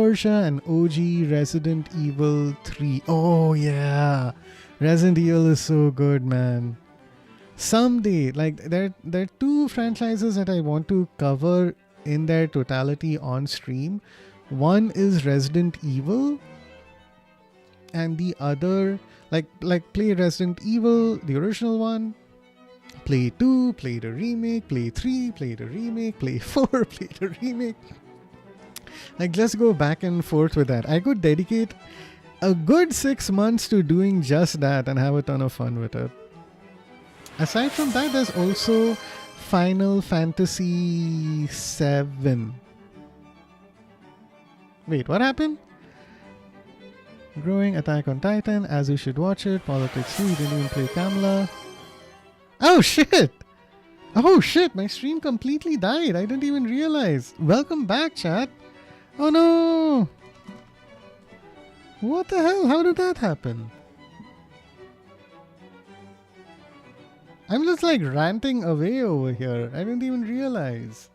nostalgia and OG Resident Evil 3. Oh yeah, Resident Evil is so good, man. Someday, like there are two franchises that I want to cover in their totality on stream. One is Resident Evil, and the other, like play Resident Evil, the original one, play 2, play the remake, play 3, play the remake, play 4, play the remake. Like just go back and forth with that. I could dedicate a good 6 months to doing just that and have a ton of fun with it. Aside from that, there's also Final Fantasy VII. Wait, what happened? Growing Attack on Titan, as you should watch it. Politics 2, you didn't even play Kamala. Oh shit! Oh shit, my stream completely died. I didn't even realize. Welcome back, chat. Oh no! What the hell? How did that happen? I'm just like ranting away over here. I didn't even realize.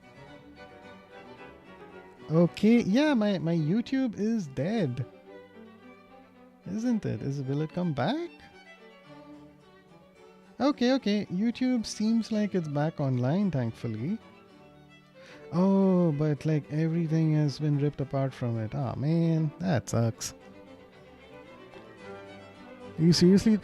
Okay, yeah, my YouTube is dead. Isn't it? Will it come back? Okay. YouTube seems like it's back online, thankfully. Oh, but like everything has been ripped apart from it. Ah, man, that sucks. Are you seriously?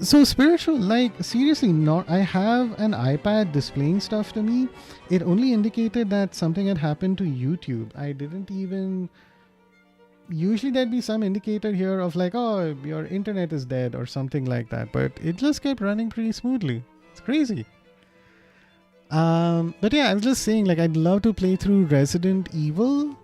So spiritual, like seriously, not. I have an iPad displaying stuff to me. It only indicated that something had happened to YouTube. I didn't even. Usually there'd be some indicator here of like, oh, your internet is dead or something like that. But it just kept running pretty smoothly. It's crazy. But yeah, I was just saying, like, I'd love to play through Resident Evil.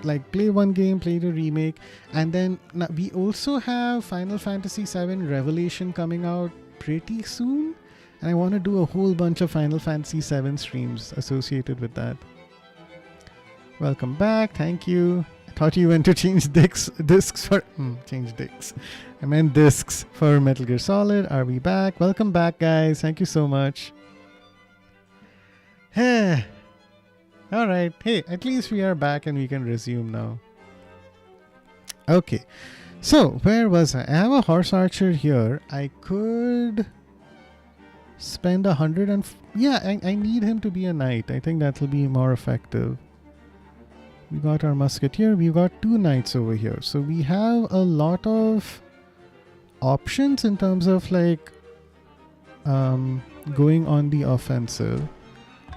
Like play one game, play the remake, and then we also have Final Fantasy VII Revelation coming out pretty soon, and I want to do a whole bunch of Final Fantasy VII streams associated with that. Welcome back, thank you. I thought you went to change discs for change discs. I meant discs for Metal Gear Solid. Are we back? Welcome back, guys. Thank you so much. Alright, hey, at least we are back and we can resume now. Okay, so where was I? I have a horse archer here. I could spend 100 and... yeah, I need him to be a knight. I think that will be more effective. We got our musketeer. We've got 2 knights over here. So we have a lot of options in terms of like going on the offensive.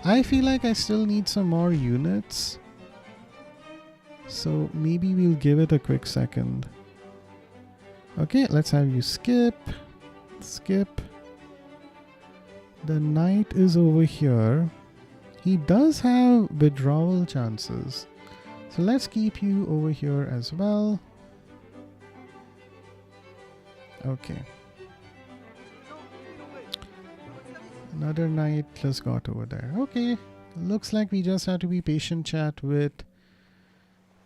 I feel like I still need some more units. So maybe we'll give it a quick second. Okay, let's have you skip. Skip. The knight is over here. He does have withdrawal chances. So let's keep you over here as well. Okay. Another knight just got over there. Okay. Looks like we just have to be patient, chat, with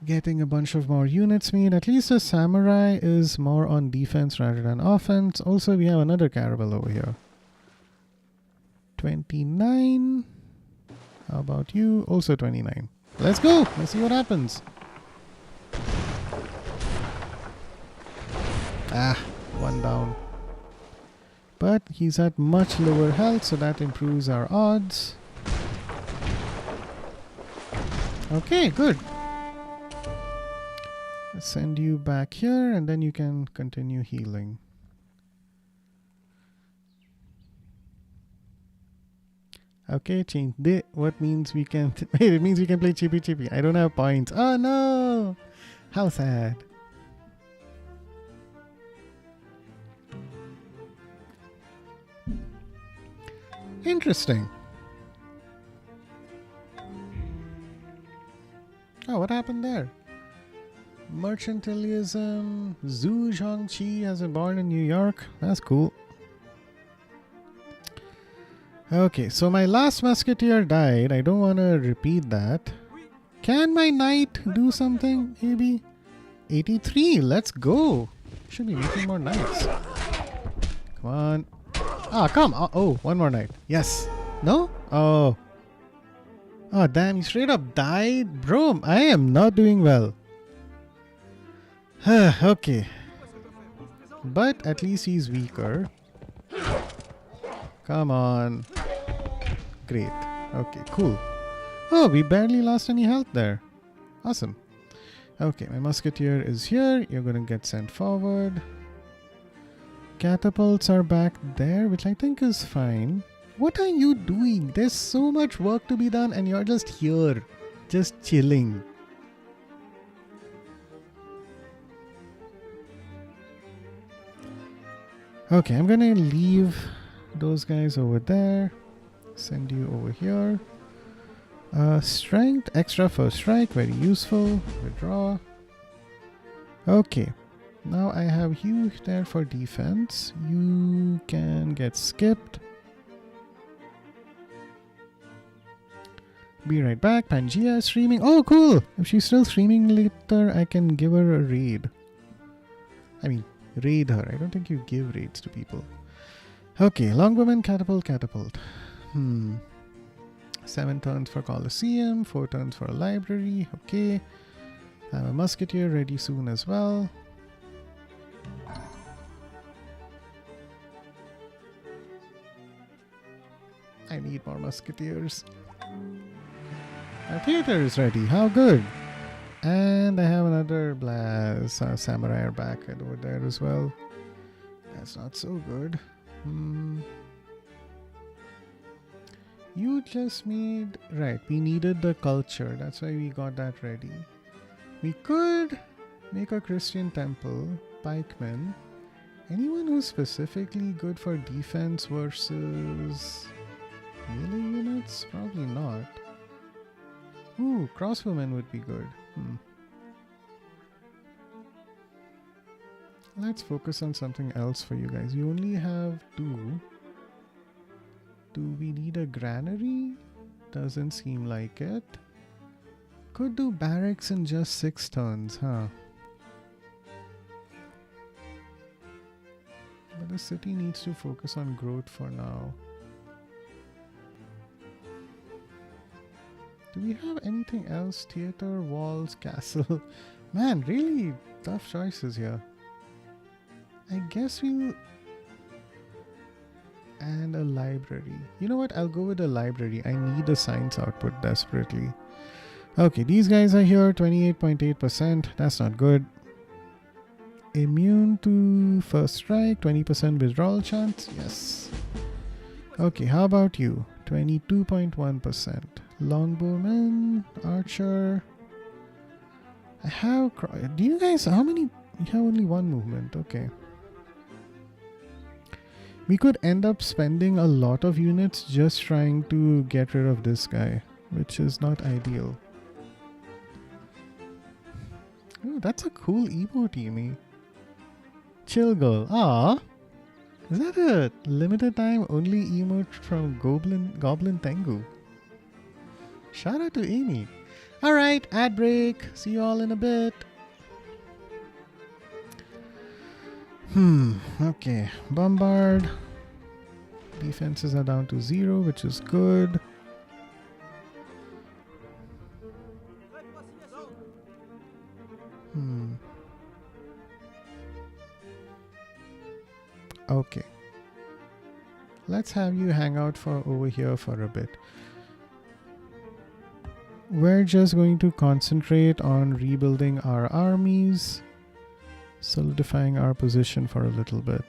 getting a bunch of more units made. At least the samurai is more on defense rather than offense. Also, we have another caravel over here. 29. How about you? Also 29. Let's go. Let's see what happens. Ah, 1 down. But he's at much lower health, so that improves our odds. Okay, good. Let's send you back here, and then you can continue healing. Okay, change. What means we can... wait, it means we can play Chippy Chippy. I don't have points. Oh no! How sad. Interesting. Oh, what happened there? Mercantilism. Zhu Zhongqi has been born in New York. That's cool. Okay, so my last musketeer died. I don't want to repeat that. Can my knight do something, maybe? 83, let's go. Should be making more knights. Come on. Ah, come. Oh, 1 more knight. Yes. No? Oh. Oh, damn, he straight up died. Bro, I am not doing well. Okay. But at least he's weaker. Come on. Great. Okay, cool. Oh, we barely lost any health there. Awesome. Okay, my musketeer is here. You're going to get sent forward. Catapults are back there, which I think is fine. What are you doing? There's so much work to be done and you're just here. Just chilling. Okay, I'm gonna leave those guys over there. Send you over here. Strength, extra first strike, very useful. Withdraw. Okay, now I have you there for defense. You can get skipped. Be right back. Pangea is streaming. Oh, cool! If she's still streaming later, I can give her a raid. I mean, raid her. I don't think you give raids to people. Okay, Longbowman, catapult, catapult. 7 turns for Colosseum, 4 turns for a library. Okay. I have a musketeer ready soon as well. I need more musketeers. My theater is ready. How good! And I have another blast. Samurai are back over there as well. That's not so good. You just made... Right, we needed the culture. That's why we got that ready. We could make a Christian temple. Pikemen. Anyone who's specifically good for defense versus melee units? Probably not. Ooh, crossbowmen would be good. Let's focus on something else for you guys. You only have 2. Do we need a granary? Doesn't seem like it. Could do barracks in just 6 turns, huh? But the city needs to focus on growth for now. Do we have anything else? Theater, walls, castle. Man, really tough choices here. I guess we'll... And a library. You know what? I'll go with a library. I need a science output desperately. Okay, these guys are here. 28.8%. That's not good. Immune to first strike. 20% withdrawal chance. Yes. Okay, how about you? 22.1%. Longbowman. Archer. I have... Do you guys... How many... You have only 1 movement. Okay. We could end up spending a lot of units just trying to get rid of this guy, which is not ideal. Ooh, that's a cool emote, Amy. Chill girl. Ah, is that a limited time only emote from Goblin Tengu? Shout out to Amy. Alright, ad break. See you all in a bit. Okay. Bombard. Defenses are down to 0, which is good. Okay. Let's have you hang out for over here for a bit. We're just going to concentrate on rebuilding our armies, solidifying our position for a little bit.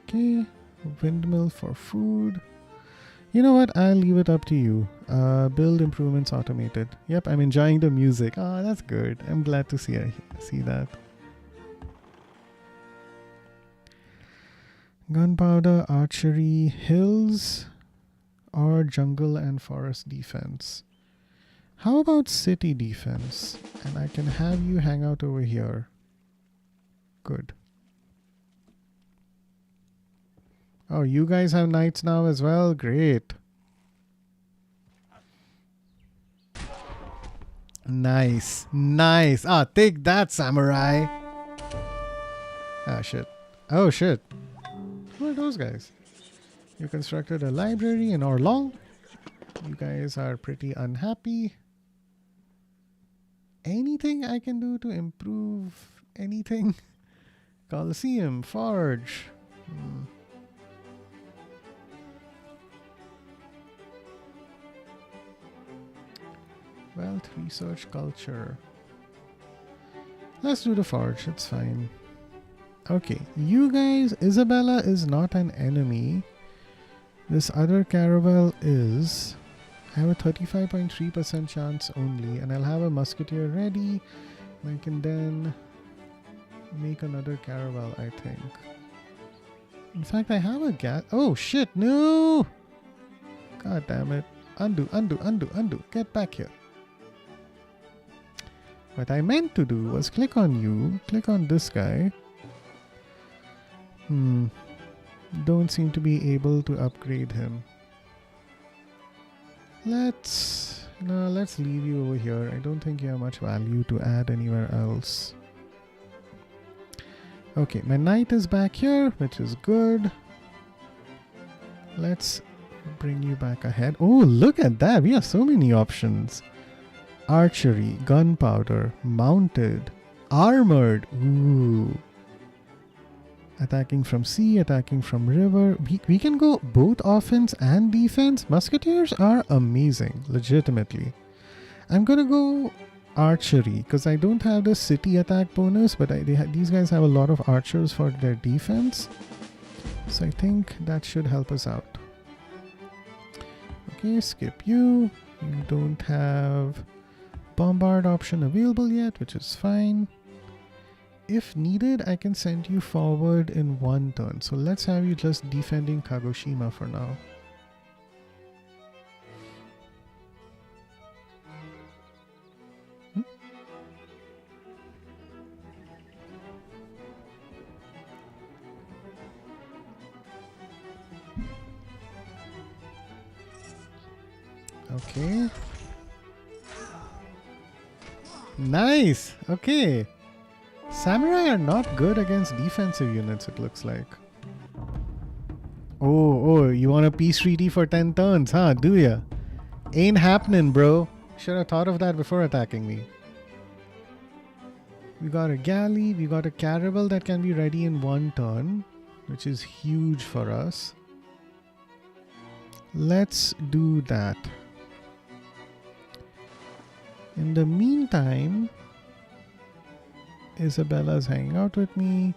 Okay, windmill for food. You know what? I'll leave it up to you. Build improvements automated. Yep, I'm enjoying the music. Ah, that's good. I'm glad to see that. Gunpowder, archery, hills, or jungle and forest defense. How about city defense? And I can have you hang out over here. Good. Oh, you guys have knights now as well? Great. Nice. Nice. Ah, take that, samurai. Ah, shit. Oh, shit. Who are those guys? You constructed a library in Orlong. You guys are pretty unhappy. anything I can do to improve anything? Colosseum, Forge. Wealth, research, culture. Let's do the Forge, it's fine. Okay, you guys, Isabella is not an enemy. This other caravel is. I have a 35.3% chance only, and I'll have a musketeer ready. I can then make another caravel, I think. In fact, I have a gas. Oh shit, no! God damn it. Undo, undo, undo, undo. Get back here. What I meant to do was click on you, click on this guy. Don't seem to be able to upgrade him. Let's leave you over here. I don't think you have much value to add anywhere else. Okay, my knight is back here, which is good. Let's bring you back ahead. Oh, look at that. We have so many options. Archery, gunpowder, mounted, armored. Ooh. Attacking from sea, attacking from river. We can go both offense and defense. Musketeers are amazing, legitimately. I'm gonna go archery because I don't have the city attack bonus, but these guys have a lot of archers for their defense. So I think that should help us out. Okay, skip you. You don't have bombard option available yet, which is fine. If needed, I can send you forward in one turn. So let's have you just defending Kagoshima for now. Okay. Nice. Okay. Samurai are not good against defensive units, it looks like. Oh, you want a peace treaty for 10 turns, huh? Do ya? Ain't happening, bro. Should have thought of that before attacking me. We got a galley, we got a caravel that can be ready in one turn, which is huge for us. Let's do that. In the meantime, Isabella's hanging out with me.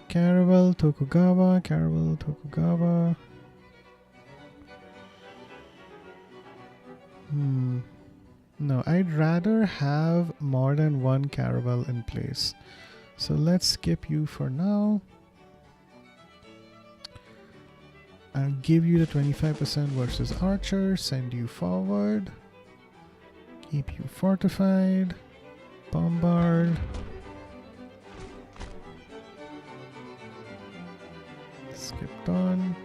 Caravel, Tokugawa, Caravel, Tokugawa. No, I'd rather have more than one caravel in place. So let's skip you for now. I'll give you the 25% versus archer, send you forward. Keep you fortified. Bombard. Skipped on.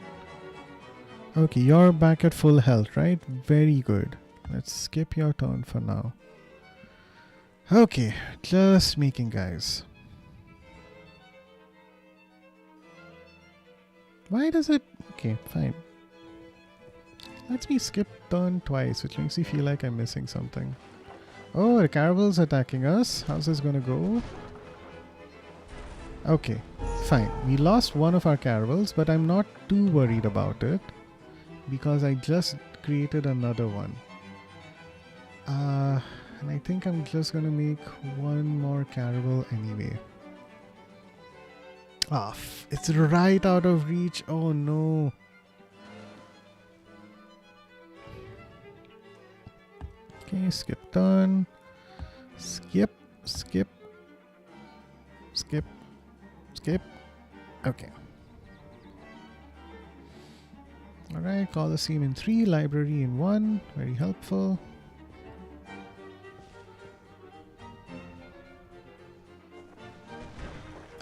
Okay, you're back at full health, right? Very good. Let's skip your turn for now. Okay, just making guys. Why does it... Okay, fine. Let me skip turn twice, which makes me feel like I'm missing something. Oh, the caravel's attacking us. How's this gonna go? Okay, fine. We lost one of our caravels, but I'm not too worried about it because I just created another one. And I think I'm just gonna make one more caravel anyway. Ah, it's right out of reach. Oh no. Okay, skip turn. Skip, skip, skip, skip. Okay. Alright, Colosseum in 3, library in 1. Very helpful.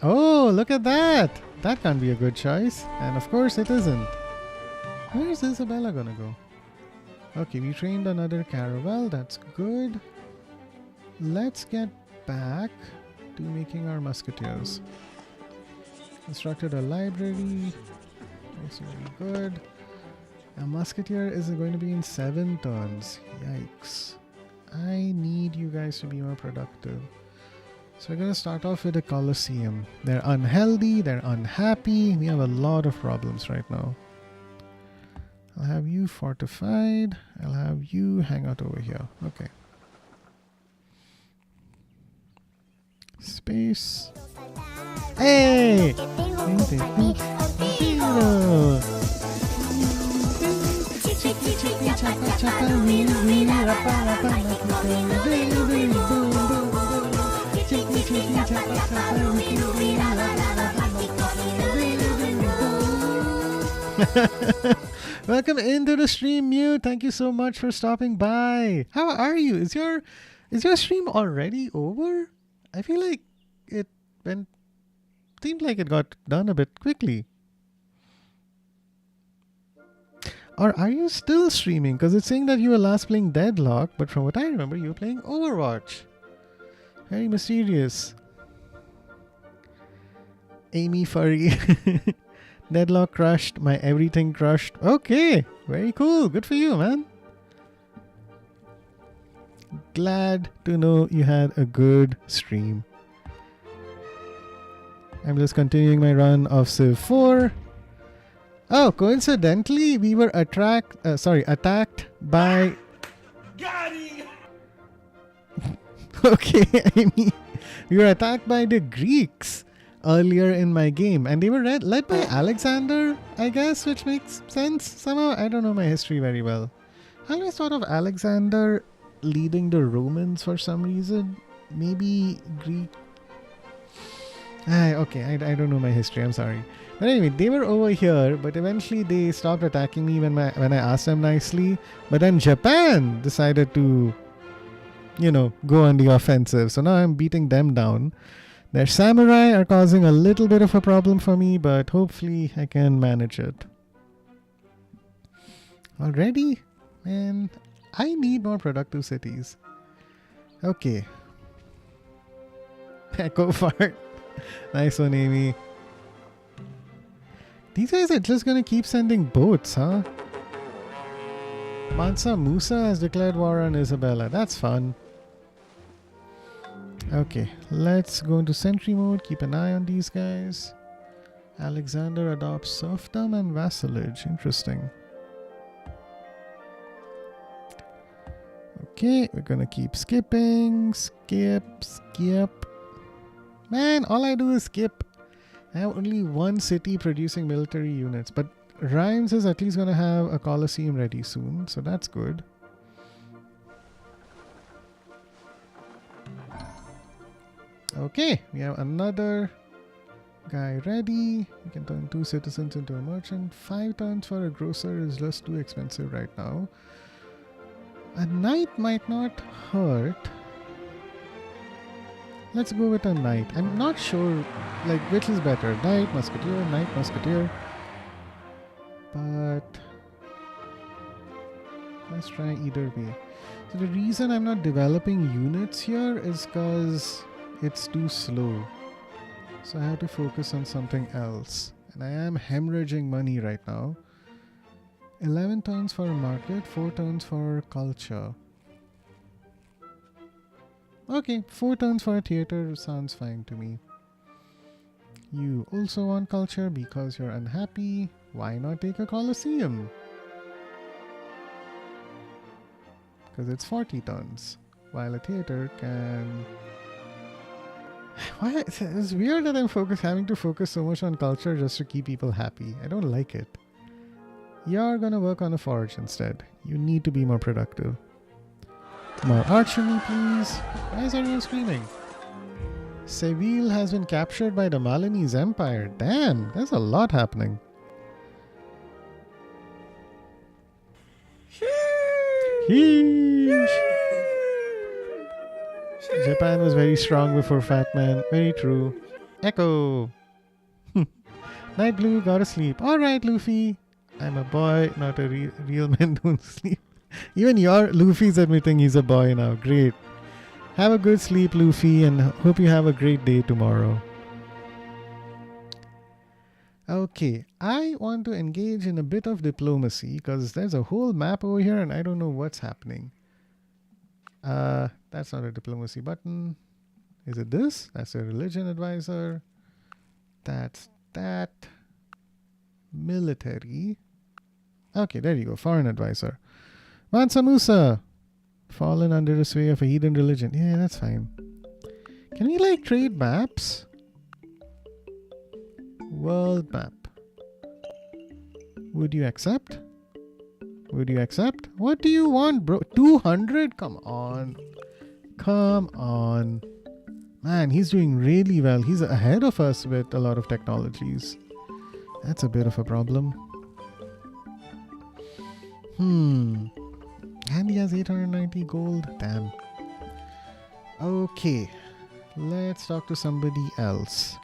Oh, look at that! That can't be a good choice. And of course it isn't. Where's Isabella gonna go? Okay, we trained another caravel. That's good. Let's get back to making our musketeers. Constructed a library. That's very good. A musketeer is going to be in 7 turns. Yikes. I need you you guys to be more productive. So we're going to start off with the Colosseum. They're unhealthy, they're unhappy. We have a lot of problems right now. I'll have you fortified. I'll have you hang out over here. Okay. Space. Hey! Welcome into the stream, Mew. Thank you so much for stopping by. How are you? Is your stream already over? I feel like it seemed like it got done a bit quickly. Or are you still streaming? Because it's saying that you were last playing Deadlock, but from what I remember, you were playing Overwatch. Very mysterious. Amy Furry. Deadlock crushed. My everything crushed. Okay. Very cool. Good for you, man. Glad to know you had a good stream. I'm just continuing my run of Civ 4. Oh, coincidentally, we were attacked by... Okay, I mean, we were attacked by the Greeks earlier in my game, and they were led by Alexander, I guess, which makes sense somehow. I don't know my history very well. I always thought of Alexander leading the Romans for some reason. Maybe Greek. Okay, I don't know my history, I'm sorry. But anyway, they were over here, but eventually they stopped attacking me when I asked them nicely. But then Japan decided to, go on the offensive. So now I'm beating them down. Their samurai are causing a little bit of a problem for me, but hopefully I can manage it. Already? Man, I need more productive cities. Okay. Echo fart. Nice one, Amy. These guys are just gonna keep sending boats, huh? Mansa Musa has declared war on Isabella. That's fun. Okay, let's go into sentry mode. Keep an eye on these guys. Alexander adopts serfdom and vassalage. Interesting. Okay, we're gonna keep skipping. Skip. Man, all I do is skip. I have only one city producing military units, but Rhymes is at least going to have a Colosseum ready soon, so that's good. Okay, we have another guy ready. We can turn 2 citizens into a merchant. 5 turns for a grocer is just too expensive right now. A knight might not hurt. Let's go with a knight. I'm not sure which is better. Knight, musketeer. But let's try either way. So the reason I'm not developing units here is because it's too slow. So I have to focus on something else. And I am hemorrhaging money right now. 11 turns for a market, 4 turns for culture. Okay, 4 turns for a theater sounds fine to me. You also want culture because you're unhappy. Why not take a Colosseum? Because it's 40 turns, while a theater can... Why? It's weird that I'm having to focus so much on culture just to keep people happy. I don't like it. You're gonna work on a forge instead. You need to be more productive. More archery, please. Why is everyone screaming? Seville has been captured by the Malinese Empire. Damn, there's a lot happening. Sheesh. Japan was very strong before Fat Man. Very true. Echo. Night Blue, gotta sleep. Alright, Luffy. I'm a boy, not a real men don't sleep. Even your Luffy's admitting he's a boy now. Great. Have a good sleep, Luffy, and hope you have a great day tomorrow. Okay, I want to engage in a bit of diplomacy because there's a whole map over here and I don't know what's happening. That That's not a diplomacy button. Is it this? That's a religion advisor. That's that. Military. Okay, there you go. Foreign advisor. Mansa Musa. Fallen under the sway of a heathen religion. Yeah, that's fine. Can we like trade maps? World map. Would you accept? Would you accept? What do you want, bro? 200? Come on. Come on. Man, he's doing really well. He's ahead of us with a lot of technologies. That's a bit of a problem. And he has 890 gold. Damn. Okay. Let's talk to somebody else.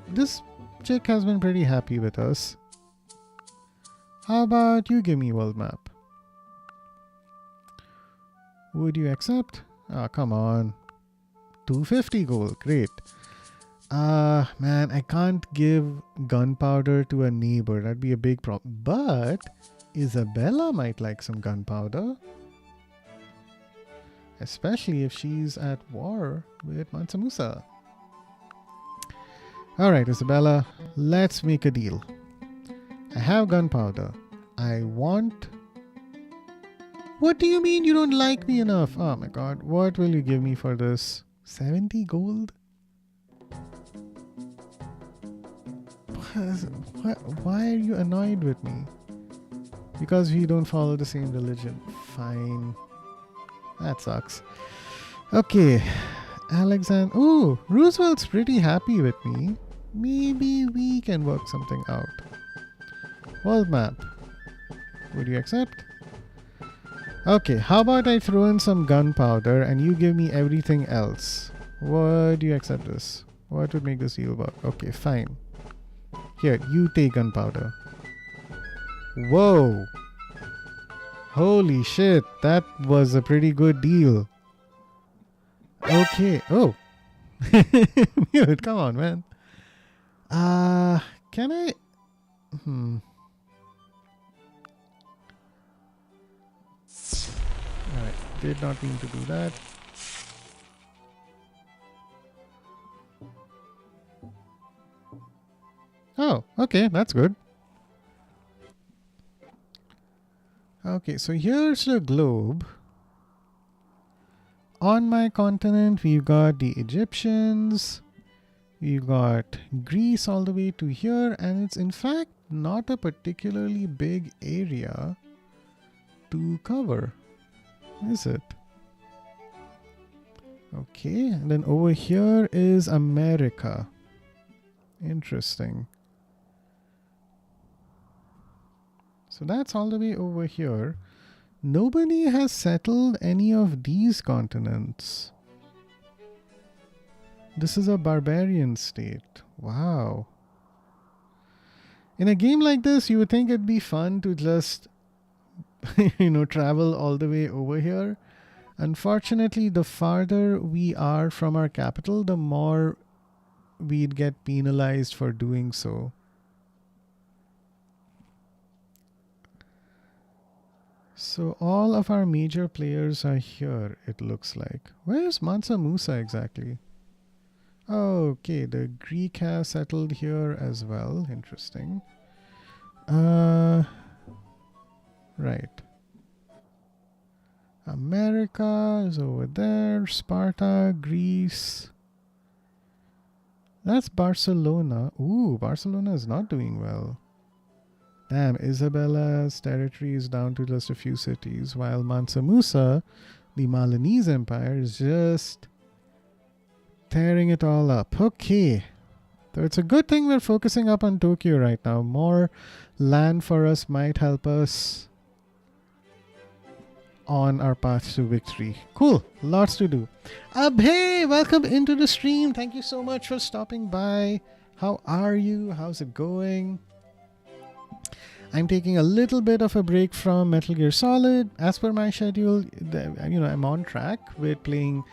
This chick has been pretty happy with us. How about you give me world map? Would you accept? Ah, come on. 250 gold. Great. Man, I can't give gunpowder to a neighbor. That'd be a big problem. But Isabella might like some gunpowder. Especially if she's at war with Mansa Musa. Alright, Isabella, let's make a deal. I have gunpowder. I want... What do you mean you don't like me enough? Oh my god, what will you give me for this? 70 gold? Why are you annoyed with me? Because we don't follow the same religion. Fine. That sucks. Okay. Alexander. Ooh, Roosevelt's pretty happy with me. Maybe we can work something out. World map. Would you accept? Okay, how about I throw in some gunpowder and you give me everything else? Would you accept this? What would make this deal work? Okay, fine. Here, you take gunpowder. Whoa! Holy shit, that was a pretty good deal. Okay. Oh. Mute, come on, man. Can I... Alright, did not mean to do that. Oh, okay, that's good. Okay, so here's the globe. On my continent, we've got the Egyptians. We've got Greece all the way to here. And it's in fact not a particularly big area to cover, is it? Okay, and then over here is America. Interesting. So that's all the way over here. Nobody has settled any of these continents. This is a barbarian state. Wow. In a game like this, you would think it'd be fun to just, travel all the way over here. Unfortunately, the farther we are from our capital, the more we'd get penalized for doing so. So all of our major players are here, it looks like. Where's Mansa Musa exactly? Okay, the Greek has settled here as well. Interesting. Right. America is over there. Sparta, Greece. That's Barcelona. Ooh, Barcelona is not doing well. Damn, Isabella's territory is down to just a few cities, while Mansa Musa, the Milanese Empire, is just tearing it all up. Okay. So it's a good thing we're focusing up on Tokyo right now. More land for us might help us on our path to victory. Cool. Lots to do. Abhay, welcome into the stream. Thank you so much for stopping by. How are you? How's it going? I'm taking a little bit of a break from Metal Gear Solid. As per my schedule, I'm on track with playing,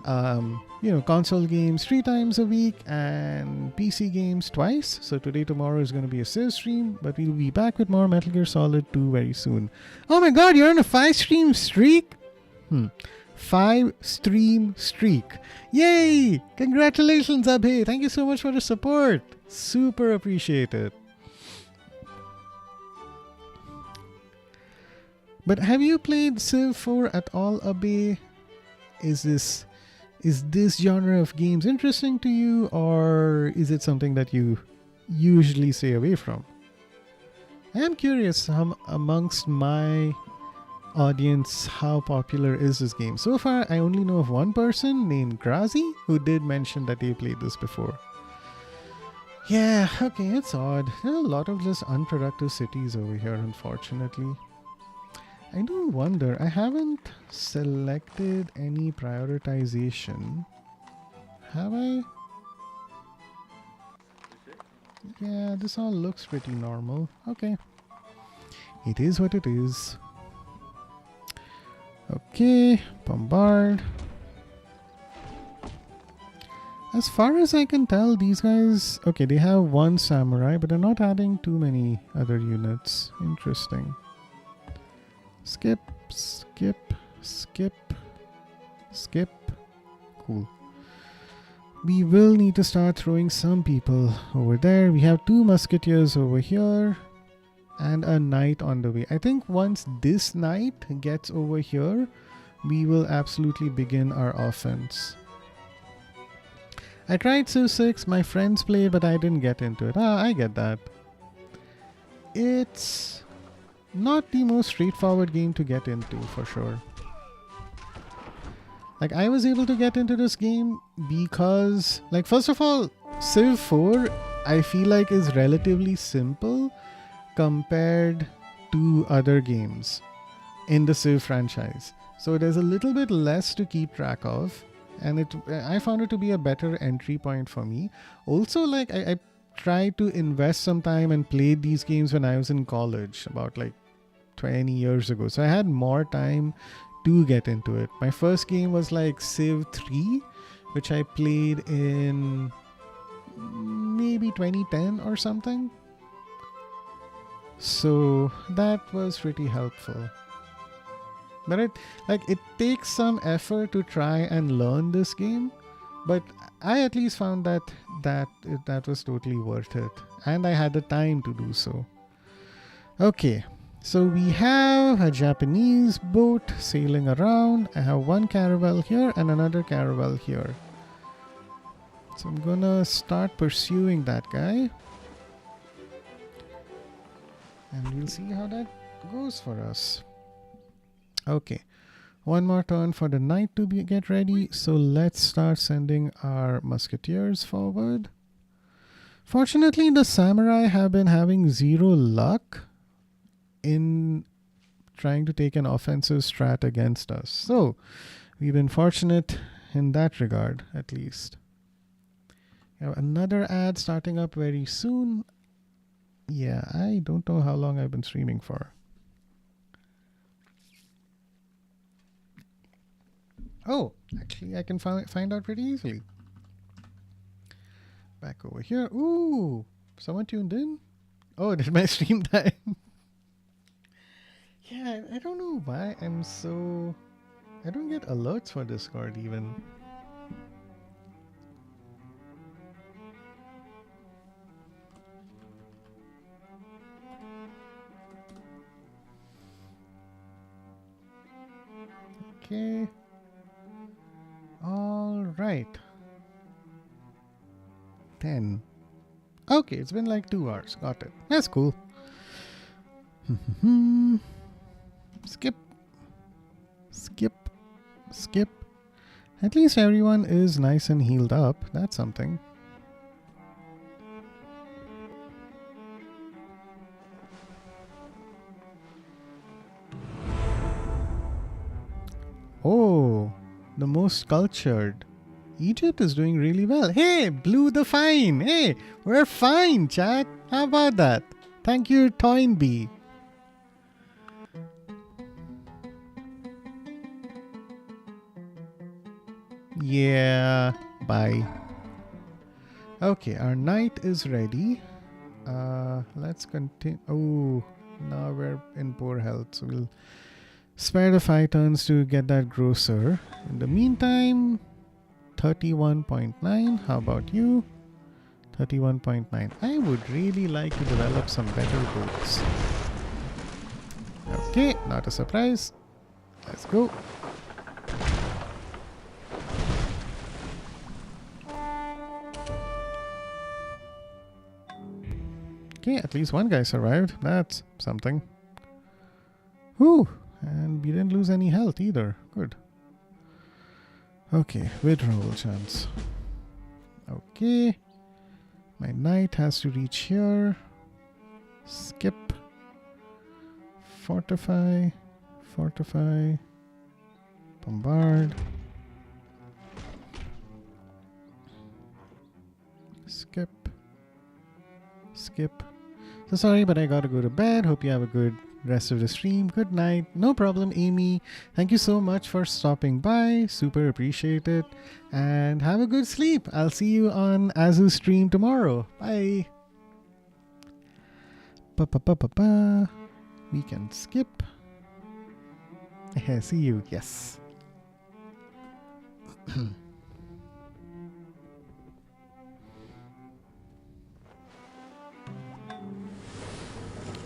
console games 3 times a week and PC games twice. So today, tomorrow is going to be a Civ stream, but we'll be back with more Metal Gear Solid 2 very soon. Oh my god, you're on a 5-stream streak? 5-stream streak. Yay! Congratulations, Abhay. Thank you so much for the support. Super appreciate it. But have you played Civ 4 at all, Abhay? Is this genre of games interesting to you, or is it something that you usually stay away from? I am curious amongst my audience how popular is this game. So far I only know of one person named Grazi who did mention that they played this before. Yeah, okay, it's odd. There are a lot of just unproductive cities over here, unfortunately. I do wonder, I haven't selected any prioritization. Have I? Yeah, this all looks pretty normal. Okay. It is what it is. Okay, bombard. As far as I can tell, these guys... Okay, they have one samurai, but they're not adding too many other units. Interesting. Skip, skip, skip, skip. Cool. We will need to start throwing some people over there. We have 2 musketeers over here and a knight on the way. I think once this knight gets over here, we will absolutely begin our offense. I tried Civ 6, my friends played, but I didn't get into it. I get that. It's not the most straightforward game to get into, for sure. Like, I was able to get into this game because, like, first of all, Civ 4, I feel like is relatively simple compared to other games in the Civ franchise. So there's a little bit less to keep track of, and I found it to be a better entry point for me. Also, like, I tried to invest some time and played these games when I was in college, about like 20 years ago. So I had more time to get into it. My first game was like Civ 3, which I played in maybe 2010 or something. So that was pretty helpful. But it takes some effort to try and learn this game, but I at least found that was totally worth it, and I had the time to do so. Okay, so we have a Japanese boat sailing around. I have one caravel here and another caravel here. So I'm gonna start pursuing that guy, and we'll see how that goes for us. Okay, one more turn for the knight to get ready. So let's start sending our musketeers forward. Fortunately, the samurai have been having 0 luck in trying to take an offensive strat against us. So we've been fortunate in that regard, at least. We have another ad starting up very soon. Yeah, I don't know how long I've been streaming for. Oh, actually, I can find out pretty easily. Back over here. Ooh, someone tuned in? Oh, did my stream die? Yeah, I don't know why I'm so... I don't get alerts for Discord even. Okay. All right. 10. Okay, it's been like 2 hours. Got it. That's cool. Skip. Skip. Skip. At least everyone is nice and healed up. That's something. Oh, the most cultured. Egypt is doing really well. Hey, Blue the Fine. Hey, we're fine, chat. How about that? Thank you, Toynbee. Yeah, bye. Okay, our knight is ready. Let's continue. Oh, now we're in poor health, so we'll Spare the 5 turns to get that grocer. In the meantime, 31.9. How about you? 31.9. I would really like to develop some better boats. Okay, not a surprise. Let's go. Okay, at least one guy survived. That's something. Whew. And we didn't lose any health either. Good. Okay, withdrawal chance. Okay. My knight has to reach here. Skip. Fortify. Fortify. Bombard. Skip. Skip. So sorry, but I gotta go to bed. Hope you have a good rest of the stream. Good night. No problem, Amy. Thank you so much for stopping by. Super appreciate it. And have a good sleep. I'll see you on Azu's stream tomorrow. Bye. Ba-ba-ba-ba-ba. We can skip. See you. Yes.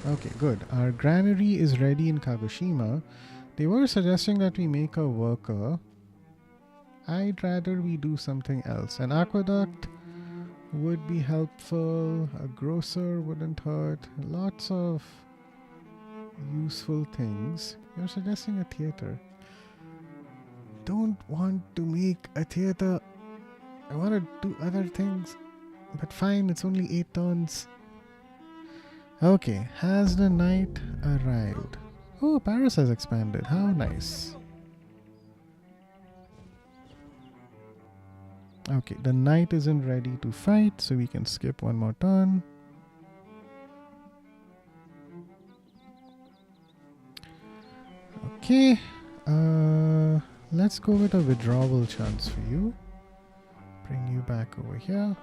Okay, good. Our granary is ready in Kagoshima. They were suggesting that we make a worker. I'd rather we do something else. An aqueduct would be helpful. A grocer wouldn't hurt. Lots of useful things. You're suggesting a theater. Don't want to make a theater. I want to do other things. But fine, it's only 8 turns. Okay, has the knight arrived? Oh, Paris has expanded. How nice. Okay, the knight isn't ready to fight, so we can skip one more turn. Okay, let's go with a withdrawal chance for you. Bring you back over here.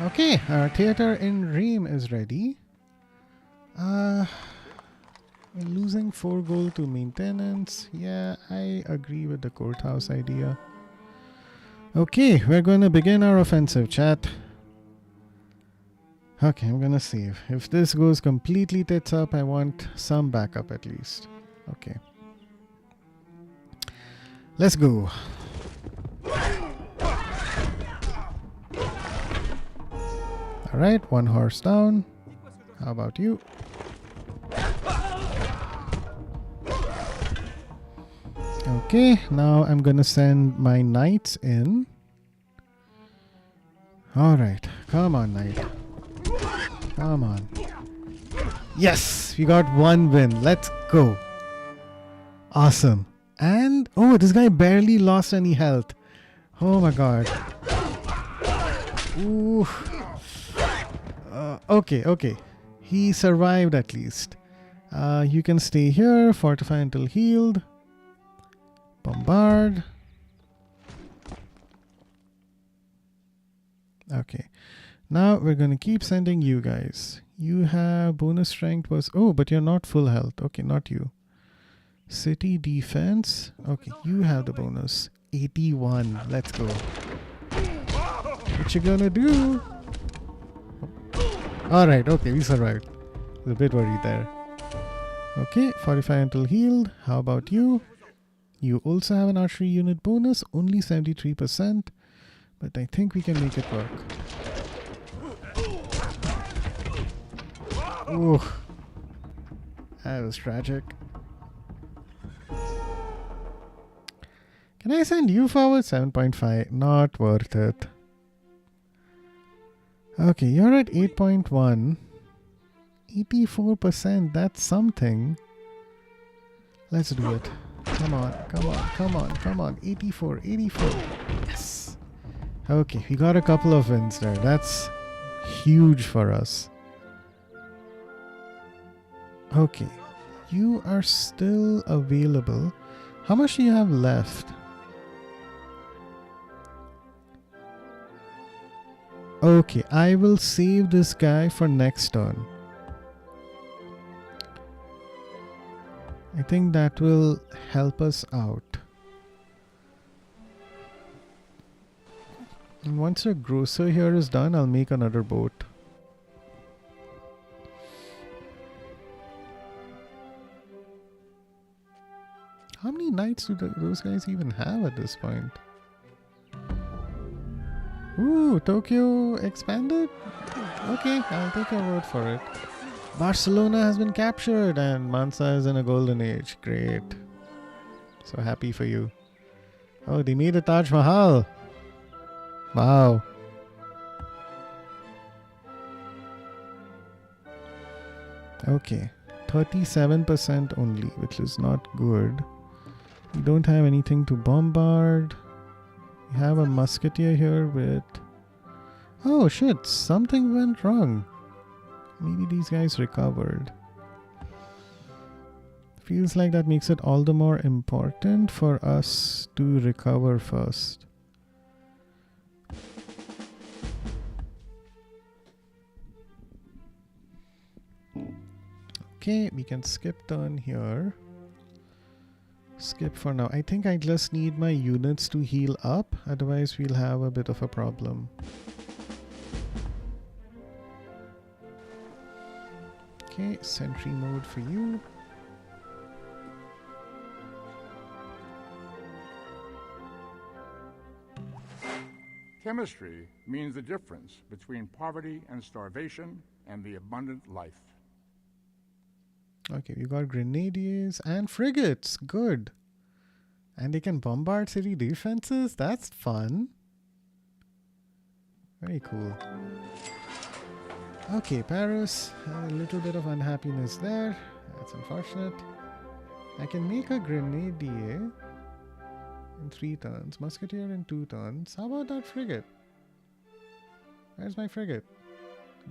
Okay, our theater in Ream is ready. We're losing 4 gold to maintenance. Yeah, I agree with the courthouse idea. Okay, we're going to begin our offensive, chat. Okay, I'm going to save. If this goes completely tits up, I want some backup at least. Okay. Let's go. Alright, 1 horse down. How about you? Okay, now I'm gonna send my knights in. Alright, come on, knight. Come on. Yes! We got 1 win. Let's go. Awesome. And, oh, this guy barely lost any health. Oh my god. Ooh. Okay. He survived at least. You can stay here. Fortify until healed. Bombard. Okay. Now we're going to keep sending you guys. You have bonus strength was... Oh, but you're not full health. Okay, not you. City defense. Okay, you have the bonus. 81. Let's go. What you gonna do? Alright, okay, we survived. I was a bit worried there. Okay, 45 until healed. How about you? You also have an archery unit bonus, only 73%. But I think we can make it work. Ooh. That was tragic. Can I send you forward? 7.5. Not worth it. Okay, you're at 8.1. 84%. That's something. Let's do it. Come on. 84. Yes. Okay, we got a couple of wins there. That's huge for us. Okay, you are still available. How much do you have left? Okay, I will save this guy for next turn. I think that will help us out. And once your grocer here is done, I'll make another boat. How many knights do those guys even have at this point? Ooh, Tokyo expanded? Okay, I'll take your word for it. Barcelona has been captured and Mansa is in a golden age. Great. So happy for you. Oh, they made a Taj Mahal. Wow. Okay. 37% only, which is not good. We don't have anything to bombard. We have a musketeer here with... Oh shit, something went wrong. Maybe these guys recovered. Feels like that makes it all the more important for us to recover first. Okay, we can skip turn here. Skip for now. I think I just need my units to heal up, otherwise we'll have a bit of a problem. Okay, sentry mode for you. Chemistry means the difference between poverty and starvation and the abundant life. Okay, we got grenadiers and frigates. Good. And they can bombard city defenses. That's fun. Very cool. Okay, Paris. A little bit of unhappiness there. That's unfortunate. I can make a grenadier in 3 turns. Musketeer in 2 turns. How about that frigate? Where's my frigate?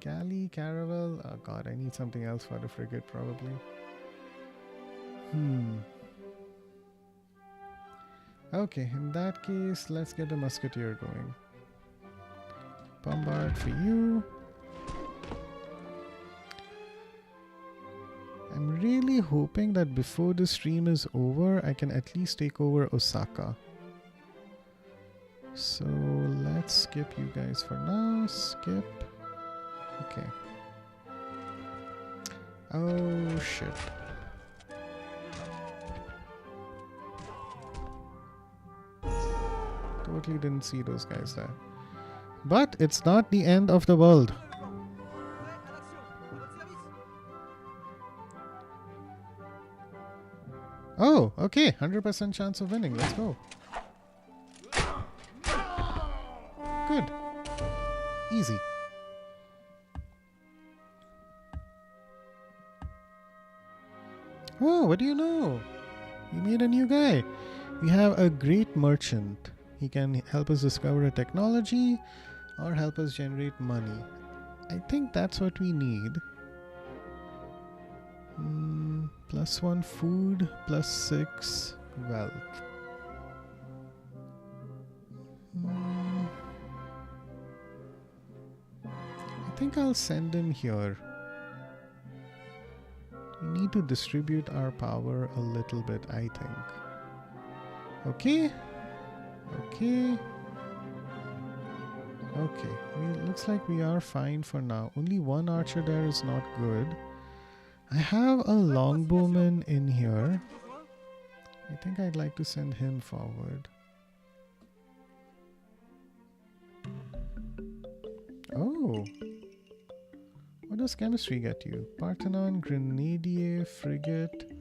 Galley, caravel. Oh god, I need something else for the frigate probably. Okay, in that case, let's get the musketeer going. Bombard for you. I'm really hoping that before the stream is over, I can at least take over Osaka. So let's skip you guys for now. Skip. Okay. Oh shit. Totally didn't see those guys there. But it's not the end of the world. Oh, okay. 100% chance of winning. Let's go. Good. Easy. Oh, what do you know? We made a new guy. We have a great merchant. He can help us discover a technology or help us generate money. I think that's what we need. +1 food, +6 wealth. I think I'll send him here. We need to distribute our power a little bit, I think. Okay. Okay. Okay. Looks like we are fine for now. Only 1 archer there is not good. I have a longbowman in here. I think I'd like to send him forward. Oh. What does chemistry get you? Parthenon, Grenadier, Frigate,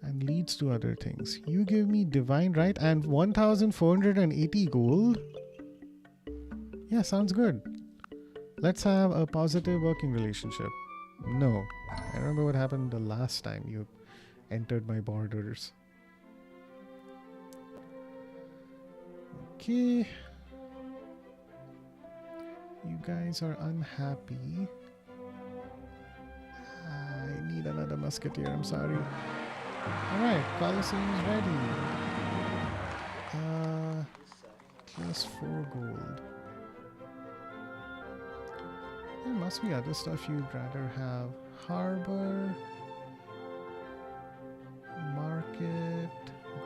and leads to other things. You give me Divine Right and 1,480 gold. Yeah, sounds good. Let's have a positive working relationship. No. I remember what happened the last time you entered my borders. Okay. You guys are unhappy. I need another musketeer, I'm sorry. Alright, Colosseum's ready. +4 gold. There must be other stuff you'd rather have. Harbor, market,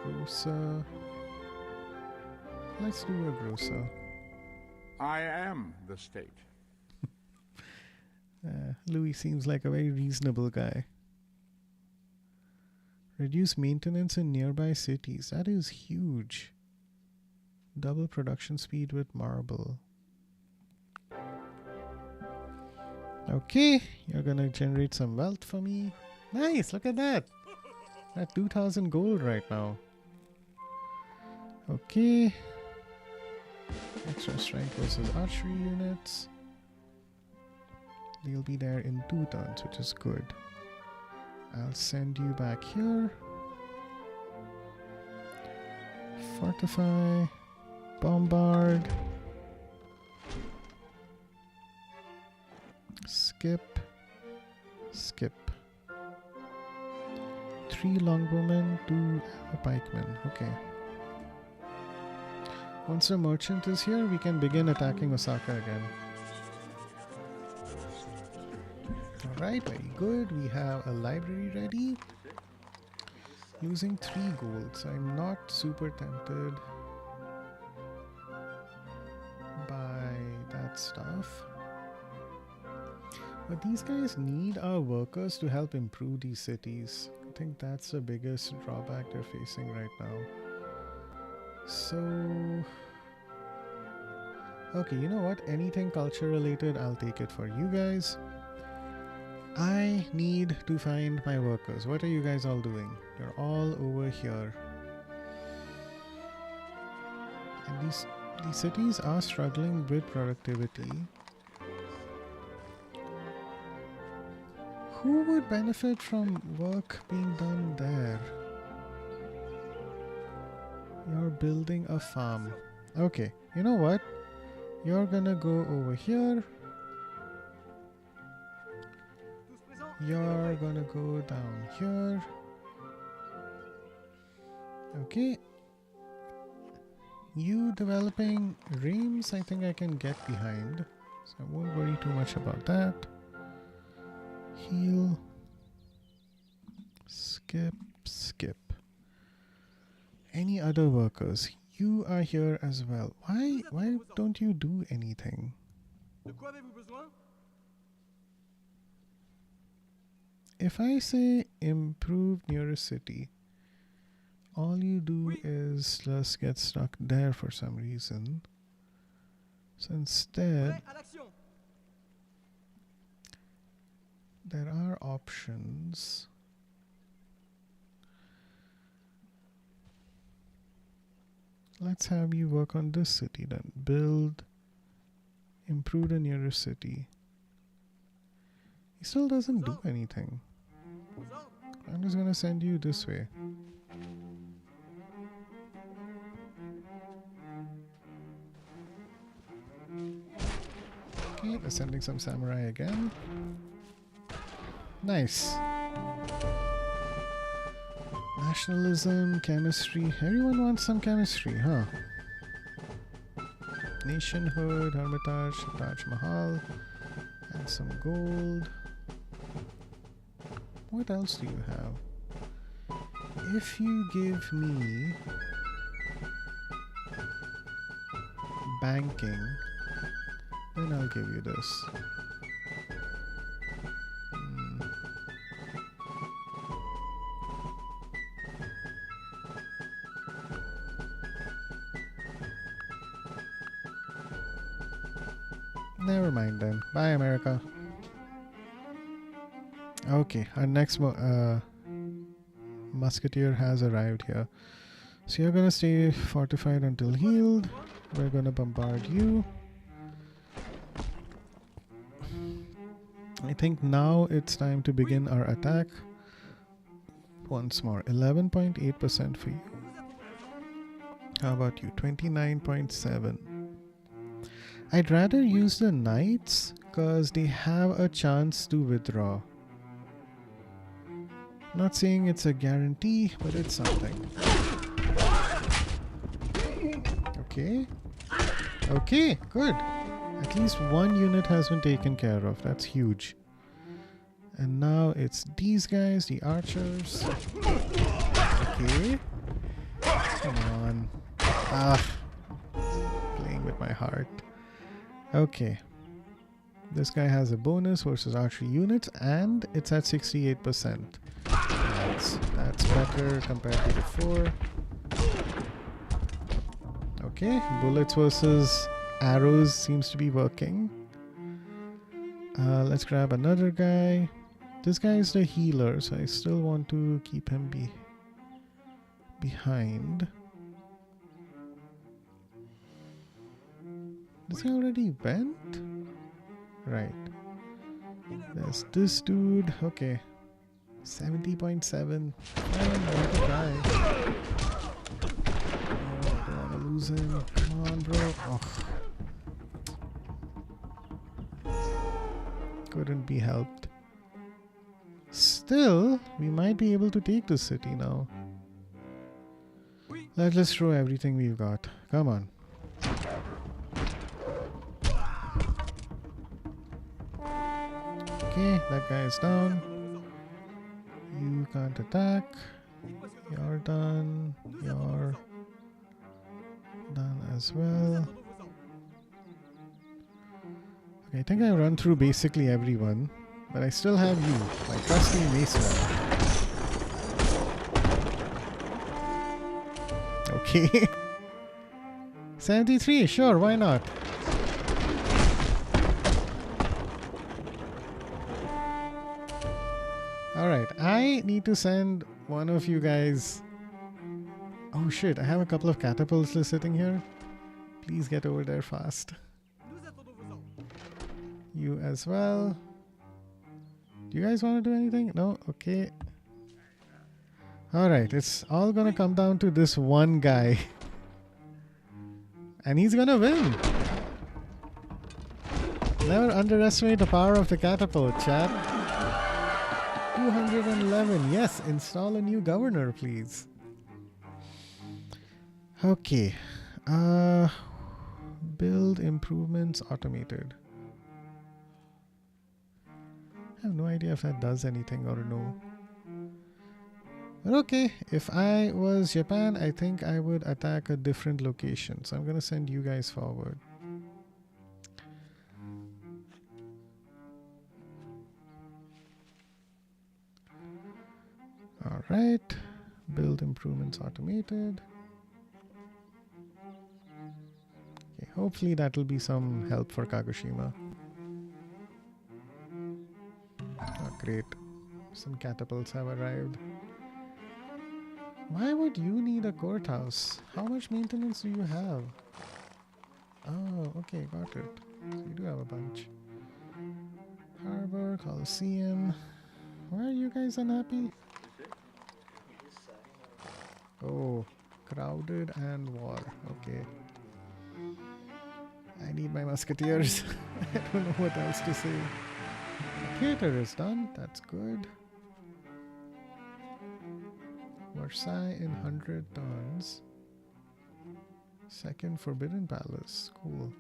grocer. Let's do a grocer. I am the state. Louis seems like a very reasonable guy. Reduce maintenance in nearby cities. That is huge. Double production speed with marble. Okay, you're gonna generate some wealth for me. Nice, look at that. At 2000 gold right now. Okay. Extra strength versus archery units. They'll be there in 2 turns, which is good. I'll send you back here. Fortify. Bombard. Skip. Skip. 3 longbowmen, 2 pikemen. Okay. Once the merchant is here, we can begin attacking Osaka again. Alright, very good. We have a library ready. Losing 3 gold, so I'm not super tempted by that stuff. But these guys need our workers to help improve these cities. I think that's the biggest drawback they're facing right now. So, okay, you know what? Anything culture related, I'll take it for you guys. I need to find my workers. What are you guys all doing? You're all over here. And these cities are struggling with productivity. Who would benefit from work being done there? You're building a farm. Okay, you know what? You're gonna go over here. You're gonna go down here. Okay. You developing reams, I think I can get behind. So I won't worry too much about that. Heal. Skip, skip. Any other workers? You are here as well. Why don't you do anything? If I say improve nearest city, all you do is just get stuck there for some reason. So instead, there are options. Let's have you work on this city then. Build, improve the nearest city. He still doesn't do anything. I'm just gonna send you this way. Okay, we're sending some samurai again. Nice. Nationalism, chemistry. Everyone wants some chemistry, huh? Nationhood, Hermitage, Taj Mahal, and some gold. What else do you have? If you give me banking, then I'll give you this. Never mind then. Bye, America. Okay, our next musketeer has arrived here. So you're gonna stay fortified until healed. We're gonna bombard you. I think now it's time to begin our attack. Once more, 11.8% for you. How about you? 29.7. I'd rather use the knights because they have a chance to withdraw. Not saying it's a guarantee, but it's something. Okay. Okay, good. At least one unit has been taken care of. That's huge. And now it's these guys, the archers. Okay. Come on. Ah. Playing with my heart. Okay. This guy has a bonus versus archery units and it's at 68%. That's better compared to before. Okay, bullets versus arrows seems to be working. Let's grab another guy. This guy is the healer, so I still want to keep him behind. This guy already went? Right. There's this dude. Okay. 70.7. I want to try. Oh, I don't want to lose him. Come on, bro. Oh. Couldn't be helped. Still, we might be able to take this city now. Let's throw everything we've got. Come on. Okay, that guy is down. You can't attack. You're done. You're done as well. Okay, I think I run through basically everyone, but I still have you, my trusty mason. Okay. 73, sure, why not? Alright, I need to send one of you guys. Oh shit, I have a couple of catapults just sitting here. Please get over there fast. You as well. Do you guys want to do anything? No? Okay. Alright, it's all gonna come down to this one guy. And he's gonna win. Never underestimate the power of the catapult, chat. 211. Yes, install a new governor, please. Okay. Build improvements automated. I have no idea if that does anything or no. But okay, if I was Japan, I think I would attack a different location. So I'm going to send you guys forward. Alright. Build improvements automated. Okay, hopefully that will be some help for Kagoshima. Oh, great. Some catapults have arrived. Why would you need a courthouse? How much maintenance do you have? Oh, okay, got it. So you do have a bunch. Harbor, Coliseum. Why are you guys unhappy? Oh, crowded and war. Okay. I need my musketeers. I don't know what else to say. Theater is done. That's good. Versailles in 100 tons. Second Forbidden Palace. Cool.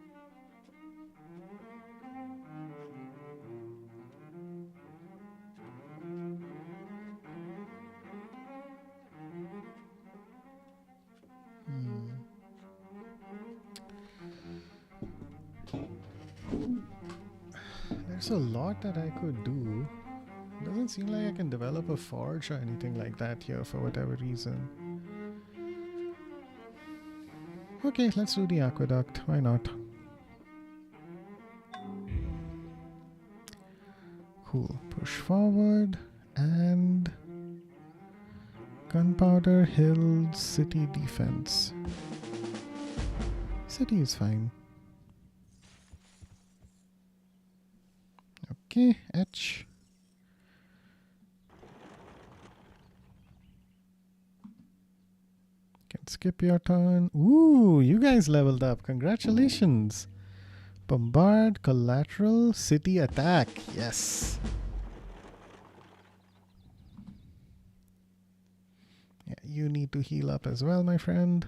There's a lot that I could do. Doesn't seem like I can develop a forge or anything like that here for whatever reason. Okay, let's do the aqueduct. Why not? Cool. Push forward and Gunpowder Hill City Defense. City is fine. Okay, etch. Can skip your turn. Ooh, you guys leveled up. Congratulations. Bombard, collateral, city attack. Yes. Yeah, you need to heal up as well, my friend.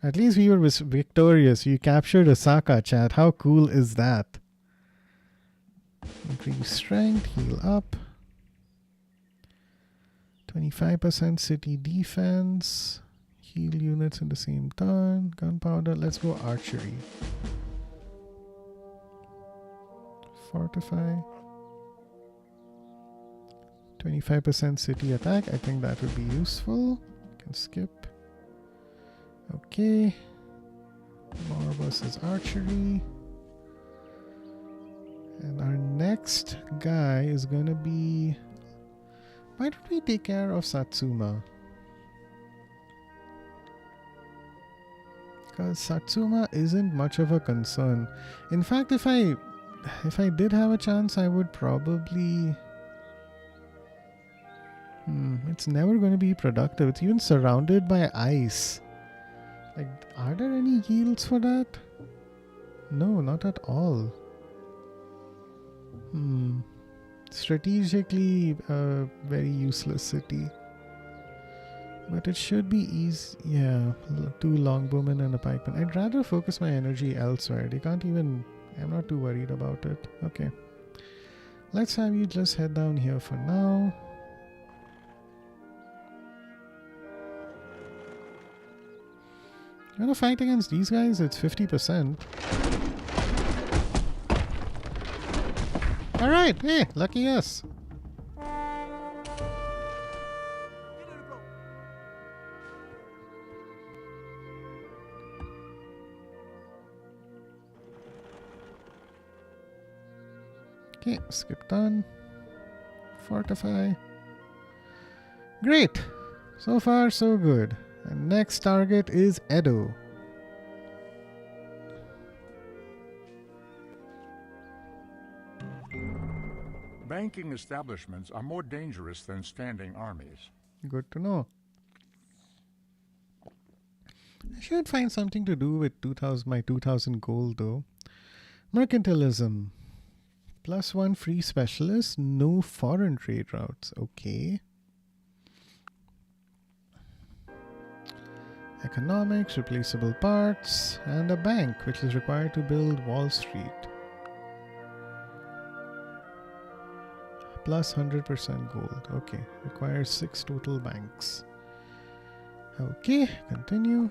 At least we were victorious. You captured Osaka, chat. How cool is that? Increase strength, heal up. 25% city defense. Heal units in the same turn. Gunpowder. Let's go archery. Fortify. 25% city attack. I think that would be useful. Can skip. Okay. More versus archery. And our next guy is going to be... Why don't we take care of Satsuma? Because Satsuma isn't much of a concern. In fact, if I did have a chance, I would probably... it's never going to be productive. It's even surrounded by ice. Like, are there any yields for that? No, not at all. Strategically, a very useless city. But it should be easy. Yeah, 2 longbowmen and a pikeman. I'd rather focus my energy elsewhere. They can't even... I'm not too worried about it. Okay. Let's have you just head down here for now. You want to fight against these guys? It's 50%. Alright, hey, lucky us. Okay, skip done. Fortify. Great! So far, so good. And next target is Edo. Banking establishments are more dangerous than standing armies. Good to know. I should find something to do with my 2000 gold though. Mercantilism. +1 free specialist, no foreign trade routes. Okay. Economics, replaceable parts, and a bank which is required to build Wall Street. Plus 100% gold. Okay. Requires 6 total banks. Okay, continue.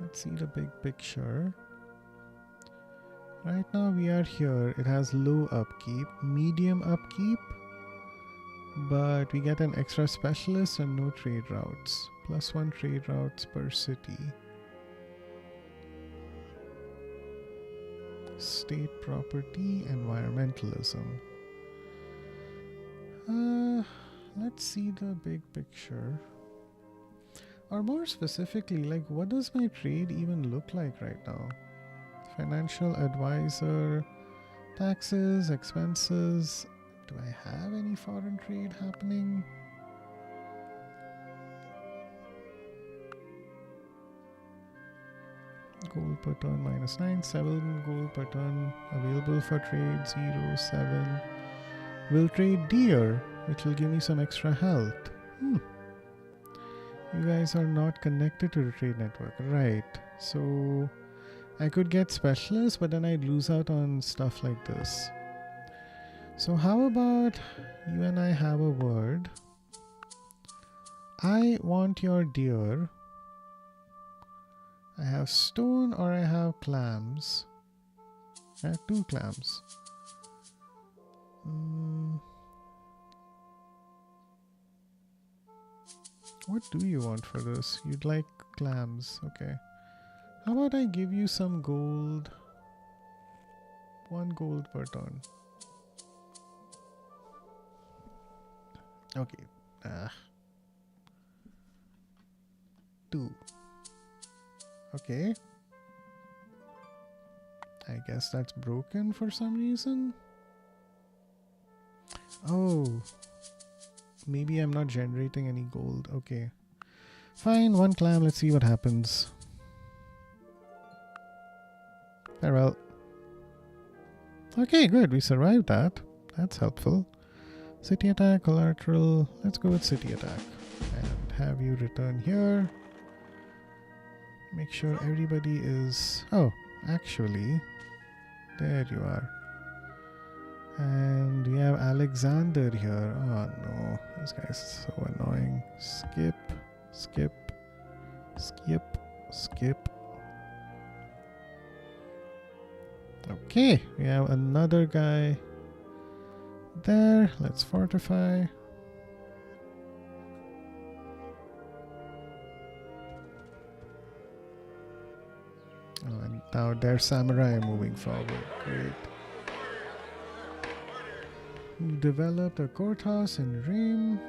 Let's see the big picture. Right now we are here. It has low upkeep, medium upkeep, but we get an extra specialist and no trade routes. +1 trade routes per city. State property, environmentalism. Let's see the big picture. Or more specifically, like, what does my trade even look like right now? Financial advisor, taxes, expenses. Do I have any foreign trade happening? Gold per turn -9, 7 gold per turn available for trade, 0, 7. Will trade deer, which will give me some extra health. You guys are not connected to the trade network, right? So I could get specialists, but then I'd lose out on stuff like this. So how about you and I have a word? I want your deer. I have stone or I have clams. I have 2 clams. What do you want for this? You'd like clams. Okay. How about I give you some gold? 1 gold per turn. Okay. 2. Okay. I guess that's broken for some reason. Oh. Maybe I'm not generating any gold. Okay. Fine, 1 clam. Let's see what happens. Farewell. Okay, good. We survived that. That's helpful. City attack, collateral. Let's go with city attack. And have you return here. Make sure everybody is... Oh, actually, there you are. And we have Alexander here. Oh no, this guy's so annoying. Skip, skip, skip, skip. Okay, we have another guy there. Let's fortify. Oh, and now their samurai are moving forward. Great. We developed a courthouse in Rheims.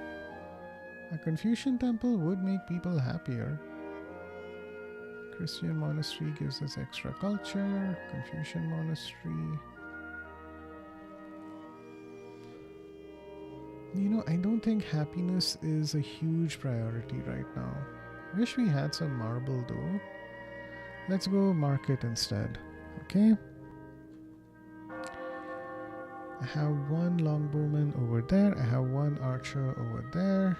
A Confucian temple would make people happier. Christian monastery gives us extra culture. Confucian monastery. You know, I don't think happiness is a huge priority right now. Wish we had some marble though. Let's go market instead. Okay. I have one longbowman over there. I have one archer over there.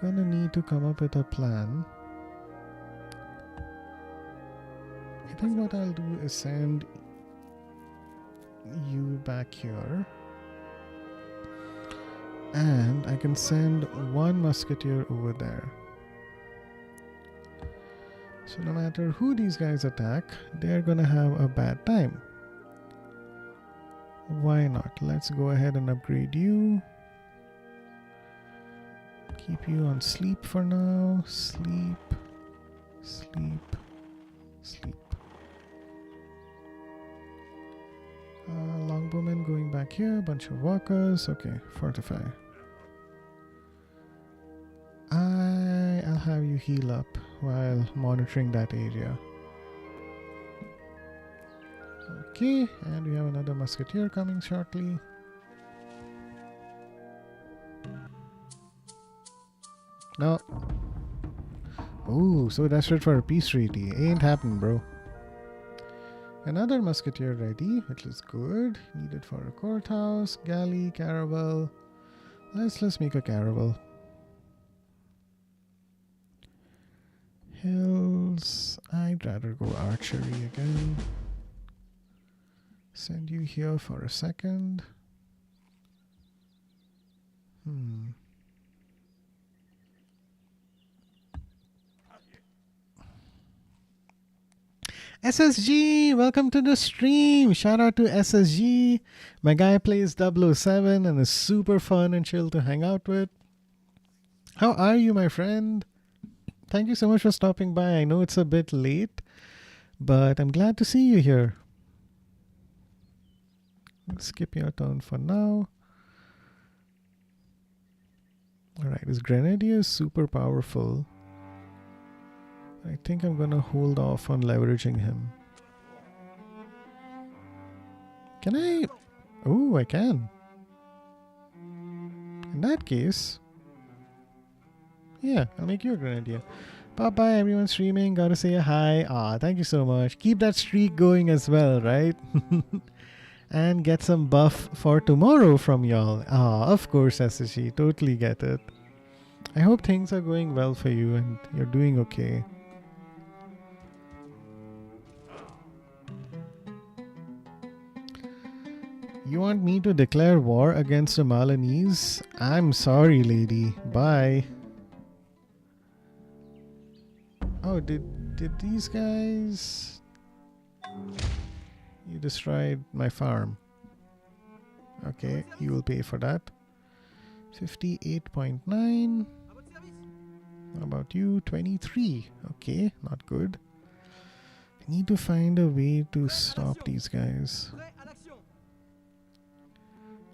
Gonna need to come up with a plan. I think what I'll do is send you back here. And I can send one musketeer over there. So no matter who these guys attack, they're gonna have a bad time. Why not? Let's go ahead and upgrade you. Keep you on sleep for now. Sleep, sleep, sleep. Longbowmen going back here. Bunch of walkers. Okay, fortify. I'll have you heal up while monitoring that area. Okay, and we have another musketeer coming shortly. No. Ooh, so desperate for a peace treaty. Ain't happening, bro. Another musketeer ready, which is good. Needed for a courthouse, galley, caravel. Let's make a caravel. Hills. I'd rather go archery again. Send you here for a second. SSG, welcome to the stream. Shout out to SSG. My guy plays 007 and is super fun and chill to hang out with. How are you, my friend? Thank you so much for stopping by. I know it's a bit late, but I'm glad to see you here. Let's skip your turn for now. Alright, this grenadier is super powerful. I think I'm gonna hold off on leveraging him. Can I? Oh, I can. In that case, yeah, I'll make you a grenadier. Bye-bye, everyone streaming. Gotta say a hi. Thank you so much. Keep that streak going as well, right? And get some buff for tomorrow from y'all. Of course, SSG. Totally get it. I hope things are going well for you and you're doing okay. You want me to declare war against the Malanese? I'm sorry, lady. Bye. Oh, did these guys... You destroyed my farm. Okay, you will pay for that. 58.9. How about you? 23. Okay, not good. I need to find a way to stop these guys.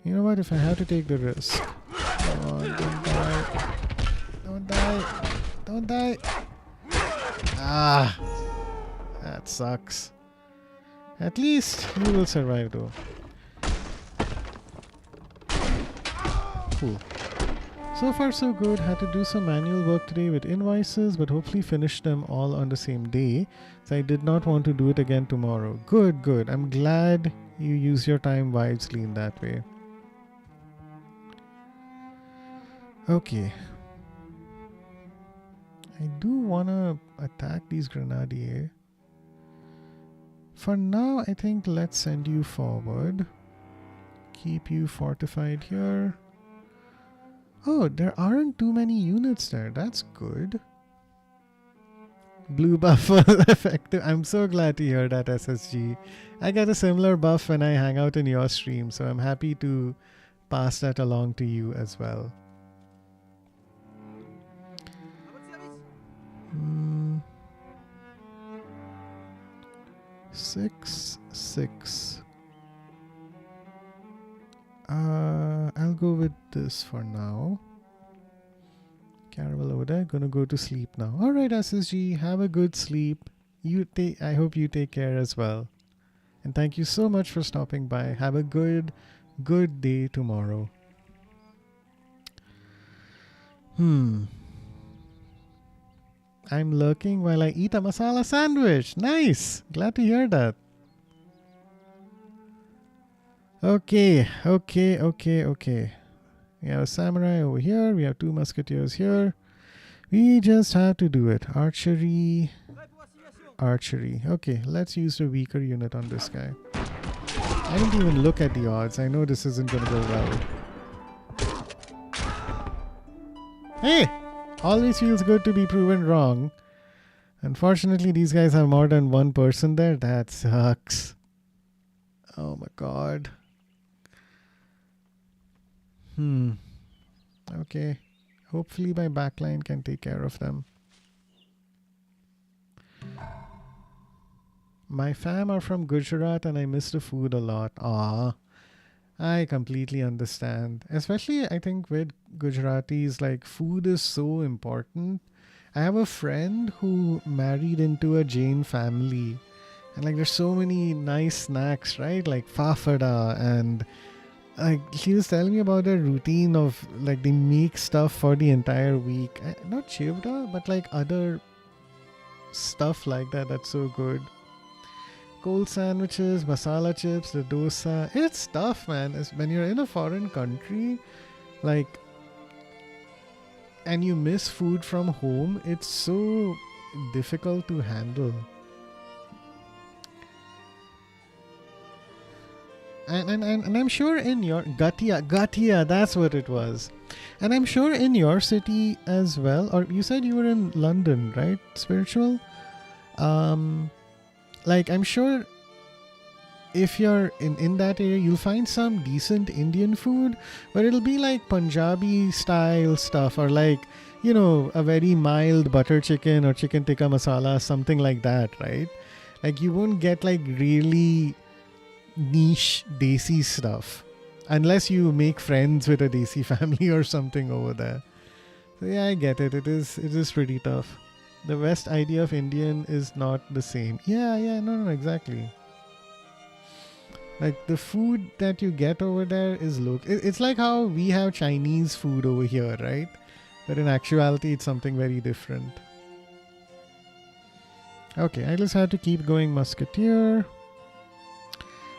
You know what? If I have to take the risk. Come on, don't die. Don't die. Don't die. That sucks. At least you will survive though. Cool. So far so good. Had to do some manual work today with invoices, but hopefully finish them all on the same day. So I did not want to do it again tomorrow. Good, good. I'm glad you use your time wisely in that way. Okay. I do want to attack these grenadiers. For now, I think let's send you forward. Keep you fortified here. Oh, there aren't too many units there. That's good. Blue buff was effective. I'm so glad to hear that, SSG. I get a similar buff when I hang out in your stream, so I'm happy to pass that along to you as well. 6, 6. I'll go with this for now. Caravel over there. Gonna go to sleep now. Alright, SSG. Have a good sleep. I hope you take care as well. And thank you so much for stopping by. Have a good day tomorrow. I'm lurking while I eat a masala sandwich. Nice. Glad to hear that. Okay. We have a samurai over here. We have 2 musketeers here. We just have to do it. Archery. Okay, let's use the weaker unit on this guy. I didn't even look at the odds. I know this isn't going to go well. Hey! Always feels good to be proven wrong. Unfortunately, these guys have more than 1 person there. That sucks. Oh my god. Okay. Hopefully my backline can take care of them. My fam are from Gujarat and I miss the food a lot. I completely understand. Especially I think with Gujaratis, like food is so important. I have a friend who married into a Jain family. And like there's so many nice snacks, right? Like fafada, and like she was telling me about their routine of like they make stuff for the entire week. Not chivda, but like other stuff like that. That's so good. Cold sandwiches, masala chips, the dosa. It's tough, man. When you're in a foreign country, like, and you miss food from home, it's so difficult to handle. And I'm sure in your Gatia, that's what it was. And I'm sure in your city as well, or you said you were in London, right? Spiritual? Like I'm sure if you're in that area, you'll find some decent Indian food, but it'll be like Punjabi style stuff, or like, you know, a very mild butter chicken or chicken tikka masala, something like that, right? Like you won't get like really niche desi stuff unless you make friends with a desi family or something over there. So yeah, I get it. It is pretty tough. The West idea of Indian is not the same. Yeah, no, exactly. Like the food that you get over there is local. It's like how we have Chinese food over here, right? But in actuality, it's something very different. Okay, I just have to keep going musketeer.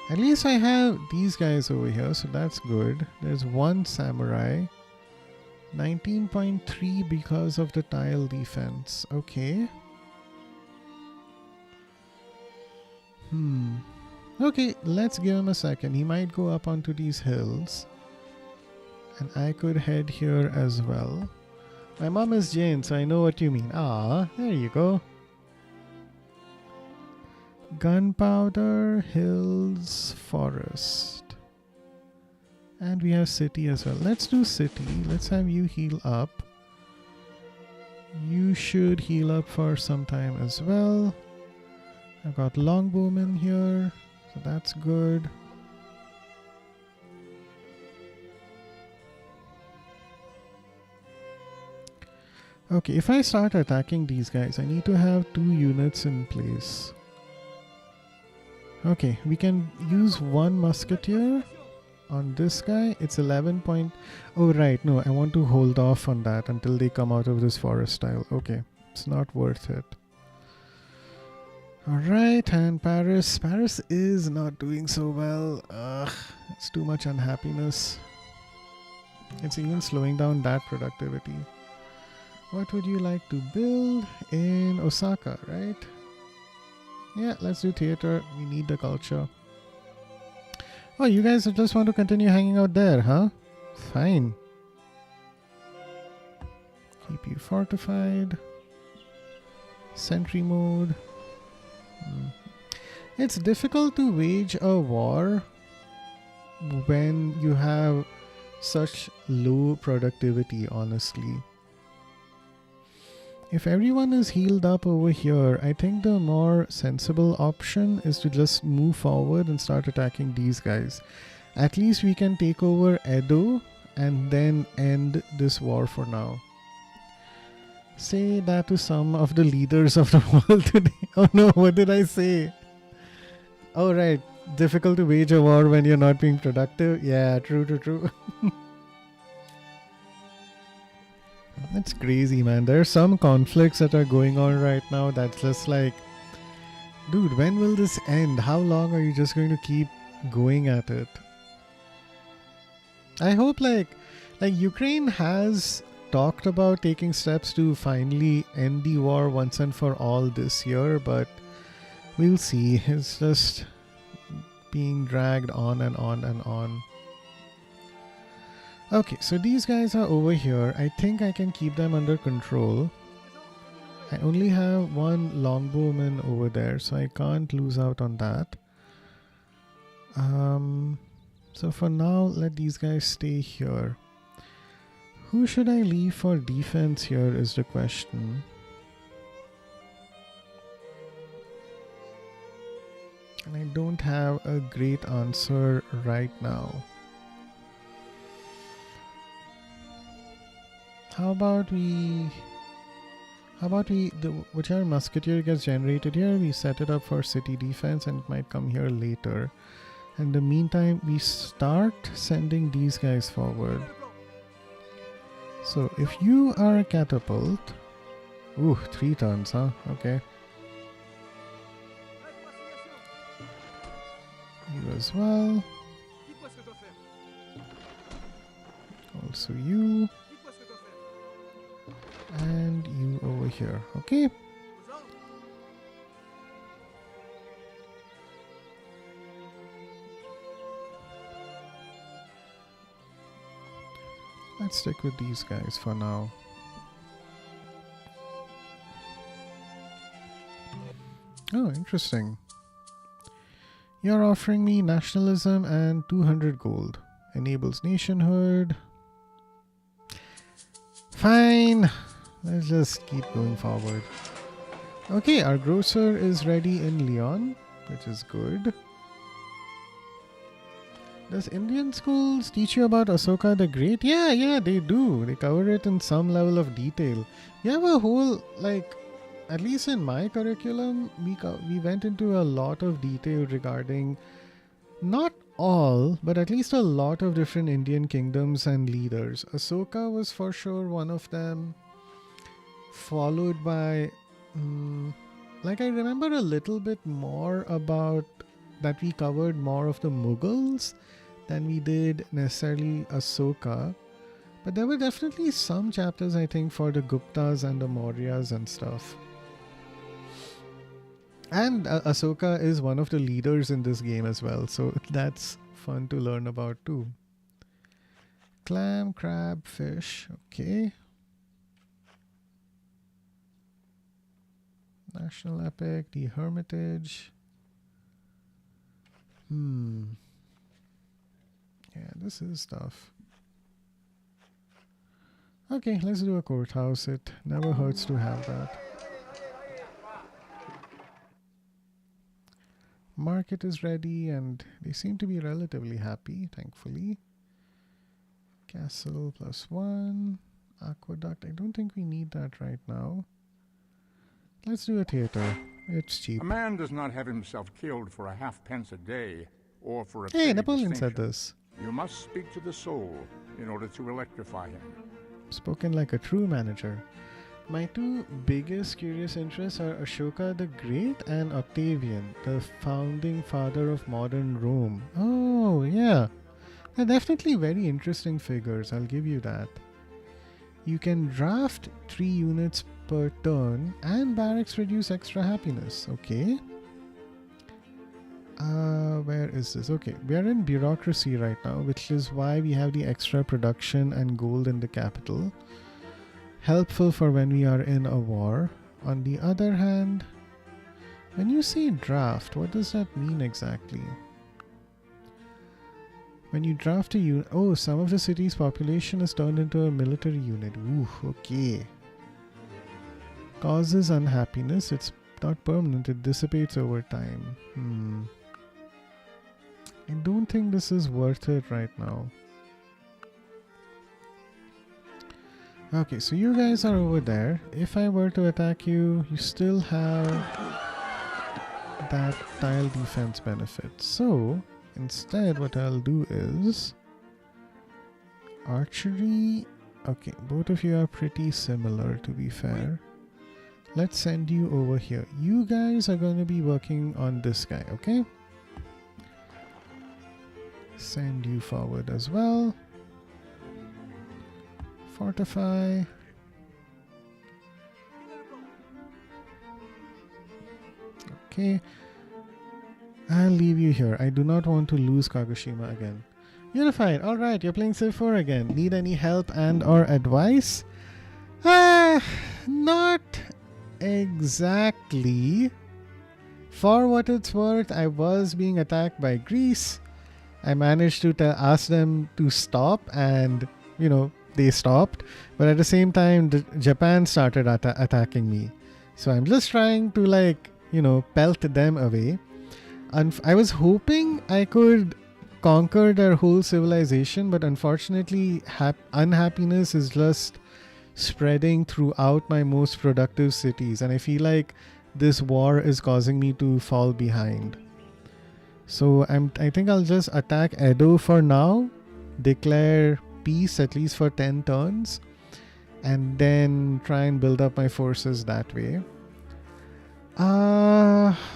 At least I have these guys over here, so that's good. There's 1 samurai. 19.3 because of the tile defense. Okay. Okay, let's give him a second. He might go up onto these hills. And I could head here as well. My mom is Jain, so I know what you mean. There you go. Gunpowder, hills, forest. And we have city as well. Let's do city. Let's have you heal up. You should heal up for some time as well. I've got longbowmen here, so that's good. Okay, if I start attacking these guys, I need to have 2 units in place. Okay, we can use 1 musketeer on this guy. It's 11 point. Oh right, no, I want to hold off on that until they come out of this forest tile. Okay, it's not worth it. Alright, and Paris is not doing so well. It's too much unhappiness. It's even slowing down that productivity. What would you like to build in Osaka, right? Yeah, let's do theater. We need the culture. Oh, you guys just want to continue hanging out there, huh? Fine. Keep you fortified. Sentry mode. It's difficult to wage a war when you have such low productivity, honestly. If everyone is healed up over here, I think the more sensible option is to just move forward and start attacking these guys. At least we can take over Edo and then end this war for now. Say that to some of the leaders of the world today. Oh no, what did I say? Oh right, difficult to wage a war when you're not being productive. Yeah, true. That's crazy, man. There are some conflicts that are going on right now that's just like, dude, when will this end? How long are you just going to keep going at it? I hope like Ukraine has talked about taking steps to finally end the war once and for all this year, but we'll see. It's just being dragged on and on and on. Okay, so these guys are over here. I think I can keep them under control. I only have one longbowman over there, so I can't lose out on that. So for now, let these guys stay here. Who should I leave for defense here is the question. And I don't have a great answer right now. How about whichever musketeer gets generated here, we set it up for city defense and it might come here later. In the meantime, we start sending these guys forward. So if you are a catapult, 3 turns, huh? Okay. You as well. Also you. And you over here, okay? Let's stick with these guys for now. Oh, interesting. You're offering me nationalism and 200 gold. Enables nationhood. Fine. Let's just keep going forward. Okay, our grocer is ready in Lyon, which is good. Does Indian schools teach you about Ashoka the Great? Yeah, they do. They cover it in some level of detail. We have a whole, like, at least in my curriculum, we went into a lot of detail regarding not all, but at least a lot of different Indian kingdoms and leaders. Ashoka was for sure one of them. Followed by, like I remember a little bit more about that we covered more of the Mughals than we did necessarily Ashoka. But there were definitely some chapters, I think, for the Guptas and the Mauryas and stuff. And Ashoka is one of the leaders in this game as well, so that's fun to learn about too. Clam, crab, fish, okay. National Epic, the Hermitage. Yeah, this is tough. Okay, let's do a courthouse. It never hurts to have that. Market is ready and they seem to be relatively happy, thankfully. Castle +1. Aqueduct. I don't think we need that right now. Let's do a theater. It's cheap. A man does not have himself killed for a halfpence a day or for a Hey, Napoleon said this. You must speak to the soul in order to electrify him. Spoken like a true manager. My 2 biggest curious interests are Ashoka the Great and Octavian, the founding father of modern Rome. Oh, yeah. They're definitely very interesting figures, I'll give you that. You can draft 3 units per turn and barracks reduce extra happiness. Okay. Where is this? Okay, we are in bureaucracy right now, which is why we have the extra production and gold in the capital. Helpful for when we are in a war. On the other hand, when you say draft, what does that mean exactly? When you draft a unit, oh, some of the city's population is turned into a military unit. Ooh, okay. Causes unhappiness. It's not permanent. It dissipates over time. I don't think this is worth it right now. Okay, so you guys are over there. If I were to attack you, you still have that tile defense benefit. So instead, what I'll do is archery. Okay, both of you are pretty similar, to be fair. Let's send you over here. You guys are going to be working on this guy, okay? Send you forward as well. Fortify. Okay. I'll leave you here. I do not want to lose Kagoshima again. Unified. Alright, you're playing Civ 4 again. Need any help and or advice? Not exactly. For what it's worth, I was being attacked by Greece. I managed to ask them to stop and, you know, they stopped. But at the same time, Japan started attacking me. So I'm just trying to, like, you know, pelt them away. I was hoping I could conquer their whole civilization, but unfortunately, unhappiness is just spreading throughout my most productive cities. And I feel like this war is causing me to fall behind. So I think I'll just attack Edo for now, declare peace at least for 10 turns, and then try and build up my forces that way.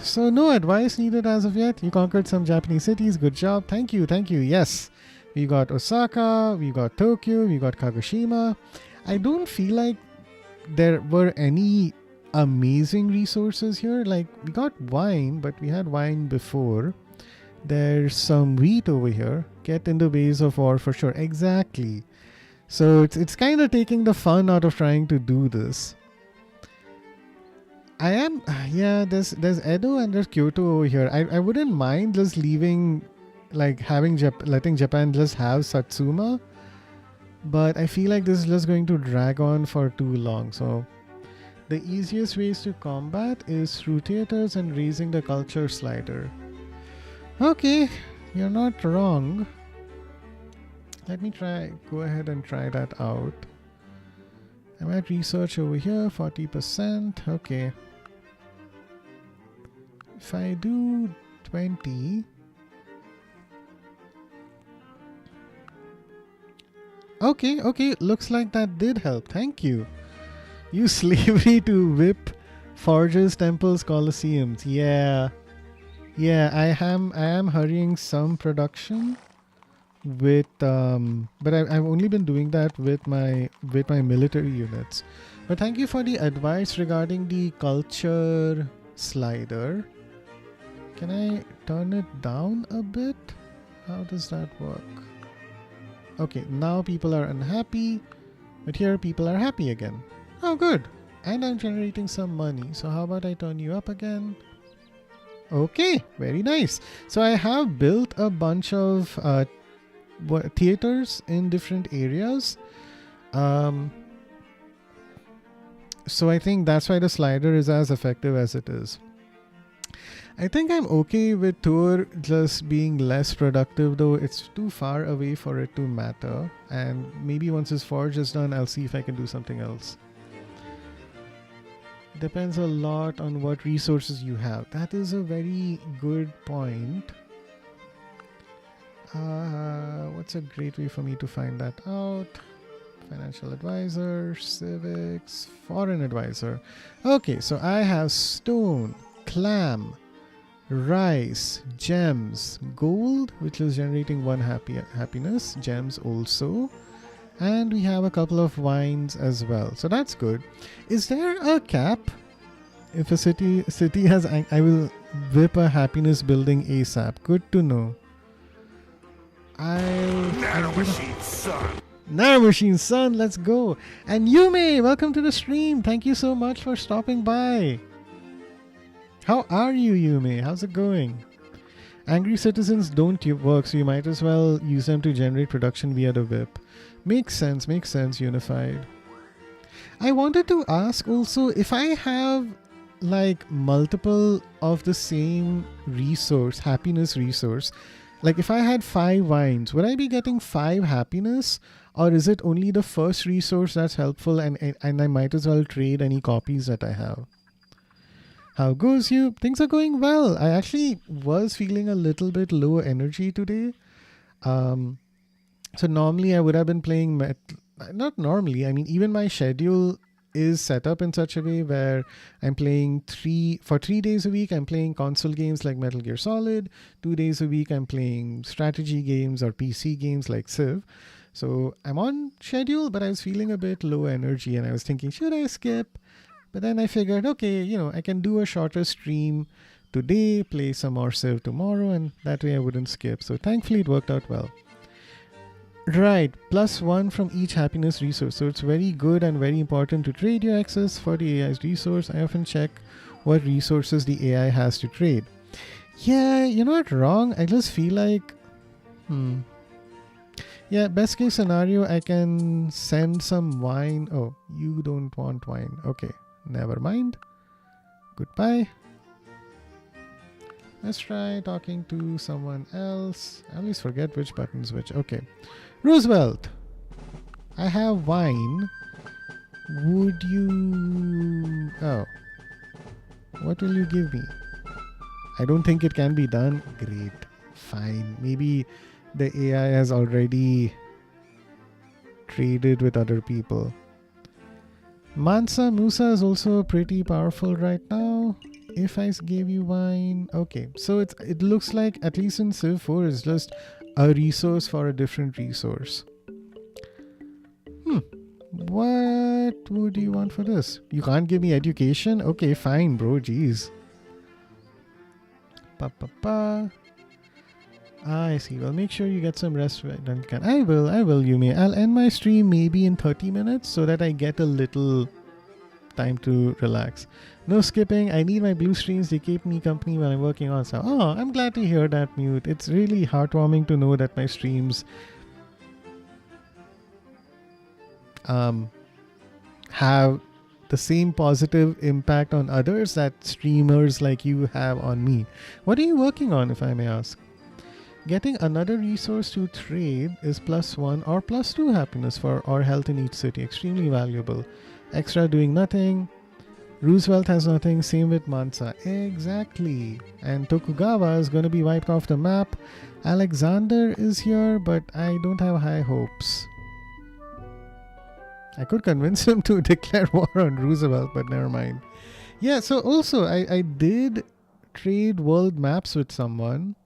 So no advice needed as of yet. You conquered some Japanese cities. Good job. Thank you. Thank you. Yes. We got Osaka. We got Tokyo. We got Kagoshima. I don't feel like there were any amazing resources here. Like, we got wine, but we had wine before. There's some wheat over here. Get in the ways of war for sure. Exactly. So it's kind of taking the fun out of trying to do this. There's Edo and there's Kyoto over here. I wouldn't mind just leaving, like letting Japan just have Satsuma, but I feel like this is just going to drag on for too long. So the easiest ways to combat is through theaters and raising the culture slider. Okay, you're not wrong. Let me go ahead and try that out. I'm at research over here, 40%. Okay. If I do 20. Okay. Looks like that did help. Thank you. Use slavery to whip forges, temples, colosseums. Yeah, I am hurrying some production with but I've only been doing that with my military units. But thank you for the advice regarding the culture slider. Can I turn it down a bit? How does that work? Okay, now people are unhappy, but here people are happy again. Oh, good. And I'm generating some money. So how about I turn you up again? Okay, very nice. So I have built a bunch of theaters in different areas. So I think that's why the slider is as effective as it is. I think I'm okay with Tour just being less productive, though it's too far away for it to matter. And maybe once his forge is done, I'll see if I can do something else. Depends a lot on what resources you have. That is a very good point. What's a great way for me to find that out? Financial advisor, civics, foreign advisor. Okay, so I have stone, clam, rice, gems, gold, which is generating 1 happiness, gems also, And we have a couple of wines as well. So that's good. Is there a cap? If a city has, I will whip a happiness building ASAP. Good to know. Nanomachine, son. Nanomachine, son, let's go. And Yume, welcome to the stream. Thank you so much for stopping by. How are you, Yume? How's it going? Angry citizens don't work, so you might as well use them to generate production via the whip. Makes sense, Unified. I wanted to ask also, if I have like multiple of the same resource, happiness resource, like if I had 5 wines, would I be getting 5 happiness? Or is it only the first resource that's helpful and I might as well trade any copies that I have? How goes you? Things are going well. I actually was feeling a little bit low energy today. So normally I would have been playing not normally, I mean even my schedule is set up in such a way where I'm playing 3 days a week. I'm playing console games like Metal Gear Solid. 2 days a week I'm playing strategy games or PC games like Civ. So I'm on schedule, but I was feeling a bit low energy and I was thinking, should I skip? But then I figured, okay, I can do a shorter stream today, play some more Civ tomorrow, and that way I wouldn't skip. So thankfully it worked out well. Right, +1 from each happiness resource. So it's very good and very important to trade your access for the AI's resource. I often check what resources the AI has to trade. Yeah, you're not wrong. I just feel like, yeah, best case scenario, I can send some wine. Oh, you don't want wine. Okay, never mind. Goodbye. Let's try talking to someone else. I always forget which button's which. Okay. Roosevelt, I have wine. Would you... Oh. What will you give me? I don't think it can be done. Great. Fine. Maybe the AI has already traded with other people. Mansa Musa is also pretty powerful right now. If I gave you wine... Okay. So it looks like, at least in Civ 4, it's just a resource for a different resource. What would you want for this? You can't give me education? Okay, fine, bro. Jeez. I see. Well, make sure you get some rest. I will, Yumi. I'll end my stream maybe in 30 minutes so that I get a little time to relax. No skipping. I need my blue streams. They keep me company while I'm working on stuff. Oh, I'm glad to hear that, Mute. It's really heartwarming to know that my streams have the same positive impact on others that streamers like you have on me. What are you working on, if I may ask? Getting another resource to trade is +1 or +2 happiness for or health in each city. Extremely valuable. Extra doing nothing. Roosevelt has nothing. Same with Mansa. Exactly. And Tokugawa is going to be wiped off the map. Alexander is here, but I don't have high hopes. I could convince him to declare war on Roosevelt, but never mind. Yeah, so also I did trade world maps with someone.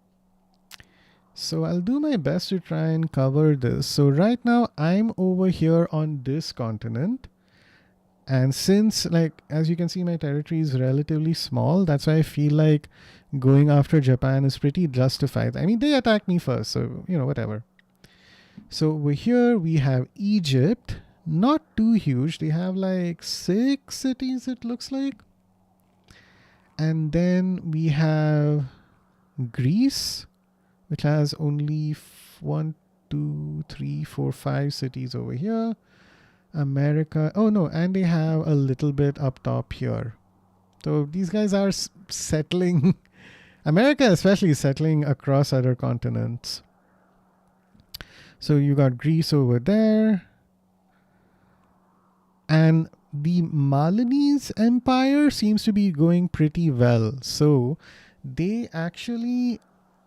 So I'll do my best to try and cover this. So right now I'm over here on this continent. And since, like, as you can see, my territory is relatively small, that's why I feel like going after Japan is pretty justified. I mean, they attacked me first, so, whatever. So over here we have Egypt. Not too huge. They have like 6 cities, it looks like. And then we have Greece, which has only 1, 2, 3, 4, 5 cities over here. America. Oh no, and they have a little bit up top here. So these guys are settling. America especially is settling across other continents. So you got Greece over there. And the Malinese Empire seems to be going pretty well. So they actually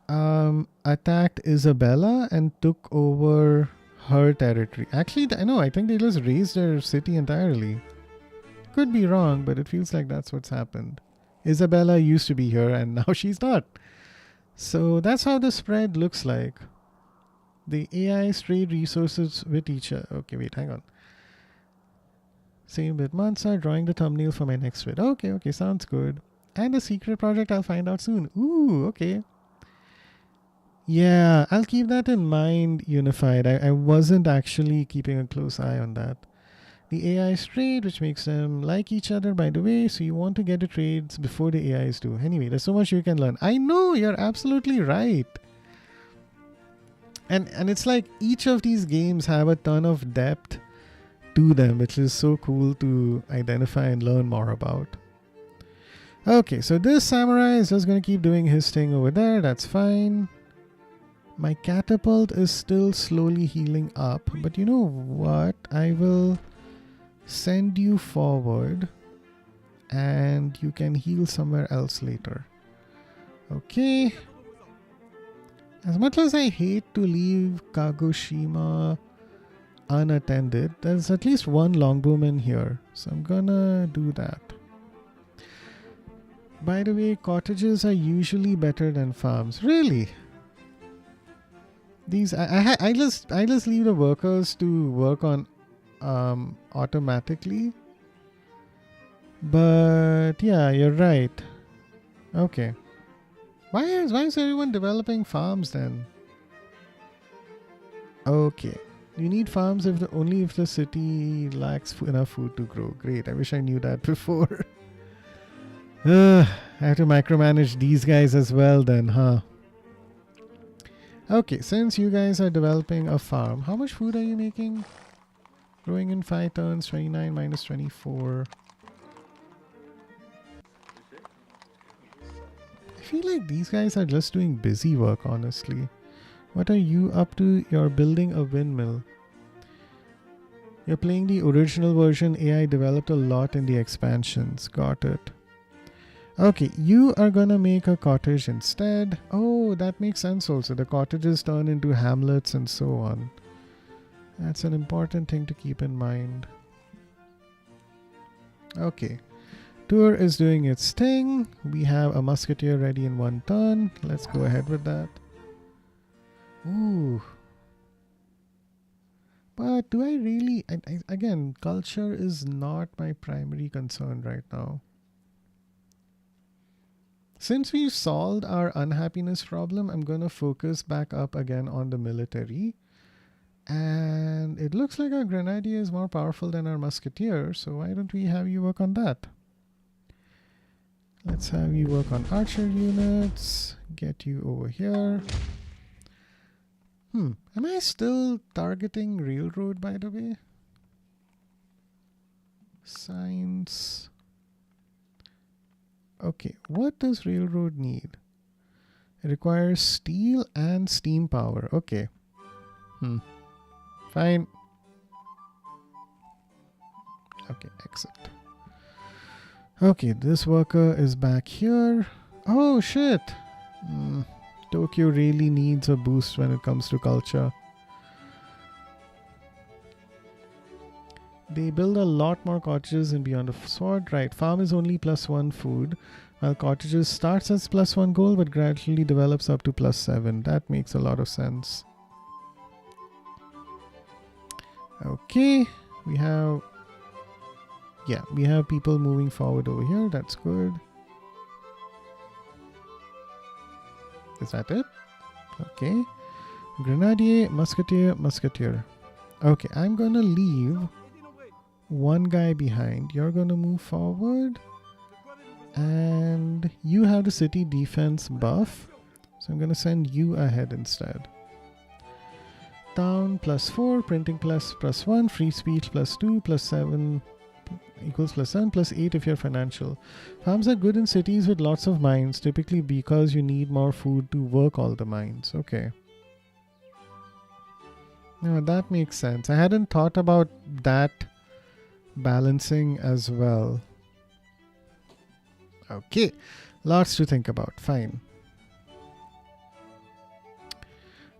attacked Isabella and took over her territory. Actually, I think they just razed their city entirely. Could be wrong, but it feels like that's what's happened. Isabella used to be here and now she's not. So that's how the spread looks like. The AIs trade resources with each other. Okay, wait, hang on. Same with Mansa, drawing the thumbnail for my next vid. Okay, sounds good. And a secret project I'll find out soon. Ooh, okay. Yeah, I'll keep that in mind, Unified. I wasn't actually keeping a close eye on that. The AIs trade, which makes them like each other, by the way. So you want to get the trades before the AIs do. Anyway, there's so much you can learn. I know, you're absolutely right. And it's like each of these games have a ton of depth to them, which is so cool to identify and learn more about. Okay, so this samurai is just going to keep doing his thing over there. That's fine. My catapult is still slowly healing up. But you know what? I will send you forward. And you can heal somewhere else later. Okay. As much as I hate to leave Kagoshima unattended, there's at least one longbowman here. So I'm gonna do that. By the way, cottages are usually better than farms. Really? These I just leave the workers to work on automatically. But yeah, you're right. Okay. Why is everyone developing farms then? Okay. You need farms only if the city lacks enough food to grow. Great. I wish I knew that before. I have to micromanage these guys as well then, huh? Okay, since you guys are developing a farm, how much food are you making? Growing in 5 turns, 29 minus 24. I feel like these guys are just doing busy work, honestly. What are you up to? You're building a windmill. You're playing the original version. AI developed a lot in the expansions. Got it. Okay, you are gonna make a cottage instead. Oh, that makes sense also. The cottages turn into hamlets and so on. That's an important thing to keep in mind. Okay. Tour is doing its thing. We have a musketeer ready in 1 turn. Let's go ahead with that. Ooh. But do I really... again, culture is not my primary concern right now. Since we've solved our unhappiness problem, I'm going to focus back up again on the military. And it looks like our grenadier is more powerful than our musketeer, so why don't we have you work on that? Let's have you work on archer units. Get you over here. Am I still targeting railroad, by the way? Science. Okay, what does railroad need? It requires steel and steam power. Okay. Fine. Okay, exit. Okay, this worker is back here. Oh, shit. Tokyo really needs a boost when it comes to culture. They build a lot more cottages in Beyond the Sword. Right, farm is only +1 food, while cottages starts as +1 gold but gradually develops up to +7. That makes a lot of sense. Okay, we have people moving forward over here. That's good. Is that it? Okay. Grenadier, musketeer, musketeer. Okay, I'm gonna leave one guy behind. You're gonna move forward. And you have the city defense buff. So I'm gonna send you ahead instead. Town +4, printing +1, free speech +2, +7 equals +7, +8 if you're financial. Farms are good in cities with lots of mines, typically because you need more food to work all the mines. Okay. No, that makes sense. I hadn't thought about that balancing as well. Okay. Lots to think about. Fine.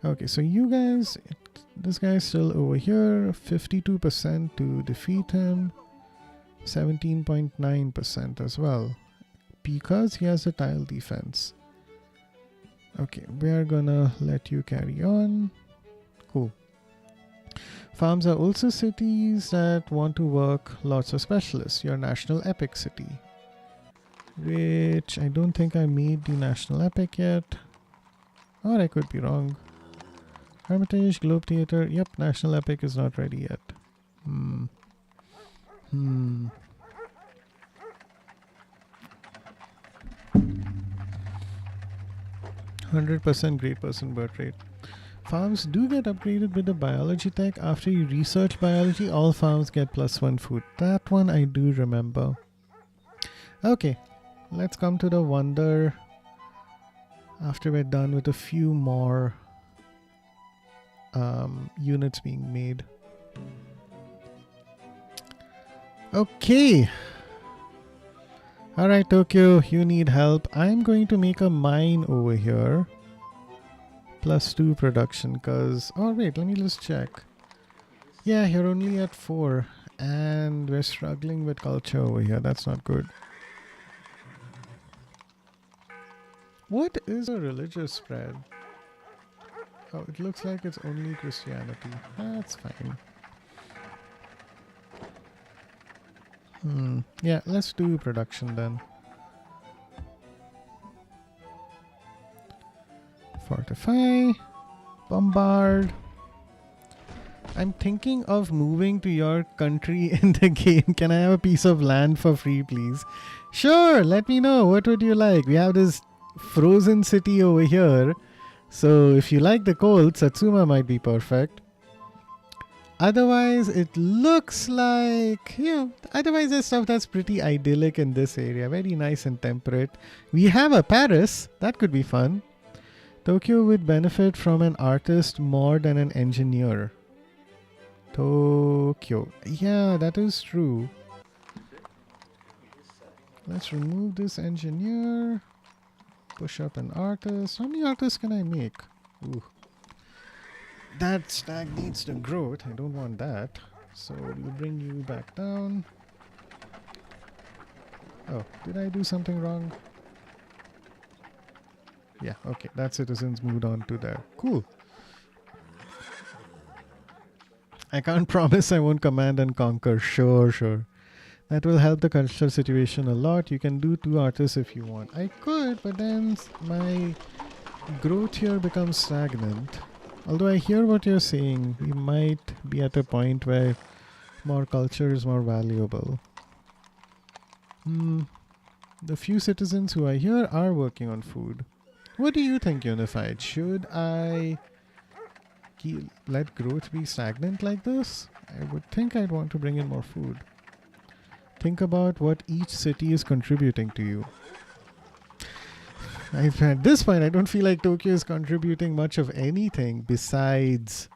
Okay, so you guys, this guy's still over here. 52% to defeat him. 17.9% as well, because he has a tile defense. Okay, we are gonna let you carry on. Cool. Farms are also cities that want to work lots of specialists. Your national epic city, which I don't think I made the national epic yet, or I could be wrong. Hermitage, Globe Theatre. Yep, national epic is not ready yet. 100% great person birth rate. Farms do get upgraded with the biology tech. After you research biology, all farms get +1 food. That one I do remember. Okay, let's come to the wonder after we're done with a few more units being made. Okay. Alright, Tokyo, you need help. I'm going to make a mine over here. +2 production, cause... Oh wait, let me just check. Yeah, you're only at 4. And we're struggling with culture over here. That's not good. What is a religious spread? Oh, it looks like it's only Christianity. That's fine. Yeah, let's do production then. Fortify. Bombard. I'm thinking of moving to your country in the game. Can I have a piece of land for free, please? Sure, let me know. What would you like? We have this frozen city over here. So if you like the cold, Satsuma might be perfect. Otherwise, it looks like, otherwise there's stuff that's pretty idyllic in this area. Very nice and temperate. We have a Paris. That could be fun. Tokyo would benefit from an artist more than an engineer. Tokyo. Yeah, that is true. Let's remove this engineer. Push up an artist. How many artists can I make? Ooh. That stag needs to grow. I don't want that. So we'll bring you back down. Oh, did I do something wrong? Yeah, okay. That citizens moved on to there. Cool. I can't promise I won't command and conquer. Sure. That will help the cultural situation a lot. You can do 2 artists if you want. I could, but then my growth here becomes stagnant. Although I hear what you're saying, we might be at a point where more culture is more valuable. The few citizens who are here are working on food. What do you think, Unified? Should I let growth be stagnant like this? I would think I'd want to bring in more food. Think about what each city is contributing to you. At this point, I don't feel like Tokyo is contributing much of anything besides...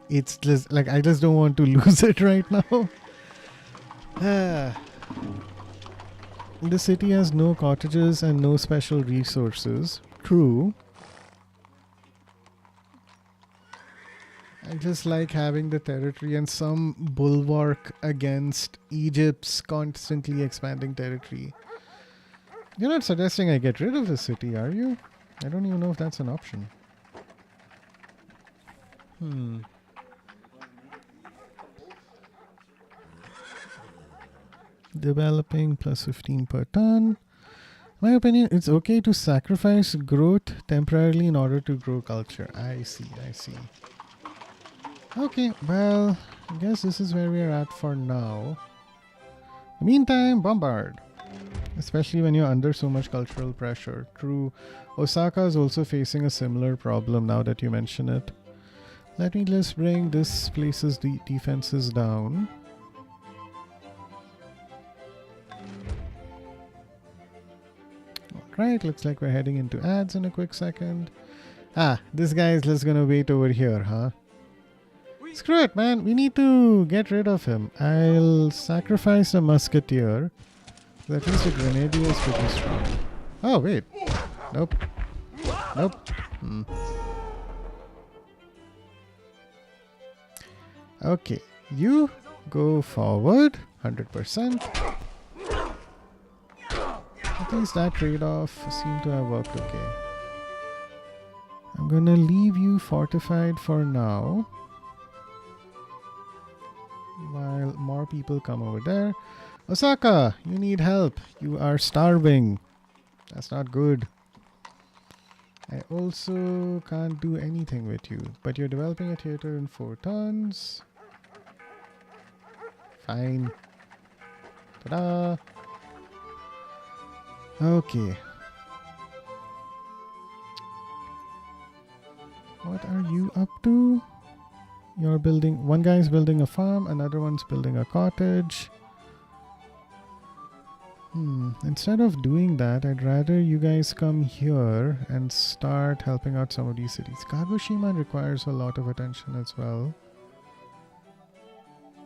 It's just like, I just don't want to lose it right now. The city has no cottages and no special resources. True. I just like having the territory and some bulwark against Egypt's constantly expanding territory. You're not suggesting I get rid of the city, are you? I don't even know if that's an option. Developing +15 per ton. My opinion, it's okay to sacrifice growth temporarily in order to grow culture. I see. Okay, well, I guess this is where we are at for now. In the meantime, bombard. Especially when you're under so much cultural pressure. True, Osaka is also facing a similar problem now that you mention it. Let me just bring this place's defenses down. Alright, looks like we're heading into ads in a quick second. This guy is just gonna wait over here, huh? Screw it, man. We need to get rid of him. I'll sacrifice a musketeer. At least a grenadier is pretty strong. Oh, wait. Nope. Okay. You go forward. 100%. At least that trade-off seemed to have worked okay. I'm gonna leave you fortified for now. While more people come over there. Osaka, you need help. You are starving. That's not good. I also can't do anything with you. But you're developing a theater in 4 turns. Fine. Ta-da! Okay. What are you up to? You're building... One guy's building a farm, another one's building a cottage. Instead of doing that, I'd rather you guys come here and start helping out some of these cities. Kagoshima requires a lot of attention as well.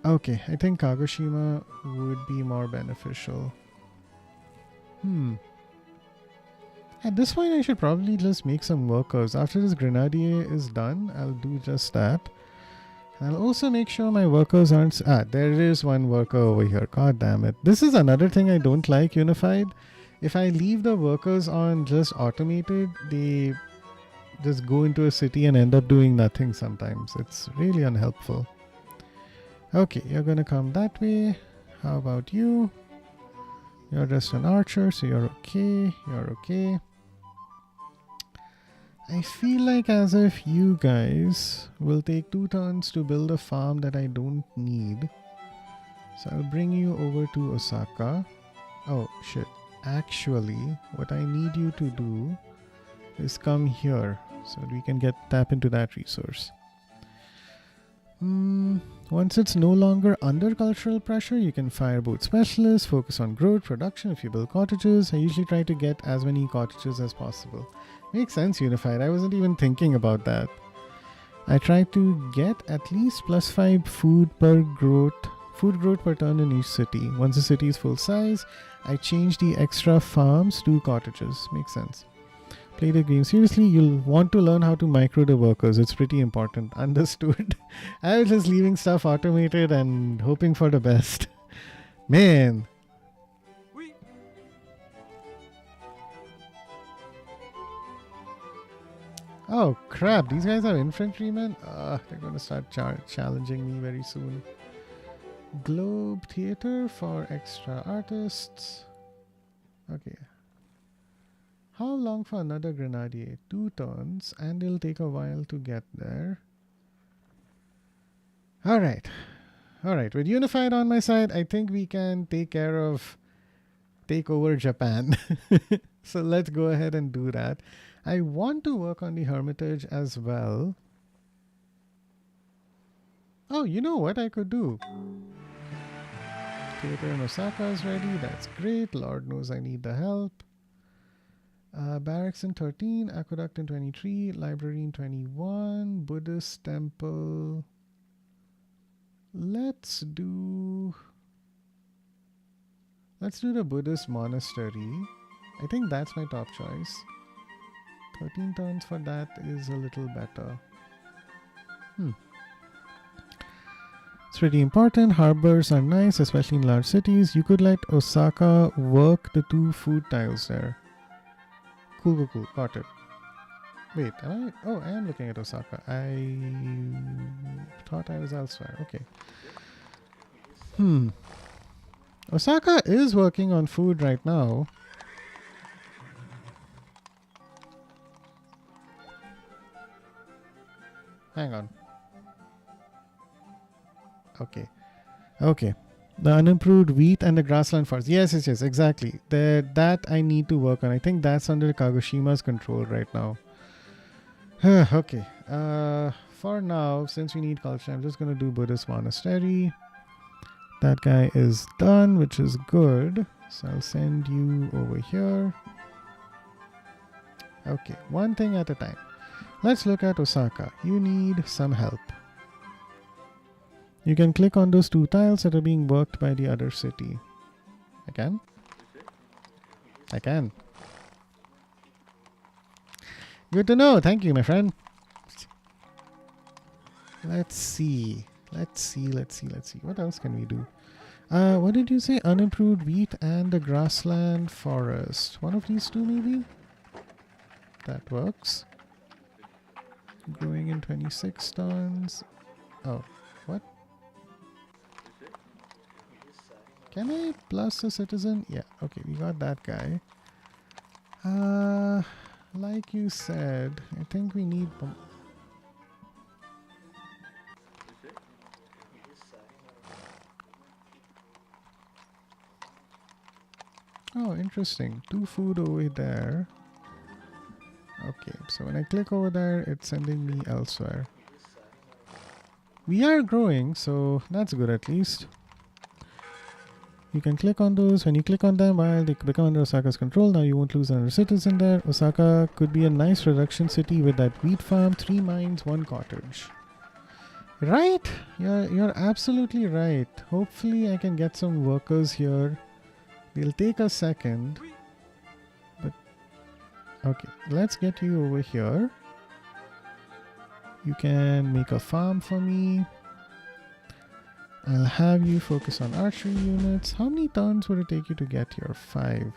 Okay, I think Kagoshima would be more beneficial. At this point, I should probably just make some workers. After this grenadier is done, I'll do just that. I'll also make sure my workers aren't... there is one worker over here. God damn it. This is another thing I don't like, Unified. If I leave the workers on just automated, they just go into a city and end up doing nothing sometimes. It's really unhelpful. Okay, you're gonna come that way. How about you? You're just an archer, so you're okay. You're okay. I feel like as if you guys will take 2 turns to build a farm that I don't need. So I'll bring you over to Osaka. Oh shit. Actually, what I need you to do is come here so we can tap into that resource. Once it's no longer under cultural pressure, you can fire both specialists, focus on growth, production. If you build cottages, I usually try to get as many cottages as possible. Makes sense, Unified. I wasn't even thinking about that. I try to get at least +5 food growth per turn in each city. Once the city is full size, I change the extra farms to cottages. Makes sense. Play the game seriously. You'll want to learn how to micro the workers. It's pretty important. Understood. I was just leaving stuff automated and hoping for the best. Man. Oh crap, these guys are infantrymen? They're gonna start challenging me very soon. Globe Theater for extra artists. Okay. How long for another grenadier? 2 turns, and it'll take a while to get there. Alright. Alright, with Unified on my side, I think we can take over Japan. So let's go ahead and do that. I want to work on the Hermitage as well. Oh, you know what I could do? Theater in Osaka is ready. That's great. Lord knows I need the help. Barracks in 13. Aqueduct in 23. Library in 21. Buddhist temple. Let's do the Buddhist monastery. I think that's my top choice. 13 turns for that is a little better. It's pretty important. Harbors are nice, especially in large cities. You could let Osaka work the 2 food tiles there. Cool. Got it. Wait, am I? Oh, I am looking at Osaka. I thought I was elsewhere. Okay. Osaka is working on food right now. Hang on. Okay. The unimproved wheat and the grassland forest. Yes, exactly. That I need to work on. I think that's under Kagoshima's control right now. Okay. For now, since we need culture, I'm just going to do Buddhist monastery. That guy is done, which is good. So I'll send you over here. Okay, one thing at a time. Let's look at Osaka. You need some help. You can click on those 2 tiles that are being worked by the other city. I can? I can. Good to know. Thank you, my friend. Let's see. What else can we do? What did you say? Unimproved wheat and the grassland forest. One of these 2 maybe? That works. growing in 26 turns. Oh, what? Can I plus a citizen? Yeah, okay, we got that guy. Like you said, I think we need... Oh, interesting. 2 food over there. Okay, so when I click over there, it's sending me elsewhere. We are growing, so that's good at least. You can click on those. When you click on them, while they become under Osaka's control, now you won't lose another citizen there. Osaka could be a nice production city with that wheat farm, 3 mines, 1 cottage. Right? You're absolutely right. Hopefully I can get some workers here. They'll take a second. But okay, let's get you over here. You can make a farm for me. I'll have you focus on archery units. How many turns would it take you to get here? 5.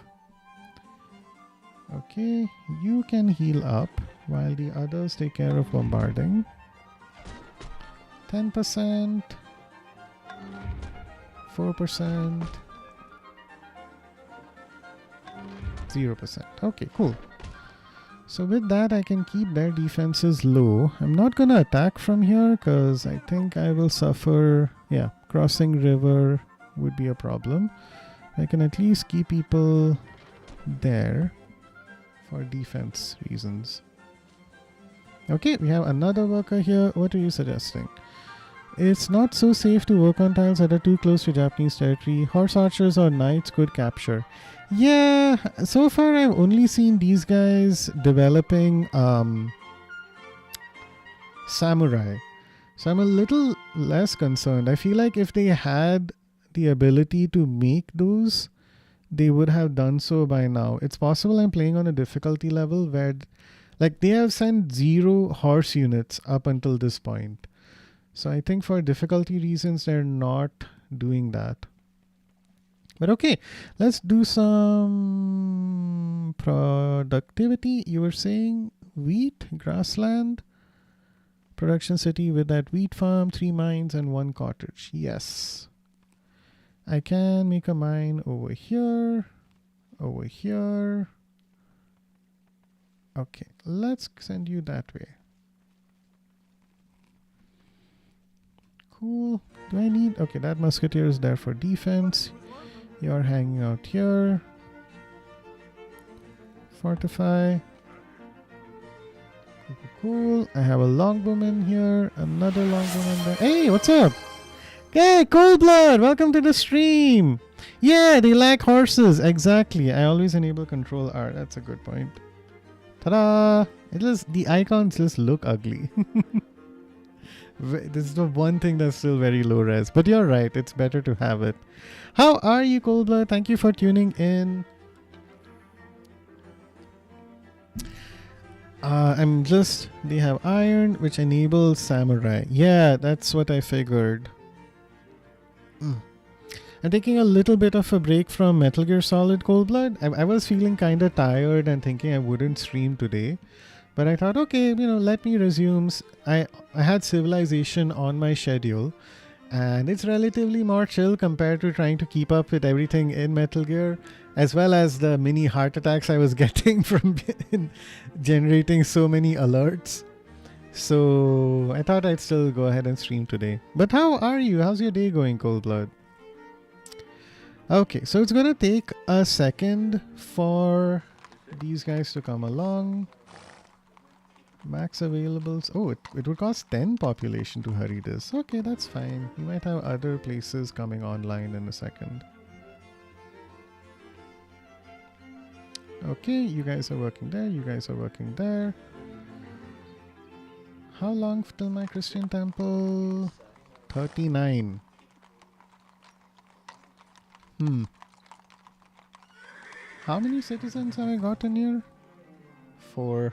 Okay, you can heal up while the others take care of bombarding. 10%. 4%. 0%. Okay, cool. So with that, I can keep their defenses low. I'm not going to attack from here because I think I will suffer. Yeah, crossing river would be a problem. I can at least keep people there for defense reasons. Okay, we have another worker here. What are you suggesting? It's not so safe to work on tiles that are too close to Japanese territory. Horse archers or knights could capture. Yeah, so far I've only seen these guys developing samurai. So I'm a little less concerned. I feel like if they had the ability to make those, they would have done so by now. It's possible I'm playing on a difficulty level where like they have sent 0 horse units up until this point. So I think for difficulty reasons, they're not doing that. But okay, let's do some productivity. You were saying wheat, grassland, production city with that wheat farm, 3 mines and 1 cottage. Yes. I can make a mine over here, over here. Okay, let's send you that way. Cool. Do I need... Okay, that musketeer is there for defense. You're hanging out here. Fortify. Cool. I have a longbowman here. Another longbowman there. Hey, what's up? Hey, Cold Blood! Welcome to the stream! Yeah, they lack horses. Exactly. I always enable control R. That's a good point. Ta-da! The icons just look ugly. This is the one thing that's still very low res. But you're right. It's better to have it. How are you, Cold Blood? Thank you for tuning in. They have iron, which enables samurai. Yeah, that's what I figured. I'm taking a little bit of a break from Metal Gear Solid Cold Blood. I was feeling kind of tired and thinking I wouldn't stream today. But I thought, okay, let me resume. I had Civilization on my schedule. And it's relatively more chill compared to trying to keep up with everything in Metal Gear. As well as the mini heart attacks I was getting from generating so many alerts. So I thought I'd still go ahead and stream today. But how are you? How's your day going, Cold Blood? Okay, so it's going to take a second for these guys to come along. Max availables. Oh, it would cost 10 population to hurry this. Okay, that's fine. We might have other places coming online in a second. Okay, you guys are working there. You guys are working there. How long till my Christian temple? 39. How many citizens have I gotten here? 4.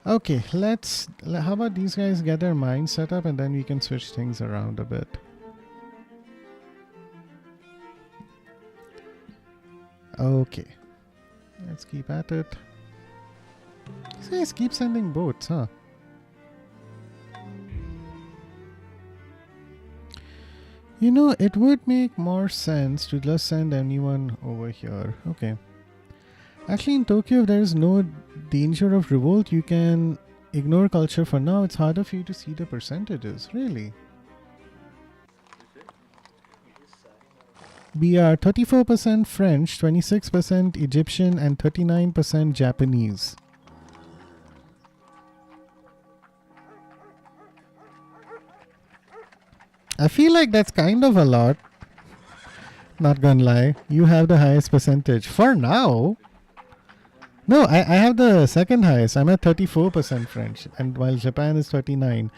Okay, how about these guys get their mines set up and then we can switch things around a bit. Okay, let's keep at it. guys keep sending boats, huh? You know, it would make more sense to just send anyone over here. Okay. Actually, in Tokyo, if there is no danger of revolt, you can ignore culture for now. It's harder for you to see the percentages. Really? We are 34% French, 26% Egyptian, and 39% Japanese. I feel like that's kind of a lot. Not gonna lie. You have the highest percentage. For now. No, I have the second highest. I'm at 34% French, and while Japan is 39.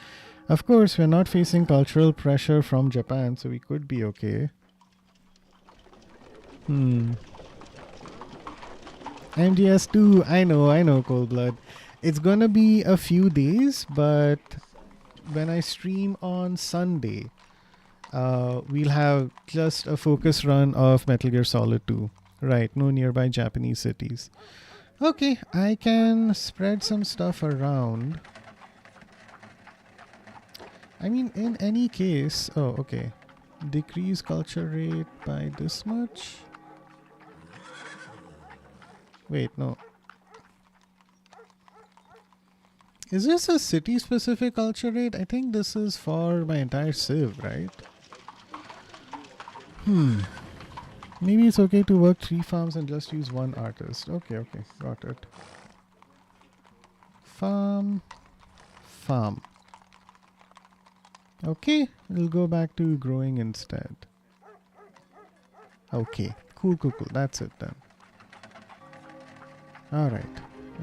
Of course, we're not facing cultural pressure from Japan, so we could be okay. MGS2, I know, Cold Blood. It's gonna be a few days, but when I stream on Sunday, we'll have just a focus run of Metal Gear Solid 2. Right, no nearby Japanese cities. Okay, I can spread some stuff around. I mean, in any case... Oh, okay. Decrease culture rate by this much. Wait, no. Is this a city-specific culture rate? I think this is for my entire civ, right? Maybe it's okay to work 3 farms and just use 1 artist. Okay, got it. Farm. Okay, we'll go back to growing instead. Okay, cool. That's it then. Alright.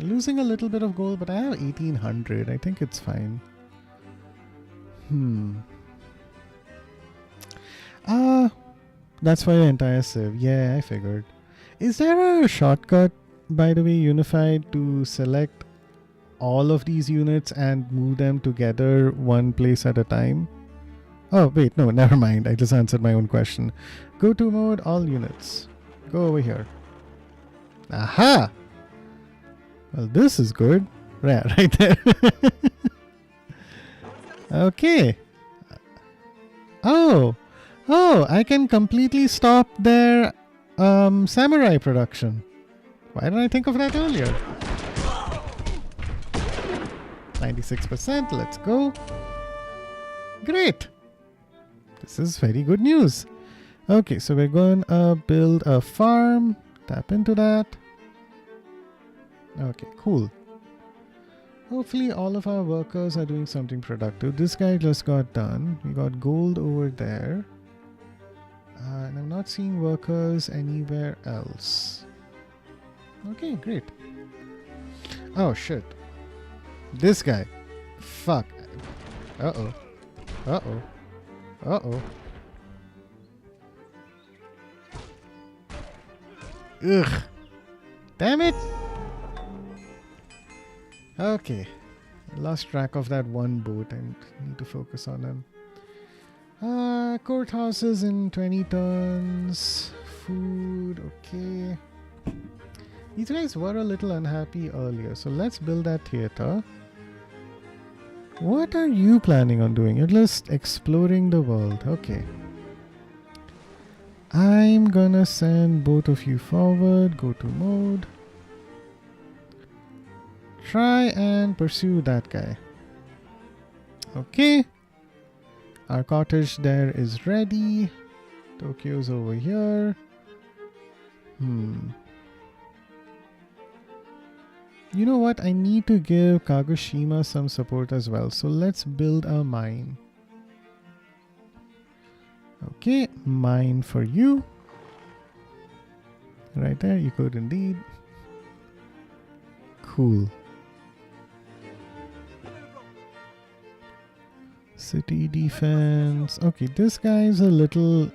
Losing a little bit of gold, but I have 1800. I think it's fine. That's for your entire civ. Yeah, I figured. Is there a shortcut, by the way, Unified, to select all of these units and move them together one place at a time? Oh, wait, no, never mind. I just answered my own question. Go to mode, all units. Go over here. Aha! Well, this is good. Yeah, right there. Okay. Oh, I can completely stop their samurai production. Why didn't I think of that earlier? 96%, let's go. Great. This is very good news. Okay, so we're going to build a farm. Tap into that. Okay, cool. Hopefully all of our workers are doing something productive. This guy just got done. We got gold over there. And I'm not seeing workers anywhere else. Okay, great. Oh, shit. This guy. Fuck. Uh-oh. Uh-oh. Uh-oh. Ugh. Damn it. Okay. I lost track of that one boat. I need to focus on him. Courthouses in 20 turns. Food. Okay. These guys were a little unhappy earlier. So let's build that theater. What are you planning on doing? You're just exploring the world. Okay. I'm gonna send both of you forward. Go to mode. Try and pursue that guy. Okay. Our cottage there is ready. Tokyo's over here. You know what? I need to give Kagoshima some support as well. So let's build a mine. Okay, mine for you. Right there, you could indeed. Cool. City defense. Okay, this guy is a little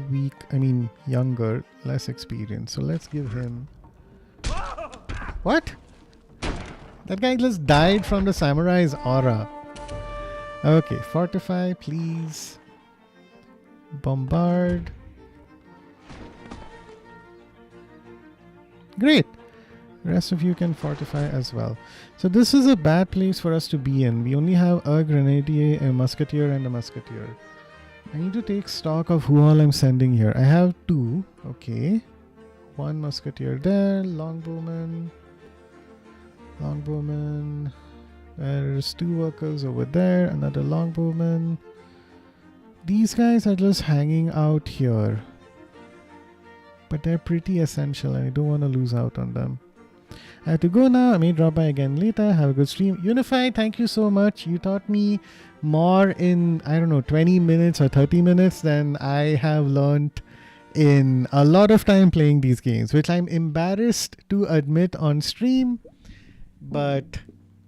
weak. I mean, younger, less experienced. So let's give him... What? That guy just died from the samurai's aura. Okay, fortify, please. Bombard. Great. Rest of you can fortify as well. So this is a bad place for us to be in. We only have a grenadier, a musketeer, and a musketeer. I need to take stock of who all I'm sending here. I have 2. Okay. 1 musketeer there. Longbowman. Longbowman. There's 2 workers over there. Another longbowman. These guys are just hanging out here. But they're pretty essential and I don't want to lose out on them. I have to go now. I may drop by again later. Have a good stream. Unified, thank you so much. You taught me more in, I don't know, 20 minutes or 30 minutes than I have learned in a lot of time playing these games, which I'm embarrassed to admit on stream. But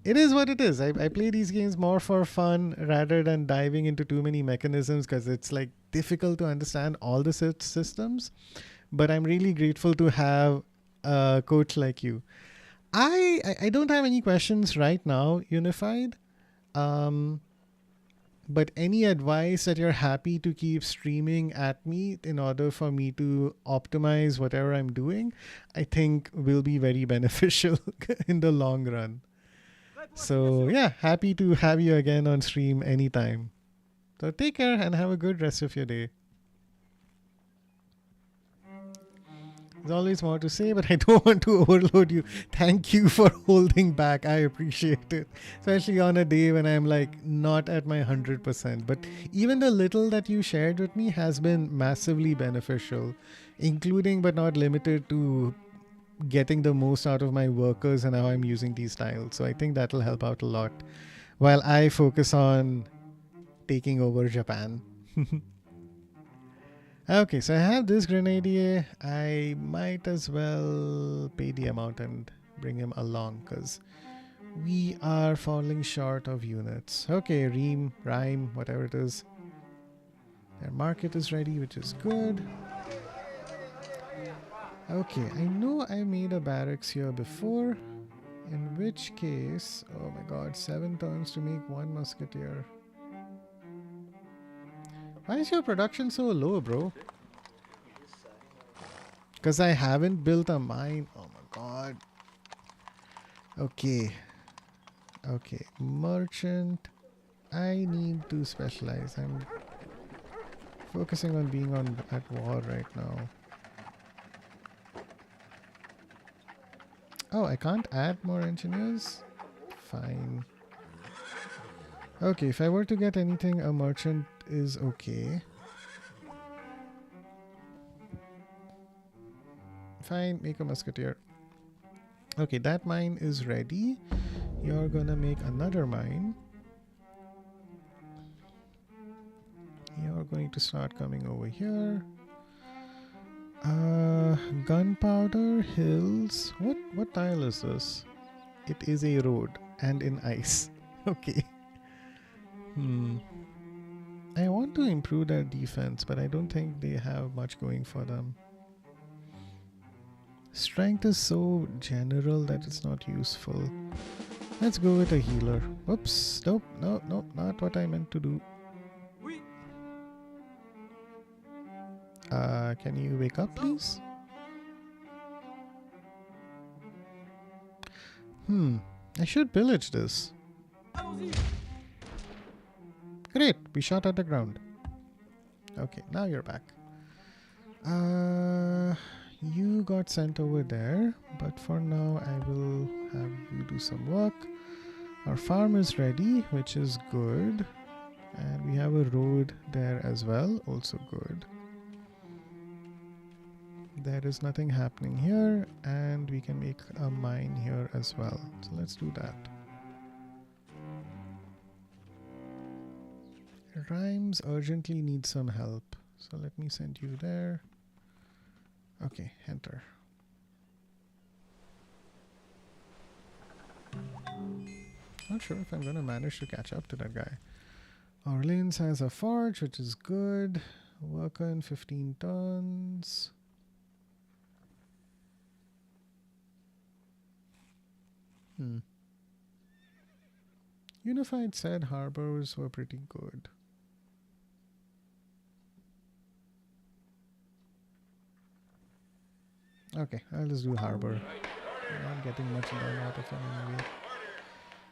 it is what it is. I play these games more for fun rather than diving into too many mechanisms because it's like difficult to understand all the systems. But I'm really grateful to have a coach like you. I don't have any questions right now, Unified. But any advice that you're happy to keep streaming at me in order for me to optimize whatever I'm doing, I think will be very beneficial in the long run. So yeah, happy to have you again on stream anytime. So take care and have a good rest of your day. There's always more to say, but I don't want to overload you. Thank you for holding back. I appreciate it. Especially on a day when I'm like not at my 100%. But even the little that you shared with me has been massively beneficial, including but not limited to getting the most out of my workers and how I'm using these tiles. So I think that'll help out a lot while I focus on taking over Japan. Okay, so I have this grenadier. I might as well pay the amount and bring him along because we are falling short of units. Okay, rhyme, whatever it is. Their market is ready, which is good. Okay, I know I made a barracks here before, in which case, oh my god, 7 turns to make 1 musketeer. Why is your production so low, bro? Because I haven't built a mine. Oh my god. Okay. Okay. Merchant. I need to specialize. I'm focusing on being at war right now. Oh, I can't add more engineers? Fine. Okay, if I were to get anything, a merchant is okay. Fine, make a musketeer. Okay, that mine is ready. You're gonna make another mine. You're going to start coming over here. Gunpowder hills. What tile is this? It is a road and in ice. Okay. I want to improve their defense, but I don't think they have much going for them. Strength is so general that it's not useful. Let's go with a healer. Whoops. Nope. No, not what I meant to do. Can you wake up, please? I should pillage this. Great, we shot at the ground. Okay, now you're back. You got sent over there, but for now I will have you do some work. Our farm is ready, which is good. And we have a road there as well, also good. There is nothing happening here, and we can make a mine here as well. So let's do that. Rhymes urgently need some help. So let me send you there. Okay, enter. Not sure if I'm going to manage to catch up to that guy. Orleans has a forge, which is good. Worker in 15 tons. Unified said harbors were pretty good. Okay, I'll just do harbor. I'm not getting much done out of him anyway.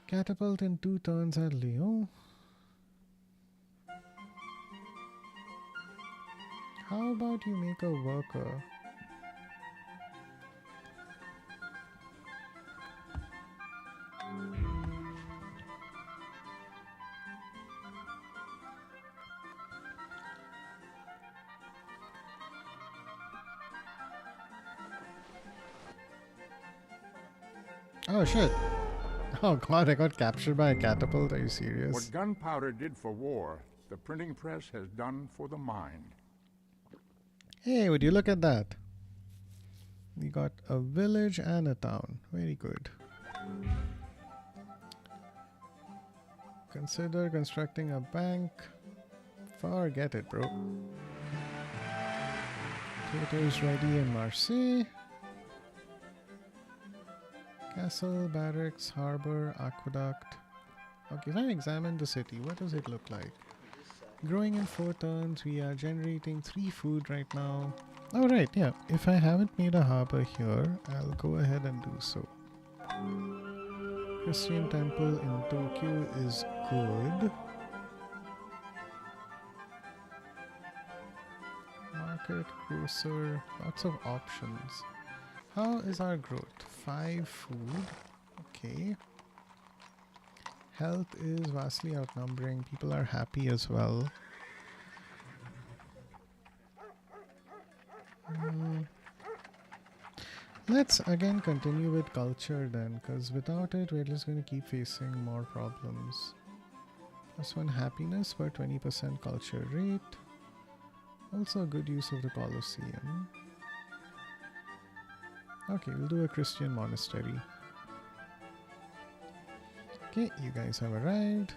Catapult in 2 turns at Leo. How about you make a worker? Oh shit. Oh god, I got captured by a catapult. Are you serious? What gunpowder did for war, the printing press has done for the mind. Hey, would you look at that? We got a village and a town. Very good. Consider constructing a bank. Forget it, bro. Theater is ready in Marseille. Castle, barracks, harbor, aqueduct. Okay, if I examine the city, what does it look like? Growing in 4 turns, we are generating 3 food right now. Oh right, yeah, if I haven't made a harbor here, I'll go ahead and do so. Christian temple in Tokyo is good. Market, grocer, lots of options. How is our growth? 5 food. Okay. Health is vastly outnumbering. People are happy as well. Let's again continue with culture then, because without it we're just going to keep facing more problems. +1 happiness for 20% culture rate. Also a good use of the Colosseum. Okay, we'll do a Christian monastery. Okay, you guys have arrived.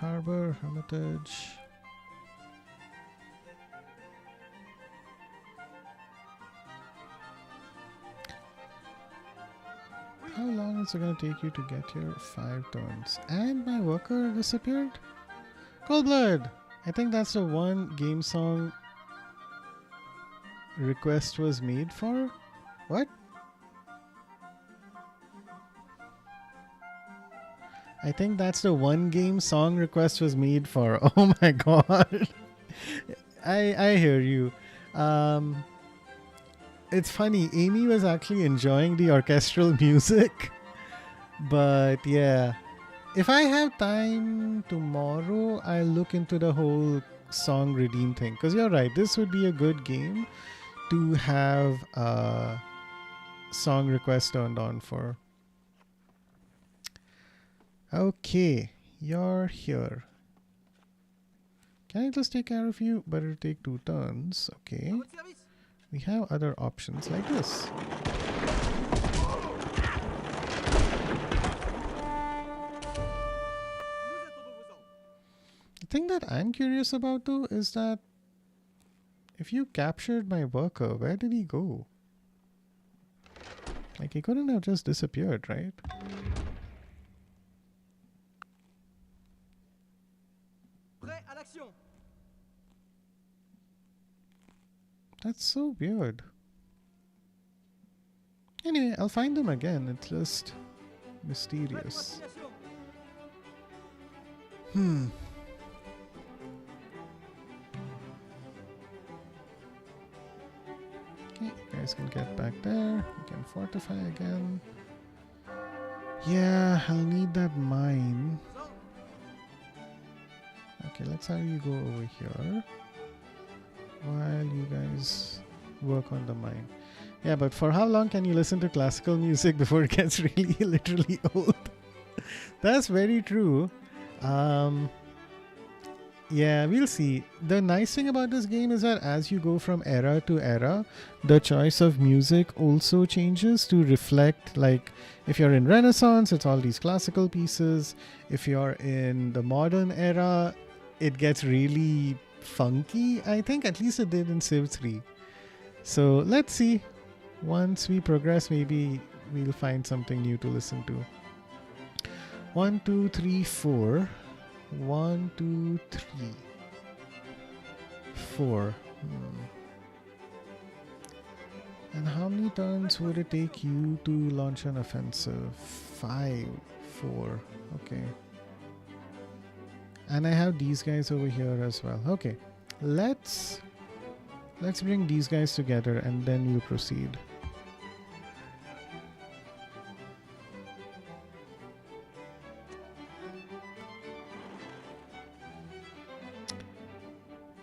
Harbor, Hermitage. How long is it going to take you to get here? 5 turns. And my worker disappeared? Cold Blood! I think that's the one game song request was made for. What? I think that's the one game song request was made for. Oh my god. I hear you. It's funny, Amy was actually enjoying the orchestral music. But yeah, if I have time tomorrow, I'll look into the whole song redeem thing. Because you're right, this would be a good game to have a song request turned on for. Okay, you're here. Can I just take care of you? But it'll take 2 turns. Okay. We have other options like this. The thing that I'm curious about though is that if you captured my worker, where did he go? Like he couldn't have just disappeared, right? That's so weird. Anyway, I'll find them again. It's just mysterious. Okay, you guys can get back there. You can fortify again. Yeah, I'll need that mine. Okay, let's have you go over here while you guys work on the mine. Yeah, but for how long can you listen to classical music before it gets really literally old? That's very true. Yeah, we'll see. The nice thing about this game is that as you go from era to era, the choice of music also changes to reflect, like, if you're in Renaissance, it's all these classical pieces. If you're in the modern era, it gets really funky. I think at least it did in Civ 3. So let's see. Once we progress, maybe we'll find something new to listen to. 1, 2, 3, 4. 1, 2, 3, 4. And how many turns would it take you to launch an offensive? 5, 4. Okay. And I have these guys over here as well. Okay. Let's bring these guys together and then we'll proceed.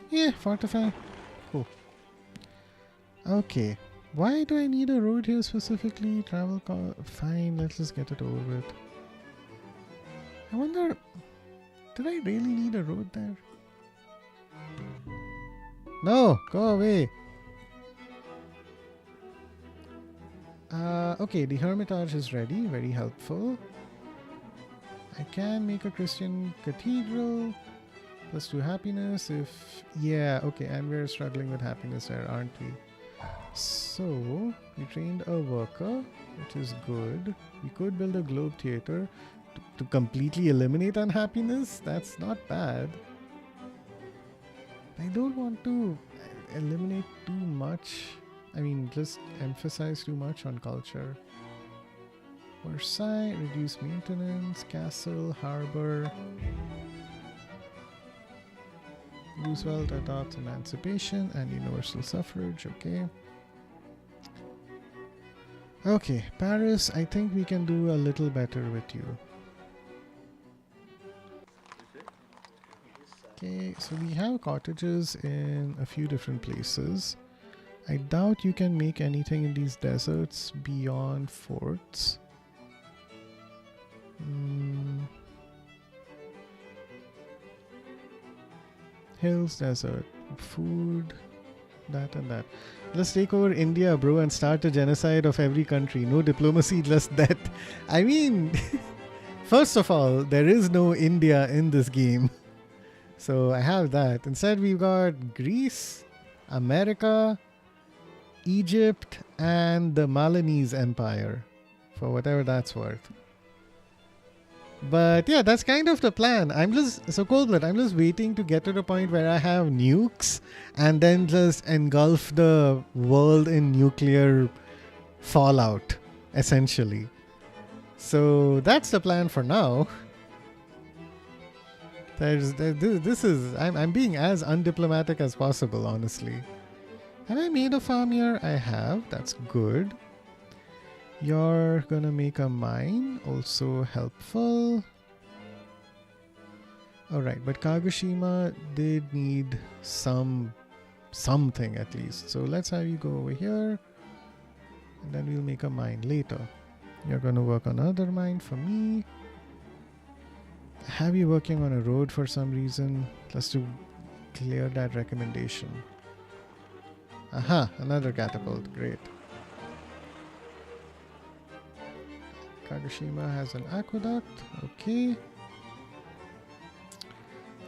Yeah, fortify. Cool. Okay. Why do I need a road here specifically? Travel fine, let's just get it over with. I wonder, did I really need a road there? No, go away. Okay, the Hermitage is ready, very helpful. I can make a Christian cathedral. +2 happiness if... Yeah, okay, and we're struggling with happiness there, aren't we? So, we trained a worker, which is good. We could build a globe theater to completely eliminate unhappiness. That's not bad. I don't want to eliminate too much. I mean, just emphasize too much on culture. Versailles, reduce maintenance, castle, harbor. Roosevelt adopts emancipation and universal suffrage, okay. Okay, Paris, I think we can do a little better with you. Okay, so we have cottages in a few different places. I doubt you can make anything in these deserts beyond forts. Hills, desert, food, that and that. Let's take over India, bro, and start a genocide of every country. No diplomacy, just that. I mean, first of all, there is no India in this game. So I have that. Instead, we've got Greece, America, Egypt, and the Malinese Empire, for whatever that's worth. But yeah, that's kind of the plan. I'm just waiting to get to the point where I have nukes and then just engulf the world in nuclear fallout, essentially. So that's the plan for now. I'm being as undiplomatic as possible, honestly. Have I made a farm here? I have. That's good. You're gonna make a mine, also helpful. Alright, but Kagoshima did need something at least. So let's have you go over here. And then we'll make a mine later. You're gonna work on another mine for me. Have you working on a road for some reason? Just to clear that recommendation. Aha, another catapult. Great. Kagoshima has an aqueduct. Okay.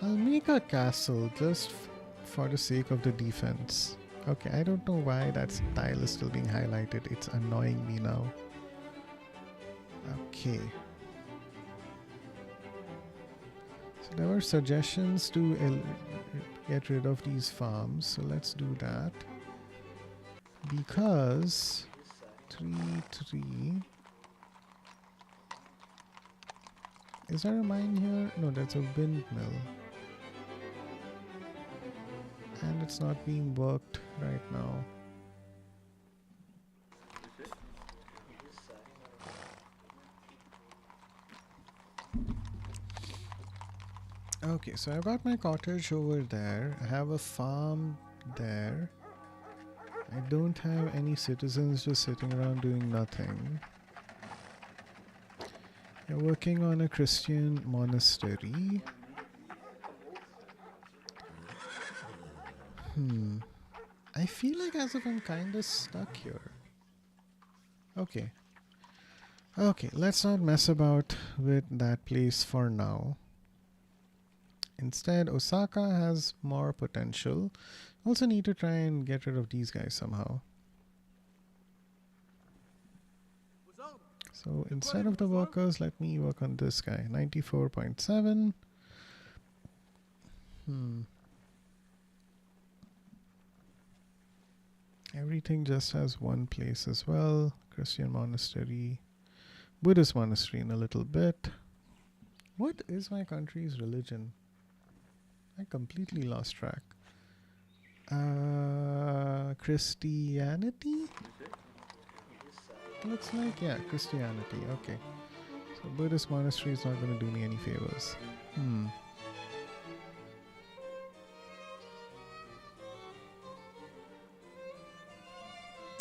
I'll make a castle just for the sake of the defense. Okay, I don't know why that tile is still being highlighted. It's annoying me now. Okay. So there were suggestions to get rid of these farms. So let's do that. Because 3. Is there a mine here? No, that's a windmill. And it's not being worked right now. Okay, so I've got my cottage over there. I have a farm there. I don't have any citizens just sitting around doing nothing. You're working on a Christian monastery. I feel like as if I'm kind of stuck here. Okay. Okay, let's not mess about with that place for now. Instead, Osaka has more potential. Also need to try and get rid of these guys somehow. So instead of the workers, let me work on this guy. 94.7. Everything just has one place as well. Christian monastery. Buddhist monastery in a little bit. What is my country's religion? I completely lost track. Christianity? Looks like, yeah, Christianity. Okay. So Buddhist monastery is not going to do me any favors.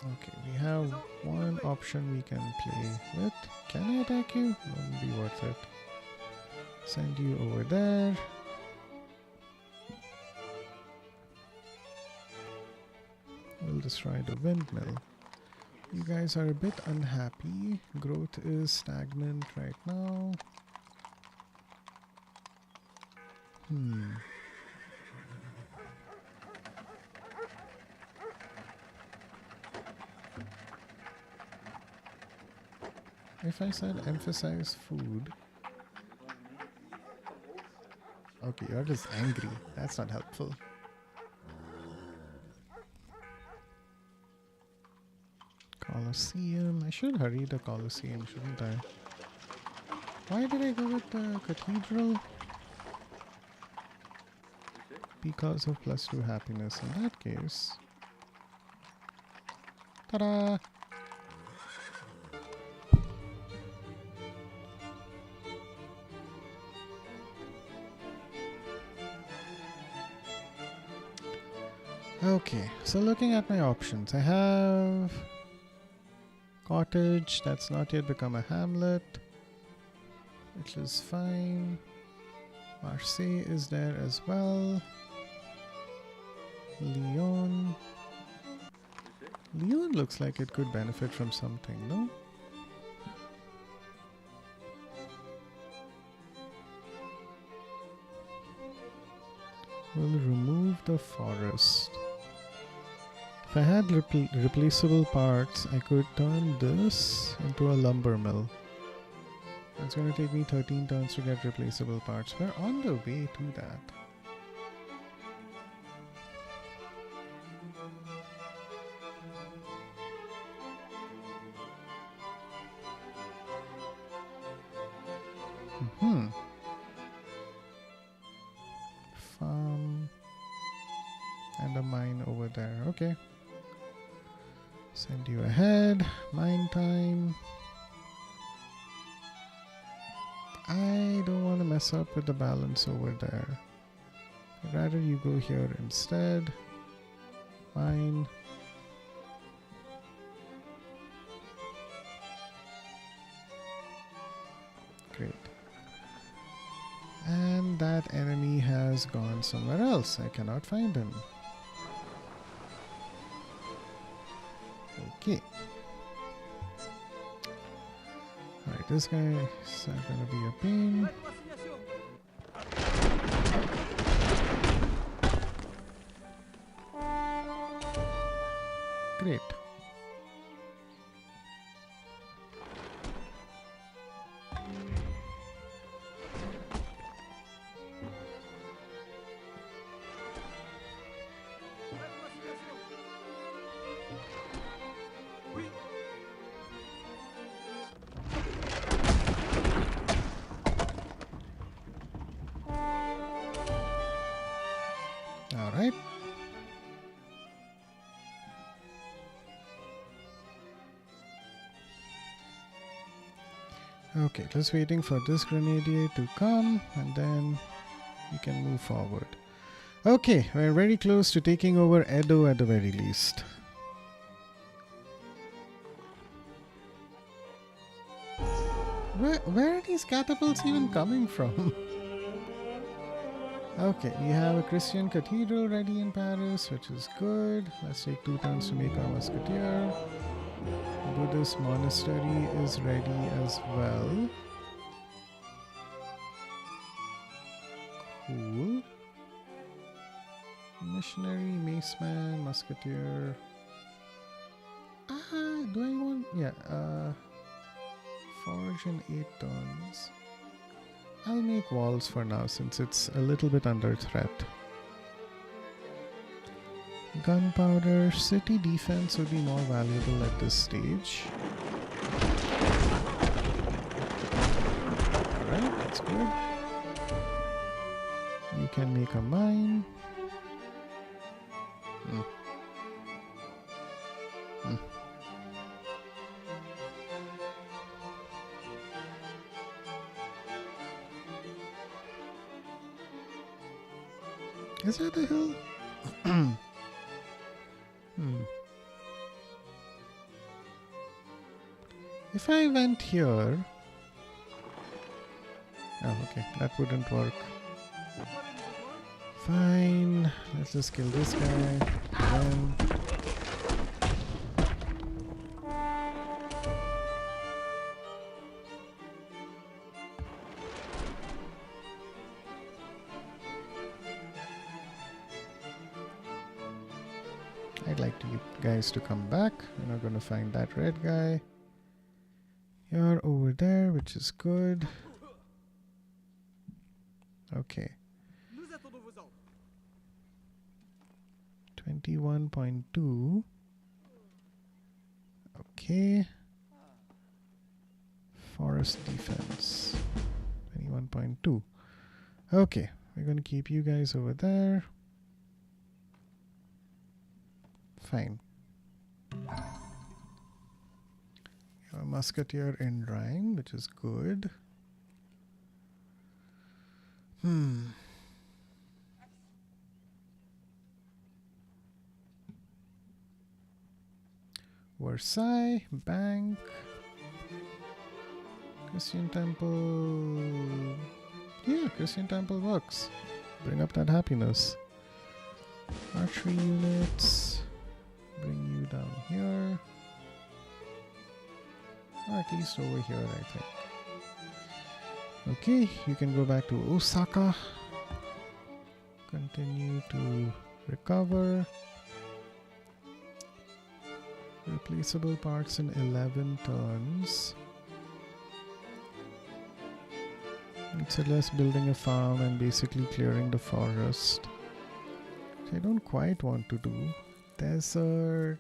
Okay, we have one option we can play with. Can I attack you? Won't be worth it. Send you over there. We'll destroy the windmill. You guys are a bit unhappy. Growth is stagnant right now. If I said emphasize food. Okay, you're just angry. That's not helpful. Colosseum. I should hurry the Colosseum, shouldn't I? Why did I go with the cathedral? Because of +2 happiness. In that case. Ta-da! Okay, so looking at my options, I have cottage, that's not yet become a hamlet, which is fine. Marseille is there as well. Lyon. Lyon looks like it could benefit from something, no? We'll remove the forest. If I had replaceable parts, I could turn this into a lumber mill. It's going to take me 13 turns to get replaceable parts. We're on the way to that. Farm and a mine over there. Okay. Send you ahead. Mine time. I don't want to mess up with the balance over there. I'd rather you go here instead. Mine. Great. And that enemy has gone somewhere else. I cannot find him. Okay. Alright, this guy is gonna be a pain. Great. Alright. Okay, just waiting for this grenadier to come and then we can move forward. Okay, we're very close to taking over Edo at the very least. Where are these catapults even coming from? Okay, we have a Christian cathedral ready in Paris, which is good. Let's take 2 turns to make our musketeer. Buddhist monastery is ready as well. Cool. Missionary, maceman, musketeer. Do I want... Yeah, Forge in 8 turns. I'll make walls for now since it's a little bit under threat. Gunpowder, city defense would be more valuable at this stage. Alright, that's good. You can make a mine. Is that a hill? If I went here... Oh, okay. That wouldn't work. Fine. Let's just kill this guy. Then... I'd like you guys to come back. We're not going to find that red guy. You're over there, which is good. Okay. 21.2. Okay. Forest defense. 21.2. Okay. We're going to keep you guys over there. Fine. You're a musketeer in drying, which is good. Versailles, Bank, Christian Temple. Yeah, Christian Temple works. Bring up that happiness. Archery units. Bring you down here. Or at least over here, I think. Okay, you can go back to Osaka. Continue to recover. Replaceable parts in 11 turns. It's less building a farm and basically clearing the forest. Which I don't quite want to do. Desert.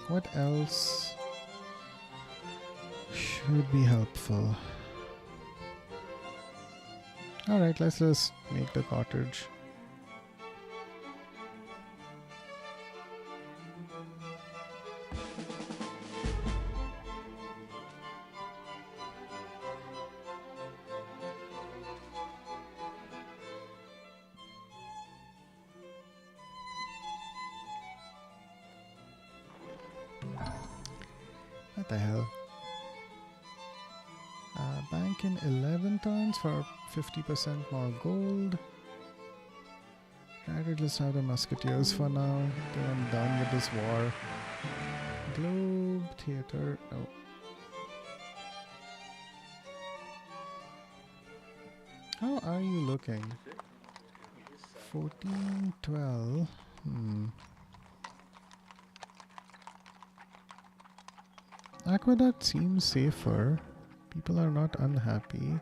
What else should be helpful? Alright, let's just make the cottage. What the hell? Bank in 11 turns for 50% more gold. Rather just have the musketeers for now. Till I'm done with this war. Globe, theater, no. How are you looking? 14, 12. Aqueduct seems safer. People are not unhappy.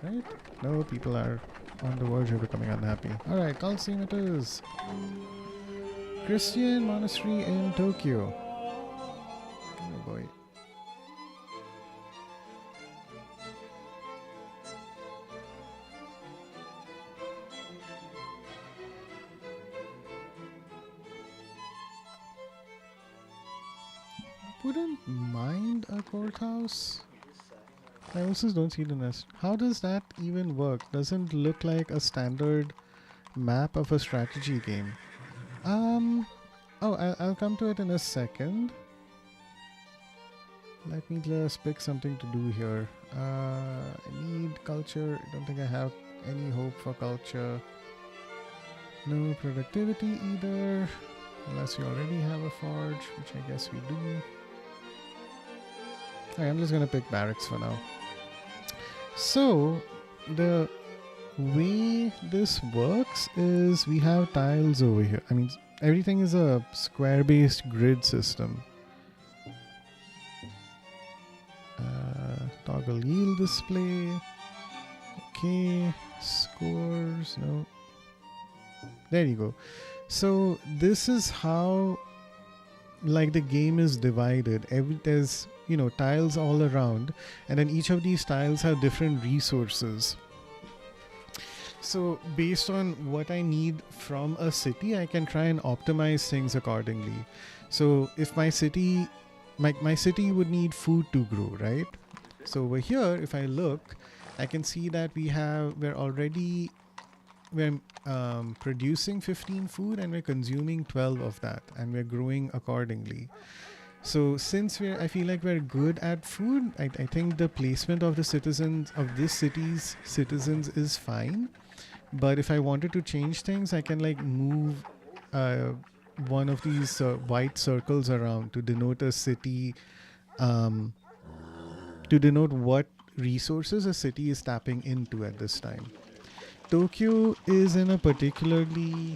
Right? No, people are on the verge of becoming unhappy. Alright, Colosseum it is. Christian monastery in Tokyo. Oh boy. Wouldn't mind a courthouse. I also don't see the nest. How does that even work? Doesn't look like a standard map of a strategy game. I'll come to it in a second. Let me just pick something to do here. I need culture. I don't think I have any hope for culture. No productivity either, unless you already have a forge, which I guess we do. Okay, I'm just gonna pick barracks for now. So the way this works is we have tiles over here. I mean, everything is a square-based grid system. Toggle yield display. Okay, scores. No. There you go. So this is how, like, the game is divided. There's, you know, tiles all around, and then each of these tiles have different resources. So based on what I need from a city, I can try and optimize things accordingly. So if my city, my city would need food to grow, right? So over here, if I look, I can see that we're producing 15 food and we're consuming 12 of that, and we're growing accordingly. So since I feel like we're good at food, I think the placement of the citizens of this city's citizens is fine. But if I wanted to change things, I can like move one of these white circles around to denote a city, to denote what resources a city is tapping into at this time. Tokyo is in a particularly,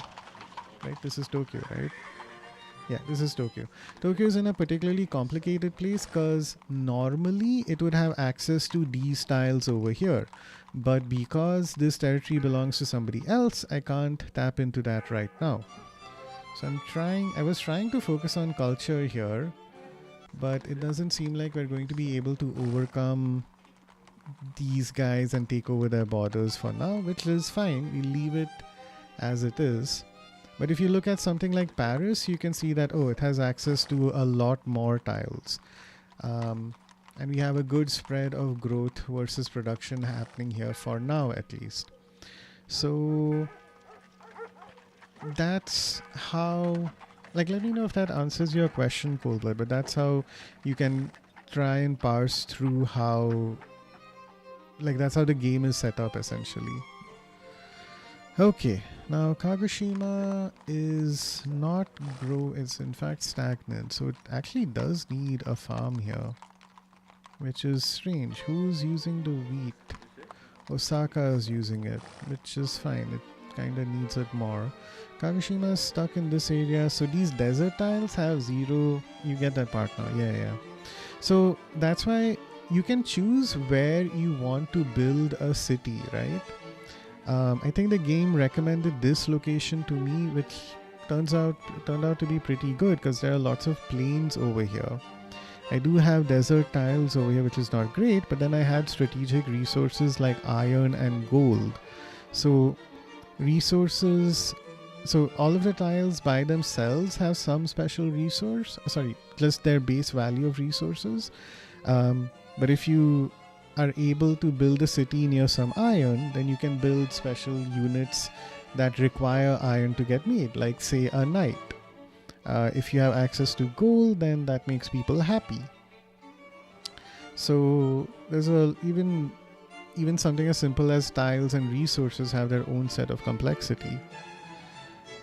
right? This is Tokyo, right? Yeah, this is Tokyo. Tokyo is in a particularly complicated place because normally it would have access to these tiles over here. But because this territory belongs to somebody else, I can't tap into that right now. So I was trying to focus on culture here, but it doesn't seem like we're going to be able to overcome these guys and take over their borders for now, which is fine. We leave it as it is. But if you look at something like Paris, you can see that, oh, it has access to a lot more tiles. And we have a good spread of growth versus production happening here for now, at least. So that's how, like, let me know if that answers your question, Coldblood, but that's how you can try and parse through how, like, that's how the game is set up, essentially. Okay, now Kagoshima is not it's in fact stagnant, so it actually does need a farm here, which is strange. Who's using the wheat? Osaka is using it, which is fine. It kind of needs it more. Kagoshima is stuck in this area, so these desert tiles have 0. You get that part now. Yeah. So that's why you can choose where you want to build a city, right? I think the game recommended this location to me, which turned out to be pretty good because there are lots of plains over here. I do have desert tiles over here, which is not great, but then I had strategic resources like iron and gold. So resources, so all of the tiles by themselves have some special resource, just their base value of resources. But if you are able to build a city near some iron, then you can build special units that require iron to get made, like say a knight. If you have access to gold, then that makes people happy. So there's even something as simple as tiles and resources have their own set of complexity.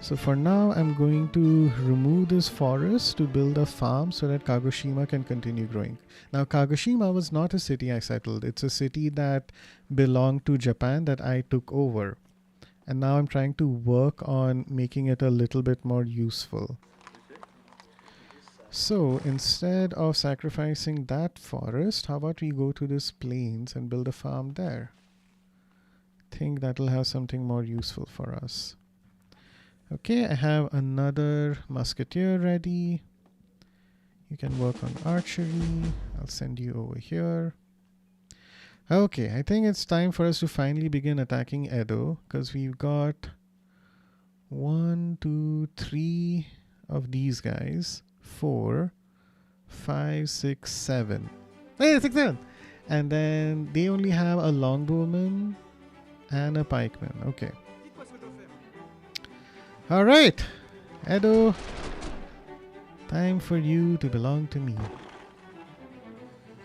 So for now, I'm going to remove this forest to build a farm so that Kagoshima can continue growing. Now, Kagoshima was not a city I settled. It's a city that belonged to Japan that I took over. And now I'm trying to work on making it a little bit more useful. So instead of sacrificing that forest, how about we go to this plains and build a farm there? I think that'll have something more useful for us. Okay, I have another musketeer ready. You can work on archery. I'll send you over here. Okay, I think it's time for us to finally begin attacking Edo, because we've got 1, 2, 3 of these guys. 4, 5, 6, 7. Hey, 6, 7! And then they only have a longbowman and a pikeman. Okay. Alright, Edo, time for you to belong to me.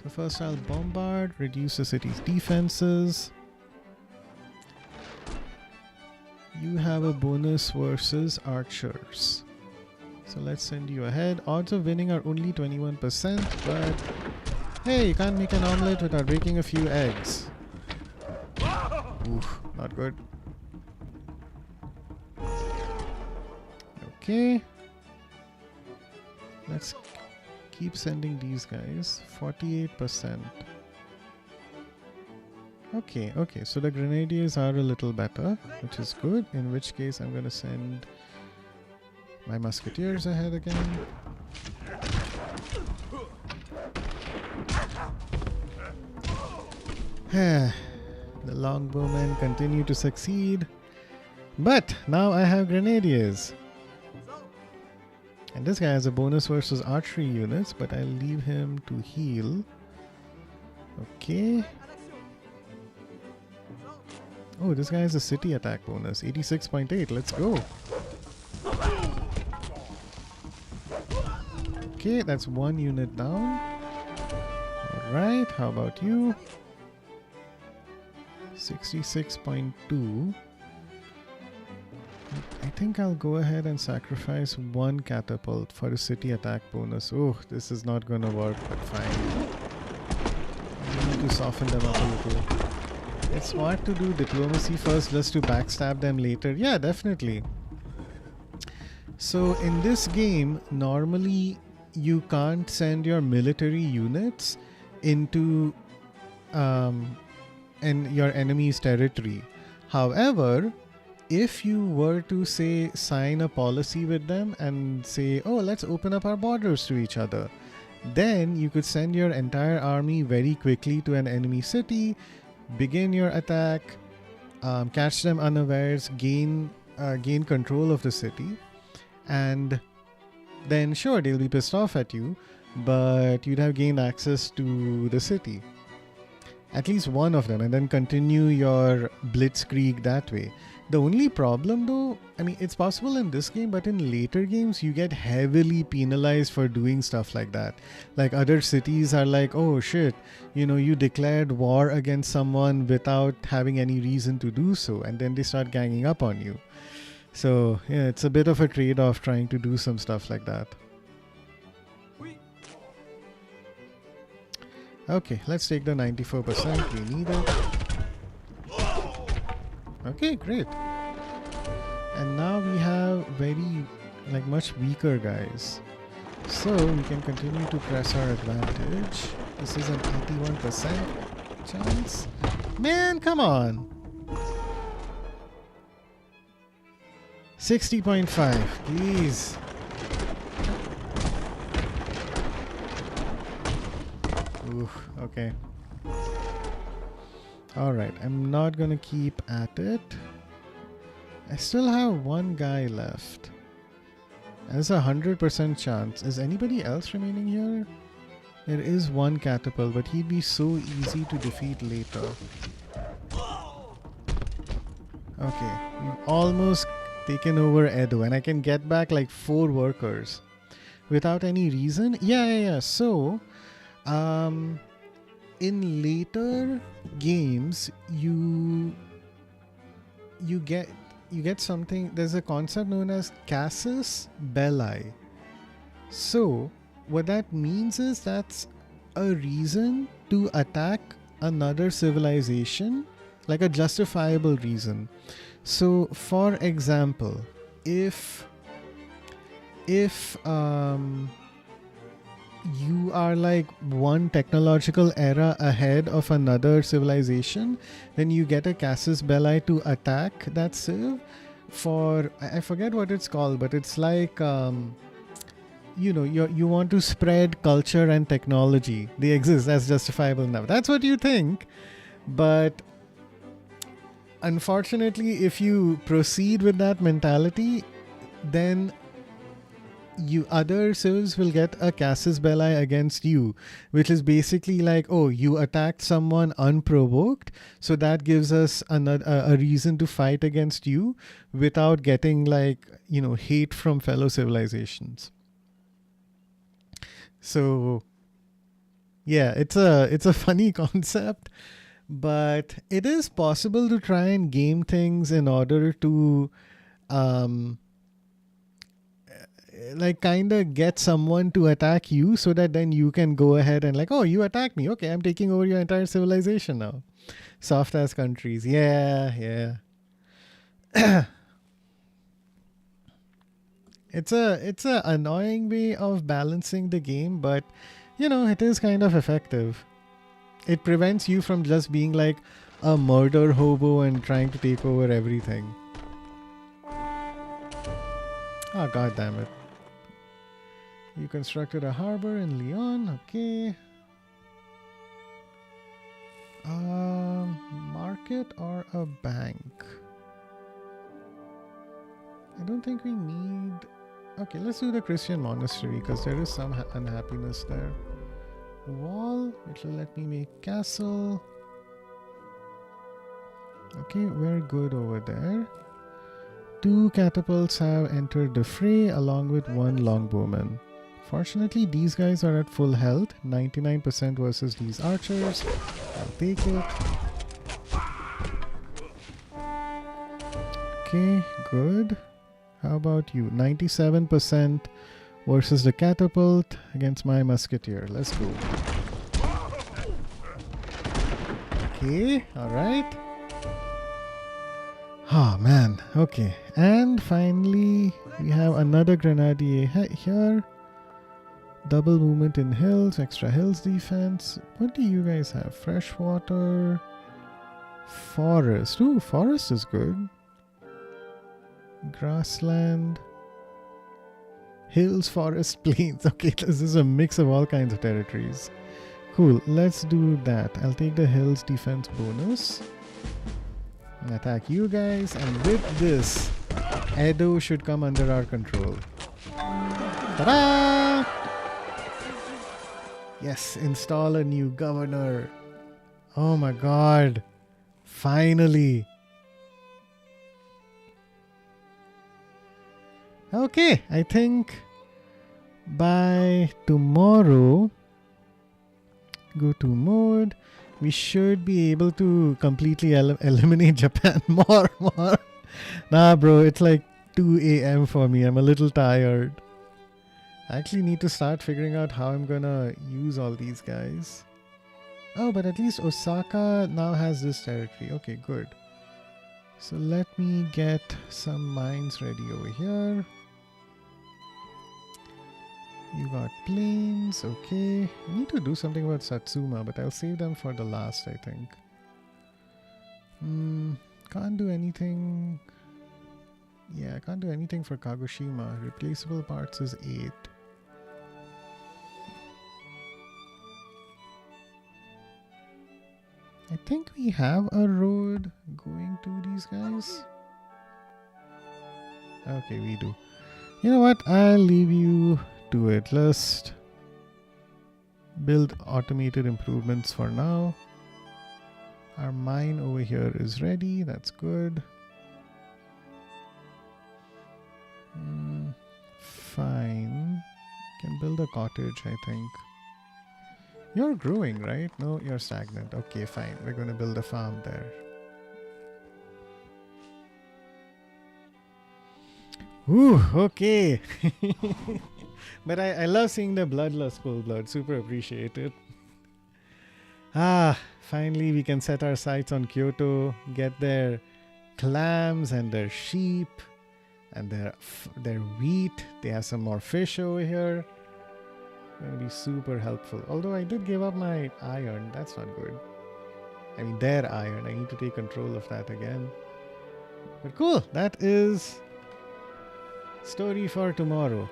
So first I'll bombard, reduce the city's defenses. You have a bonus versus archers. So let's send you ahead. Odds of winning are only 21%, but hey, you can't make an omelette without breaking a few eggs. Oof, not good. Okay. Let's keep sending these guys. 48%. Okay, so the grenadiers are a little better, which is good. In which case, I'm going to send my musketeers ahead again. The longbowmen continue to succeed. But now I have grenadiers. And this guy has a bonus versus archery units, but I'll leave him to heal. Okay. Oh, this guy has a city attack bonus. 86.8. Let's go. Okay, that's one unit down. Alright, how about you? 66.2. I think I'll go ahead and sacrifice one catapult for a city attack bonus. Oh, this is not going to work, but fine. I need to soften them up a little. It's smart to do diplomacy first just to backstab them later. Yeah, definitely. So in this game, normally you can't send your military units into your enemy's territory. However, if you were to say sign a policy with them and say, oh, let's open up our borders to each other, then you could send your entire army very quickly to an enemy city, begin your attack, catch them unawares, gain control of the city, and then sure, they'll be pissed off at you, but you'd have gained access to the city. At least one of them, and then continue your blitzkrieg that way. The only problem though, I mean, it's possible in this game, but in later games, you get heavily penalized for doing stuff like that. Like other cities are like, oh shit, you declared war against someone without having any reason to do so, and then they start ganging up on you. So yeah, it's a bit of a trade-off trying to do some stuff like that. Okay, let's take the 94%. We need it. Okay, great. And now we have much weaker guys. So we can continue to press our advantage. This is an 81% chance. Man, come on. 60.5, please. Oof, okay. Alright, I'm not gonna keep at it. I still have one guy left. There's a 100% chance. Is anybody else remaining here? There is one catapult, but he'd be so easy to defeat later. Okay, we've almost taken over Edo, and I can get back like 4 workers without any reason. Yeah. So, in later games, you get something. There's a concept known as casus belli. So what that means is that's a reason to attack another civilization, like a justifiable reason. So for example, if you are like one technological era ahead of another civilization, then you get a casus belli to attack that civ for, I forget what it's called, but it's like you want to spread culture and technology. They exist as justifiable now. That's what you think, but unfortunately, if you proceed with that mentality, then other civs will get a casus belli against you, which is basically like, oh, you attacked someone unprovoked, so that gives us a reason to fight against you without getting hate from fellow civilizations. So yeah, it's a funny concept, But it is possible to try and game things in order to um, like kind of get someone to attack you, so that then you can go ahead and like, oh, you attacked me, okay, I'm taking over your entire civilization now. Soft as countries. Yeah. It's a annoying way of balancing the game, but it is kind of effective. It prevents you from just being like a murder hobo and trying to take over everything. Oh, god damn it. You constructed a harbor in Lyon, okay. Market or a bank? I don't think we need... Okay, let's do the Christian monastery because there is some unhappiness there. Wall, which will let me make castle. Okay, we're good over there. 2 catapults have entered the fray along with 1 longbowman. Fortunately, these guys are at full health, 99% versus these archers. I'll take it. Okay, good. How about you? 97% versus the catapult against my musketeer. Let's go. Okay, alright. Oh man, okay. And finally, we have another grenadier here. Double movement in hills, extra hills defense. What do you guys have? Freshwater, forest. Ooh, forest is good. Grassland, hills, forest, plains. Okay, this is a mix of all kinds of territories. Cool, let's do that. I'll take the hills defense bonus. Attack you guys, and with this, Edo should come under our control. Ta-da! Yes, install a new governor. Oh my god. Finally. Okay, I think by tomorrow, go to mode, we should be able to completely eliminate Japan. More. Nah, bro, it's like 2 a.m. for me. I'm a little tired. I actually need to start figuring out how I'm gonna use all these guys. Oh, but at least Osaka now has this territory. Okay, good. So let me get some mines ready over here. You got plains, okay. I need to do something about Satsuma, but I'll save them for the last, I think. Can't do anything. Yeah, I can't do anything for Kagoshima. Replaceable parts is 8. I think we have a road going to these guys. Okay, we do. You know what? I'll leave you to it. Let's build automated improvements for now. Our mine over here is ready. That's good. Fine. Can build a cottage, I think. You're growing, right? No, you're stagnant. Okay, fine. We're going to build a farm there. Ooh, okay. But I love seeing the bloodlust cold blood. Super appreciate it. Finally we can set our sights on Kyoto, get their clams and their sheep and their wheat. They have some more fish over here. Going to be super helpful. Although I did give up my iron. That's not good. I mean, their iron. I need to take control of that again. But cool. That is story for tomorrow.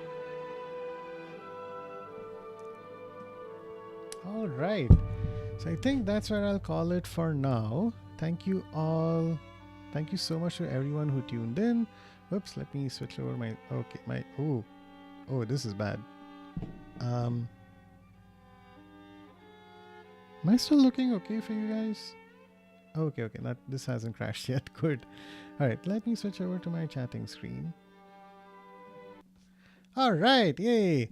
All right. So I think that's where I'll call it for now. Thank you all. Thank you so much to everyone who tuned in. Whoops, let me switch over my... Okay, my... Oh, this is bad. Am I still looking okay for you guys? Okay. This hasn't crashed yet. Good. Alright, let me switch over to my chatting screen. Alright, yay!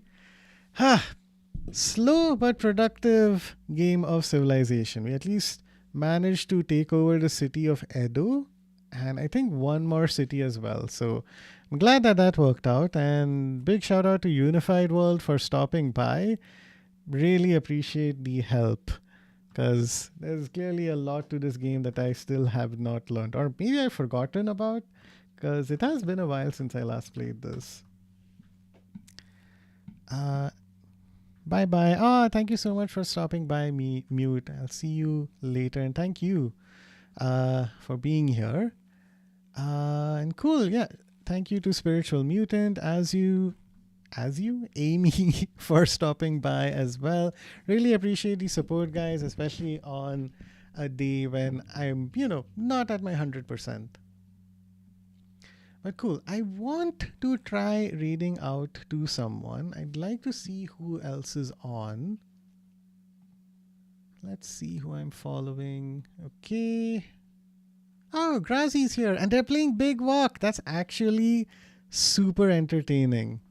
Slow but productive game of Civilization. We at least managed to take over the city of Edo, and I think one more city as well. So I'm glad that that worked out. And big shout out to Unified World for stopping by. Really appreciate the help, because there's clearly a lot to this game that I still have not learned, or maybe I've forgotten about, because it has been a while since I last played this. Bye bye. Oh, thank you so much for stopping by me, Mute. I'll see you later, and thank you for being here. And cool, yeah. Thank you to Spiritual Mutant, as you, Amy, for stopping by as well. Really appreciate the support, guys, especially on a day when I'm, not at my 100%. But cool. I want to try reading out to someone. I'd like to see who else is on. Let's see who I'm following. Okay. Oh, Grazi's here, and they're playing Big Walk. That's actually super entertaining.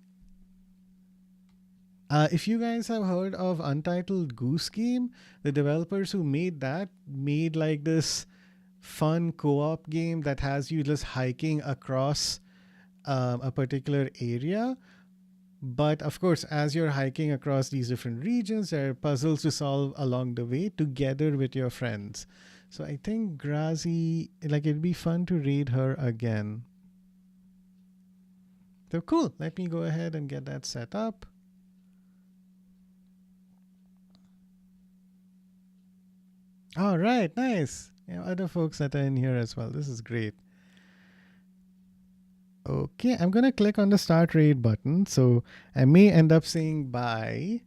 If you guys have heard of Untitled Goose Game, the developers who made that made like this fun co-op game that has you just hiking across a particular area. But of course, as you're hiking across these different regions, there are puzzles to solve along the way together with your friends. So I think Grazi, like, it'd be fun to raid her again. So cool. Let me go ahead and get that set up. All right, nice. Other folks that are in here as well. This is great. Okay, I'm going to click on the start raid button. So I may end up saying bye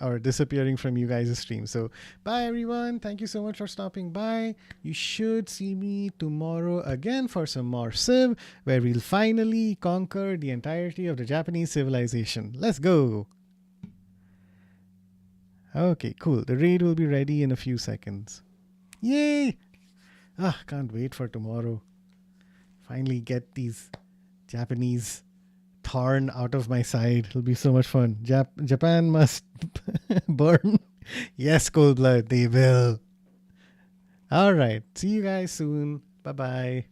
or disappearing from you guys' stream. So bye, everyone. Thank you so much for stopping by. You should see me tomorrow again for some more Civ, where we'll finally conquer the entirety of the Japanese civilization. Let's go. Okay, cool. The raid will be ready in a few seconds. Yay! Can't wait for tomorrow. Finally get these Japanese thorn out of my side. It'll be so much fun. Japan must burn. Yes, Cold Blood, they will. All right. See you guys soon. Bye-bye.